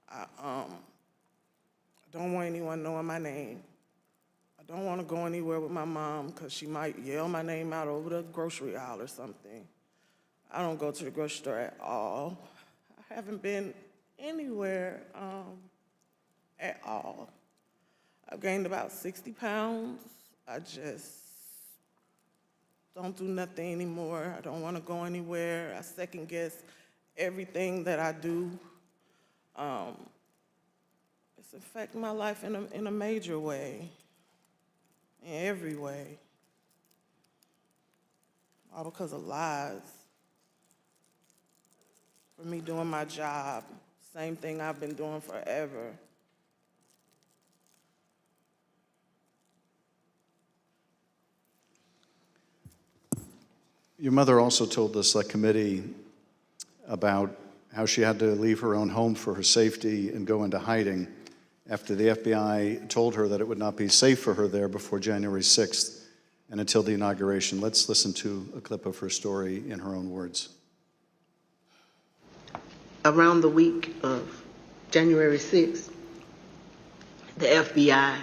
I don't want anyone knowing my name. I don't want to go anywhere with my mom because she might yell my name out over the grocery aisle or something. I don't go to the grocery store at all. I haven't been anywhere at all. I've gained about 60 pounds. I just don't do nothing anymore. I don't want to go anywhere. I second guess everything that I do. It's affecting my life in a major way, in every way. All because of lies. For me doing my job, same thing I've been doing forever. Your mother also told the select committee about how she had to leave her own home for her safety and go into hiding after the FBI told her that it would not be safe for her there before January 6th and until the inauguration. Let's listen to a clip of her story in her own words. Around the week of January 6th, the FBI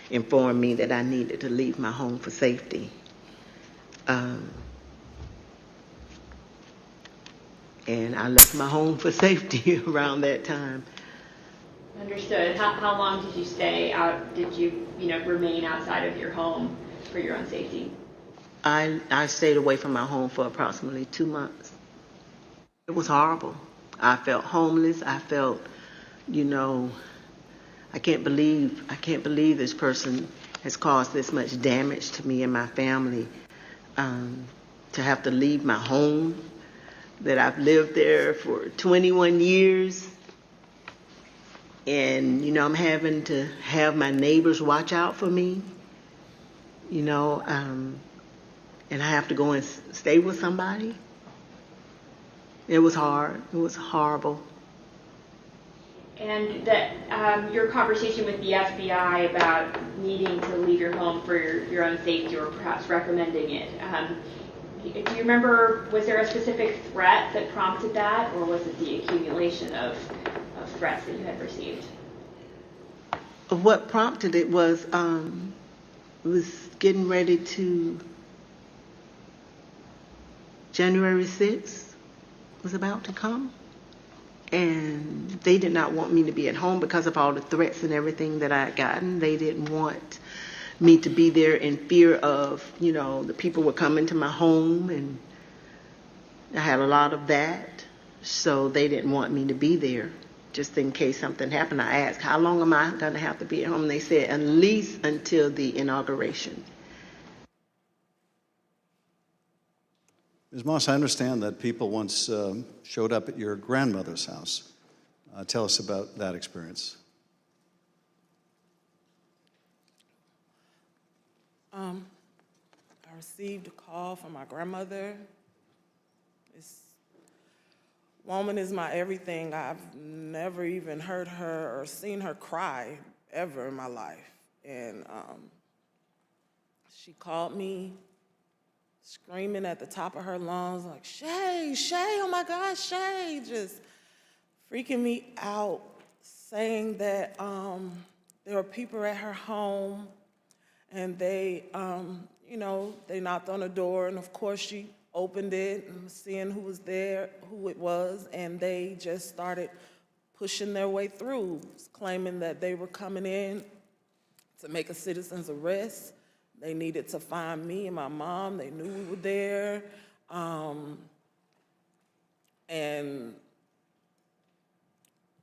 informed me that I needed to leave my home for safety. And I left my home for safety around that time. Understood. How long did you stay out? Did you, remain outside of your home for your own safety? I stayed away from my home for approximately 2 months. It was horrible. I felt homeless. I felt, I can't believe this person has caused this much damage to me and my family. To have to leave my home, that I've lived there for 21 years. And, I'm having to have my neighbors watch out for me, and I have to go and stay with somebody. It was hard. It was horrible. And that your conversation with the FBI about needing to leave your home for your own safety or perhaps recommending it, do you remember, was there a specific threat that prompted that, or was it the accumulation of threats that you had received? What prompted it was getting ready to, January 6th was about to come. And they did not want me to be at home because of all the threats and everything that I had gotten. They didn't want me to be there in fear of, the people were coming to my home, and I had a lot of that. So they didn't want me to be there just in case something happened. I asked, how long am I going to have to be at home? And they said, at least until the inauguration. Ms. Moss, I understand that people once showed up at your grandmother's house. Tell us about that experience. I received a call from my grandmother. This woman is my everything. I've never even heard her or seen her cry ever in my life. And she called me screaming at the top of her lungs, like, Shay, oh my God, Shay, just freaking me out, saying that there were people at her home, and they, they knocked on the door, and of course she opened it and seeing who was there, who it was, and they just started pushing their way through, claiming that they were coming in to make a citizen's arrest. They needed to find me and my mom. They knew we were there. And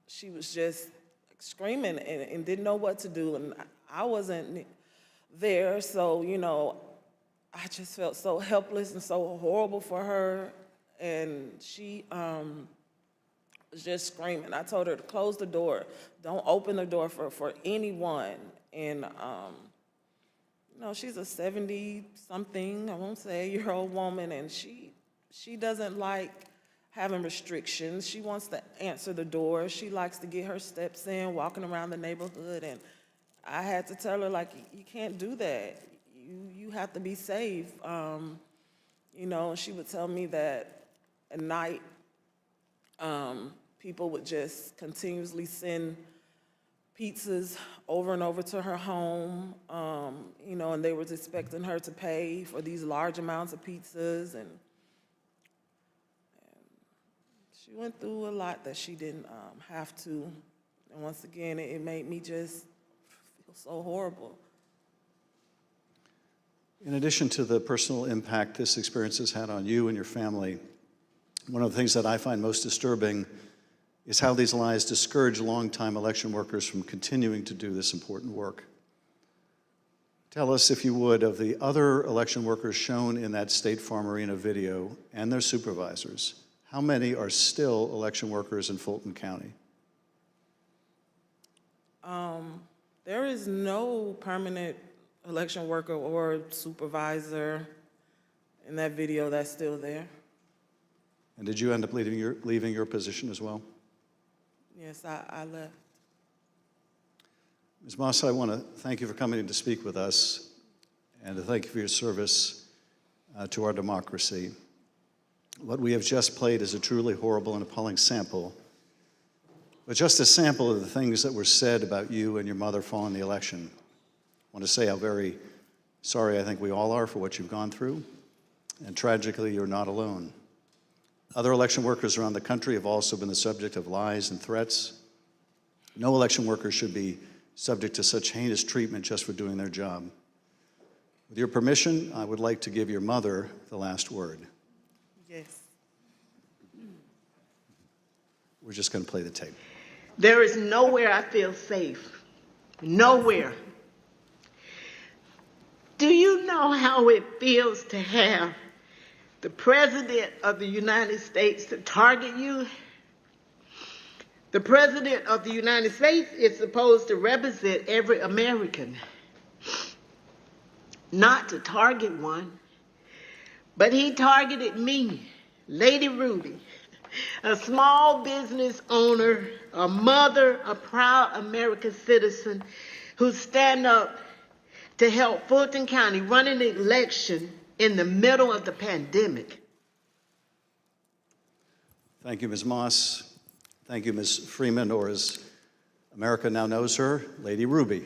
she was just screaming and didn't know what to do. And I wasn't there, so, I just felt so helpless and so horrible for her. And she was just screaming. I told her to close the door. Don't open the door for anyone. And, she's a 70-something, I won't say, year-old woman, and she doesn't like having restrictions. She wants to answer the door. She likes to get her steps in, walking around the neighborhood, and I had to tell her, like, you can't do that. You have to be safe. You know, she would tell me that at night, people would just continuously send pizzas over and over to her home, you know, and they was expecting her to pay for these large amounts of pizzas, and she went through a lot that she didn't have to. And once again, it made me just feel so horrible. In addition to the personal impact this experience has had on you and your family, one of the things that I find most disturbing is how these lies discourage longtime election workers from continuing to do this important work. Tell us, if you would, of the other election workers shown in that State Farm Arena video and their supervisors. How many are still election workers in Fulton County? There is no permanent election worker or supervisor in that video that's still there. And did you end up leaving your position as well? Yes, I left. Ms. Moss, I want to thank you for coming in to speak with us and to thank you for your service to our democracy. What we have just played is a truly horrible and appalling sample, but just a sample of the things that were said about you and your mother following the election. I want to say how very sorry I think we all are for what you've gone through, and tragically, you're not alone. Other election workers around the country have also been the subject of lies and threats. No election worker should be subject to such heinous treatment just for doing their job. With your permission, I would like to give your mother the last word. Yes. We're just going to play the tape. There is nowhere I feel safe. Nowhere. Do you know how it feels to have the President of the United States to target you? The President of the United States is supposed to represent every American, not to target one. But he targeted me, Lady Ruby, a small business owner, a mother, a proud American citizen who stand up to help Fulton County run an election in the middle of the pandemic. Thank you, Ms. Moss. Thank you, Ms. Freeman, or as America now knows her, Lady Ruby,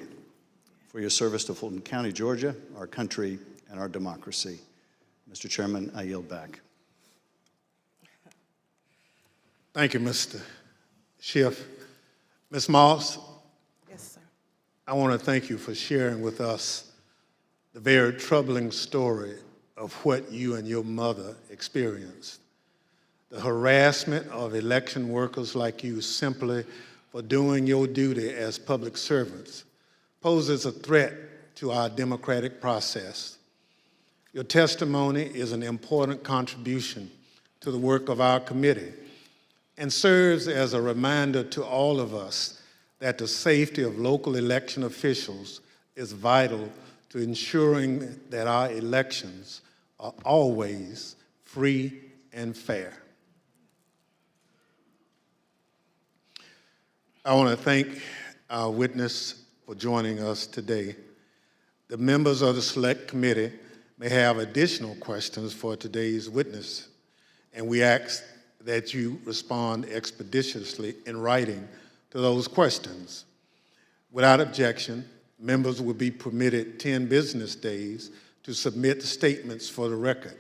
for your service to Fulton County, Georgia, our country, and our democracy. Mr. Chairman, I yield back. Thank you, Mr. Schiff. Ms. Moss, Yes, sir. I want to thank you for sharing with us the very troubling story of what you and your mother experienced. The harassment of election workers like you simply for doing your duty as public servants poses a threat to our democratic process. Your testimony is an important contribution to the work of our committee and serves as a reminder to all of us that the safety of local election officials is vital to ensuring that our elections are always free and fair. I want to thank our witness for joining us today. The members of the Select Committee may have additional questions for today's witness, and we ask that you respond expeditiously in writing to those questions. Without objection, members will be permitted 10 business days to submit statements for the record,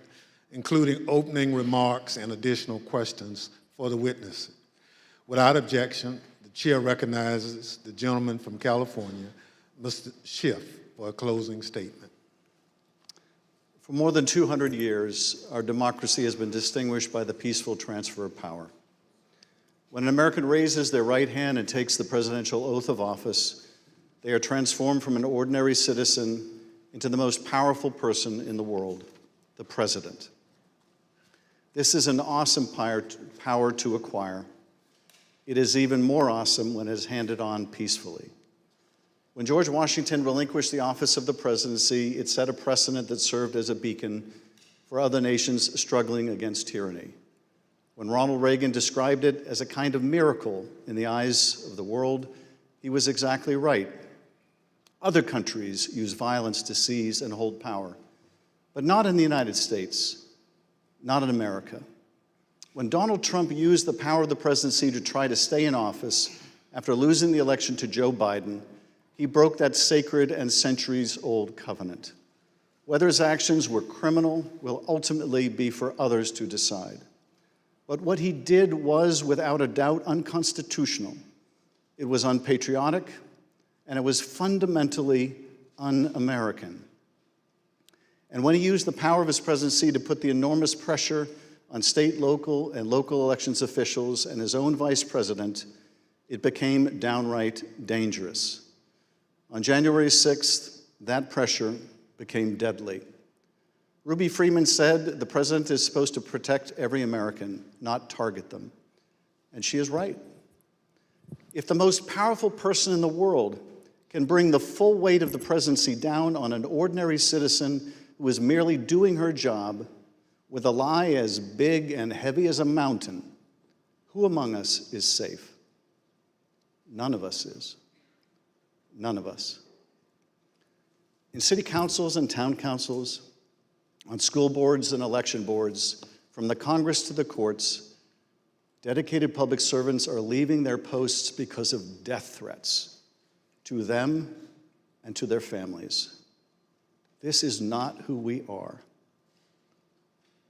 including opening remarks and additional questions for the witness. Without objection, the chair recognizes the gentleman from California, Mr. Schiff, for a closing statement. For more than 200 years, our democracy has been distinguished by the peaceful transfer of power. When an American raises their right hand and takes the presidential oath of office, they are transformed from an ordinary citizen into the most powerful person in the world, the president. This is an awesome power to acquire. It is even more awesome when it is handed on peacefully. When George Washington relinquished the office of the presidency, it set a precedent that served as a beacon for other nations struggling against tyranny. When Ronald Reagan described it as a kind of miracle in the eyes of the world, he was exactly right. Other countries use violence to seize and hold power, but not in the United States. not in America. When Donald Trump used the power of the presidency to try to stay in office after losing the election to Joe Biden, he broke that sacred and centuries-old covenant. Whether his actions were criminal will ultimately be for others to decide. But what he did was, without a doubt, unconstitutional. It was unpatriotic, and it was fundamentally un-American. And when he used the power of his presidency to put the enormous pressure on state, local, and local elections officials and his own vice president, it became downright dangerous. On January 6th, that pressure became deadly. Ruby Freeman said the president is supposed to protect every American, not target them. And she is right. If the most powerful person in the world can bring the full weight of the presidency down on an ordinary citizen who is merely doing her job with a lie as big and heavy as a mountain, who among us is safe? None of us is. None of us. In city councils and town councils, on school boards and election boards, from the Congress to the courts, dedicated public servants are leaving their posts because of death threats to them and to their families. This is not who we are.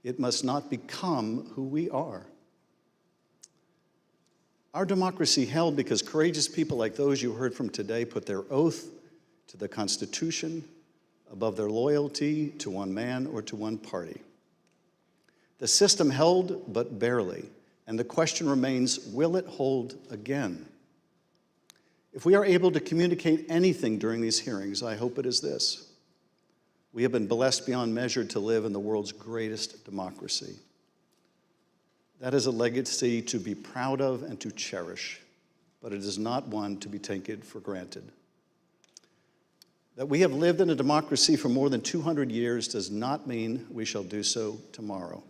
It must not become who we are. Our democracy held because courageous people like those you heard from today put their oath to the Constitution above their loyalty to one man or to one party. The system held, but barely, and the question remains, will it hold again? If we are able to communicate anything during these hearings, I hope it is this. We have been blessed beyond measure to live in the world's greatest democracy. That is a legacy to be proud of and to cherish, but it is not one to be taken for granted. That we have lived in a democracy for more than 200 years does not mean we shall do so tomorrow.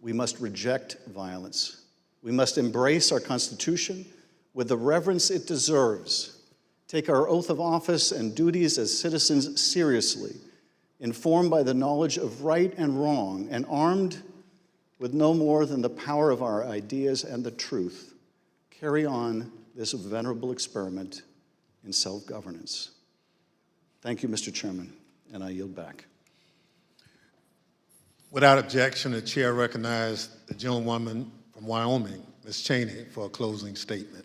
We must reject violence. We must embrace our Constitution with the reverence it deserves, take our oath of office and duties as citizens seriously, informed by the knowledge of right and wrong, and armed with no more than the power of our ideas and the truth, carry on this venerable experiment in self-governance. Thank you, Mr. Chairman, and I yield back. Without objection, the chair recognizes the gentlewoman from Wyoming, Ms. Cheney, for a closing statement.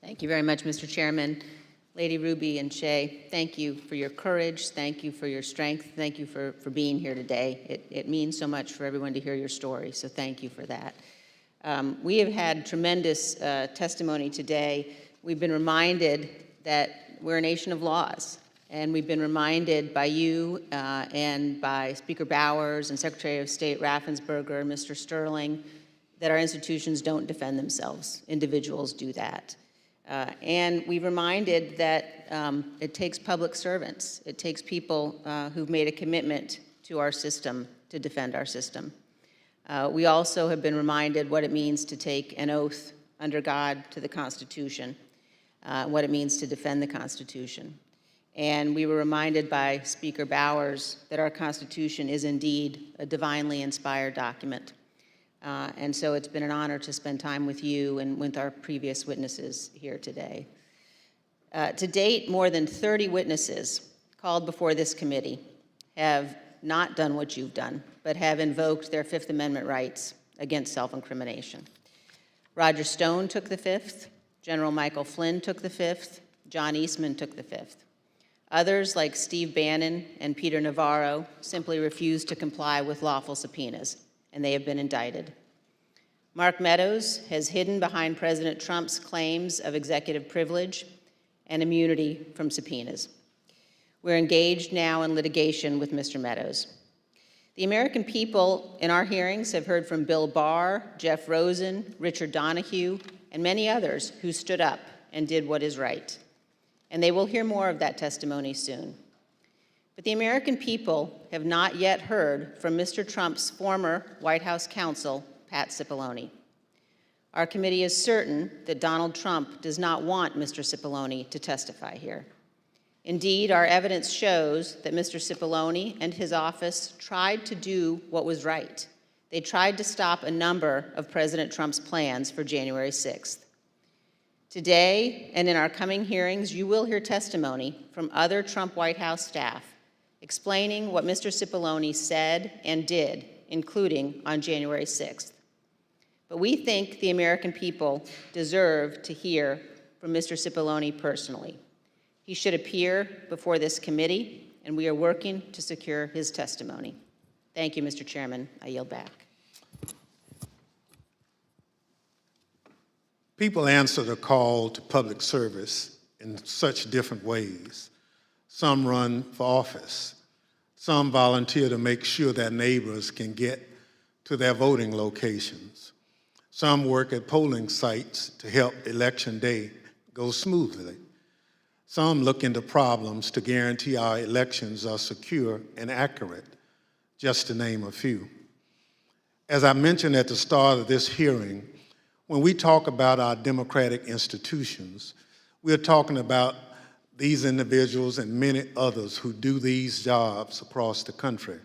Thank you very much, Mr. Chairman. Lady Ruby and Shay, thank you for your courage. Thank you for your strength. Thank you for being here today. It means so much for everyone to hear your story, so thank you for that. We have had tremendous testimony today. We've been reminded that we're a nation of laws, and we've been reminded by you and by Speaker Bowers and Secretary of State Raffensperger and Mr. Sterling that our institutions don't defend themselves. Individuals do that. And we've reminded that it takes public servants. It takes people who've made a commitment to our system to defend our system. We also have been reminded what it means to take an oath under God to the Constitution, what it means to defend the Constitution. And we were reminded by Speaker Bowers that our Constitution is indeed a divinely inspired document. And so it's been an honor to spend time with you and with our previous witnesses here today. To date, more than 30 witnesses called before this committee have not done what you've done, but have invoked their Fifth Amendment rights against self-incrimination. Roger Stone took the Fifth, General Michael Flynn took the Fifth, John Eastman took the Fifth. Others, like Steve Bannon and Peter Navarro, simply refused to comply with lawful subpoenas, and they have been indicted. Mark Meadows has hidden behind President Trump's claims of executive privilege and immunity from subpoenas. We're engaged now in litigation with Mr. Meadows. The American people in our hearings have heard from Bill Barr, Jeff Rosen, Richard Donahue, and many others who stood up and did what is right. And they will hear more of that testimony soon. But the American people have not yet heard from Mr. Trump's former White House counsel, Pat Cipollone. Our committee is certain that Donald Trump does not want Mr. Cipollone to testify here. Indeed, our evidence shows that Mr. Cipollone and his office tried to do what was right. They tried to stop a number of President Trump's plans for January 6th. Today, and in our coming hearings, you will hear testimony from other Trump White House staff explaining what Mr. Cipollone said and did, including on January 6th. But we think the American people deserve to hear from Mr. Cipollone personally. He should appear before this committee, and we are working to secure his testimony. Thank you, Mr. Chairman. I yield back. People answer the call to public service in such different ways. Some run for office. Some volunteer to make sure their neighbors can get to their voting locations. Some work at polling sites to help Election Day go smoothly. Some look into problems to guarantee our elections are secure and accurate, just to name a few. As I mentioned at the start of this hearing, when we talk about our democratic institutions, we're talking about these individuals and many others who do these jobs across the country.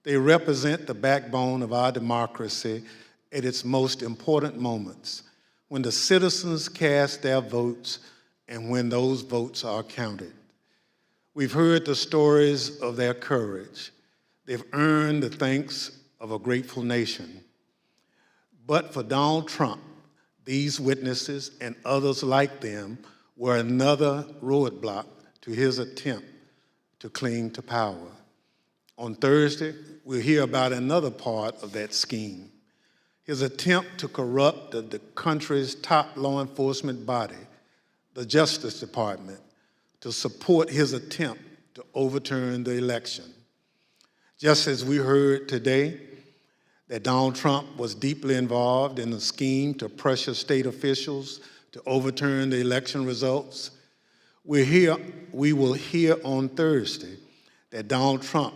They represent the backbone of our democracy at its most important moments, when the citizens cast their votes and when those votes are counted. We've heard the stories of their courage. They've earned the thanks of a grateful nation. But for Donald Trump, these witnesses and others like them were another roadblock to his attempt to cling to power. On Thursday, we'll hear about another part of that scheme, his attempt to corrupt the country's top law enforcement body, the Justice Department, to support his attempt to overturn the election. Just as we heard today that Donald Trump was deeply involved in a scheme to pressure state officials to overturn the election results, we will hear on Thursday that Donald Trump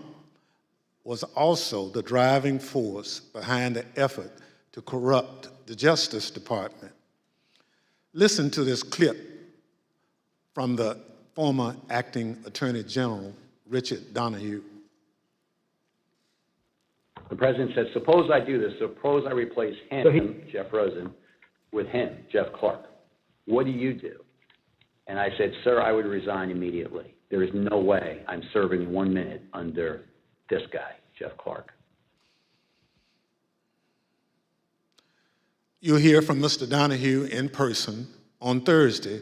was also the driving force behind the effort to corrupt the Justice Department. Listen to this clip from the former acting Attorney General, Richard Donahue. The president said, suppose I do this. Suppose I replace him, Jeff Rosen, with him, Jeff Clark. What do you do? And I said, sir, I would resign immediately. There is no way I'm serving 1 minute under this guy, Jeff Clark. You'll hear from Mr. Donahue in person on Thursday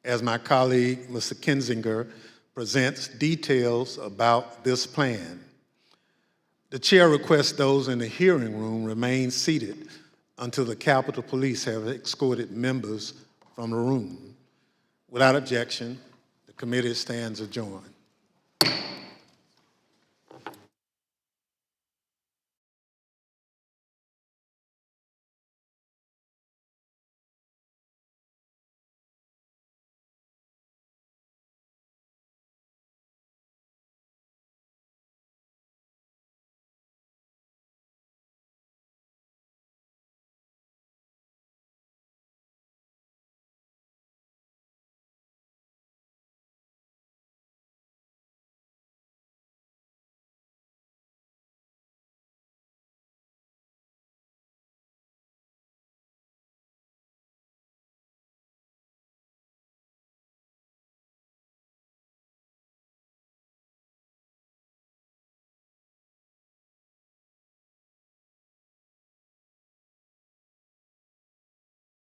as my colleague, Mr. Kinzinger, presents details about this plan. The chair requests those in the hearing room remain seated until the Capitol Police have escorted members from the room. Without objection, the committee stands adjourned.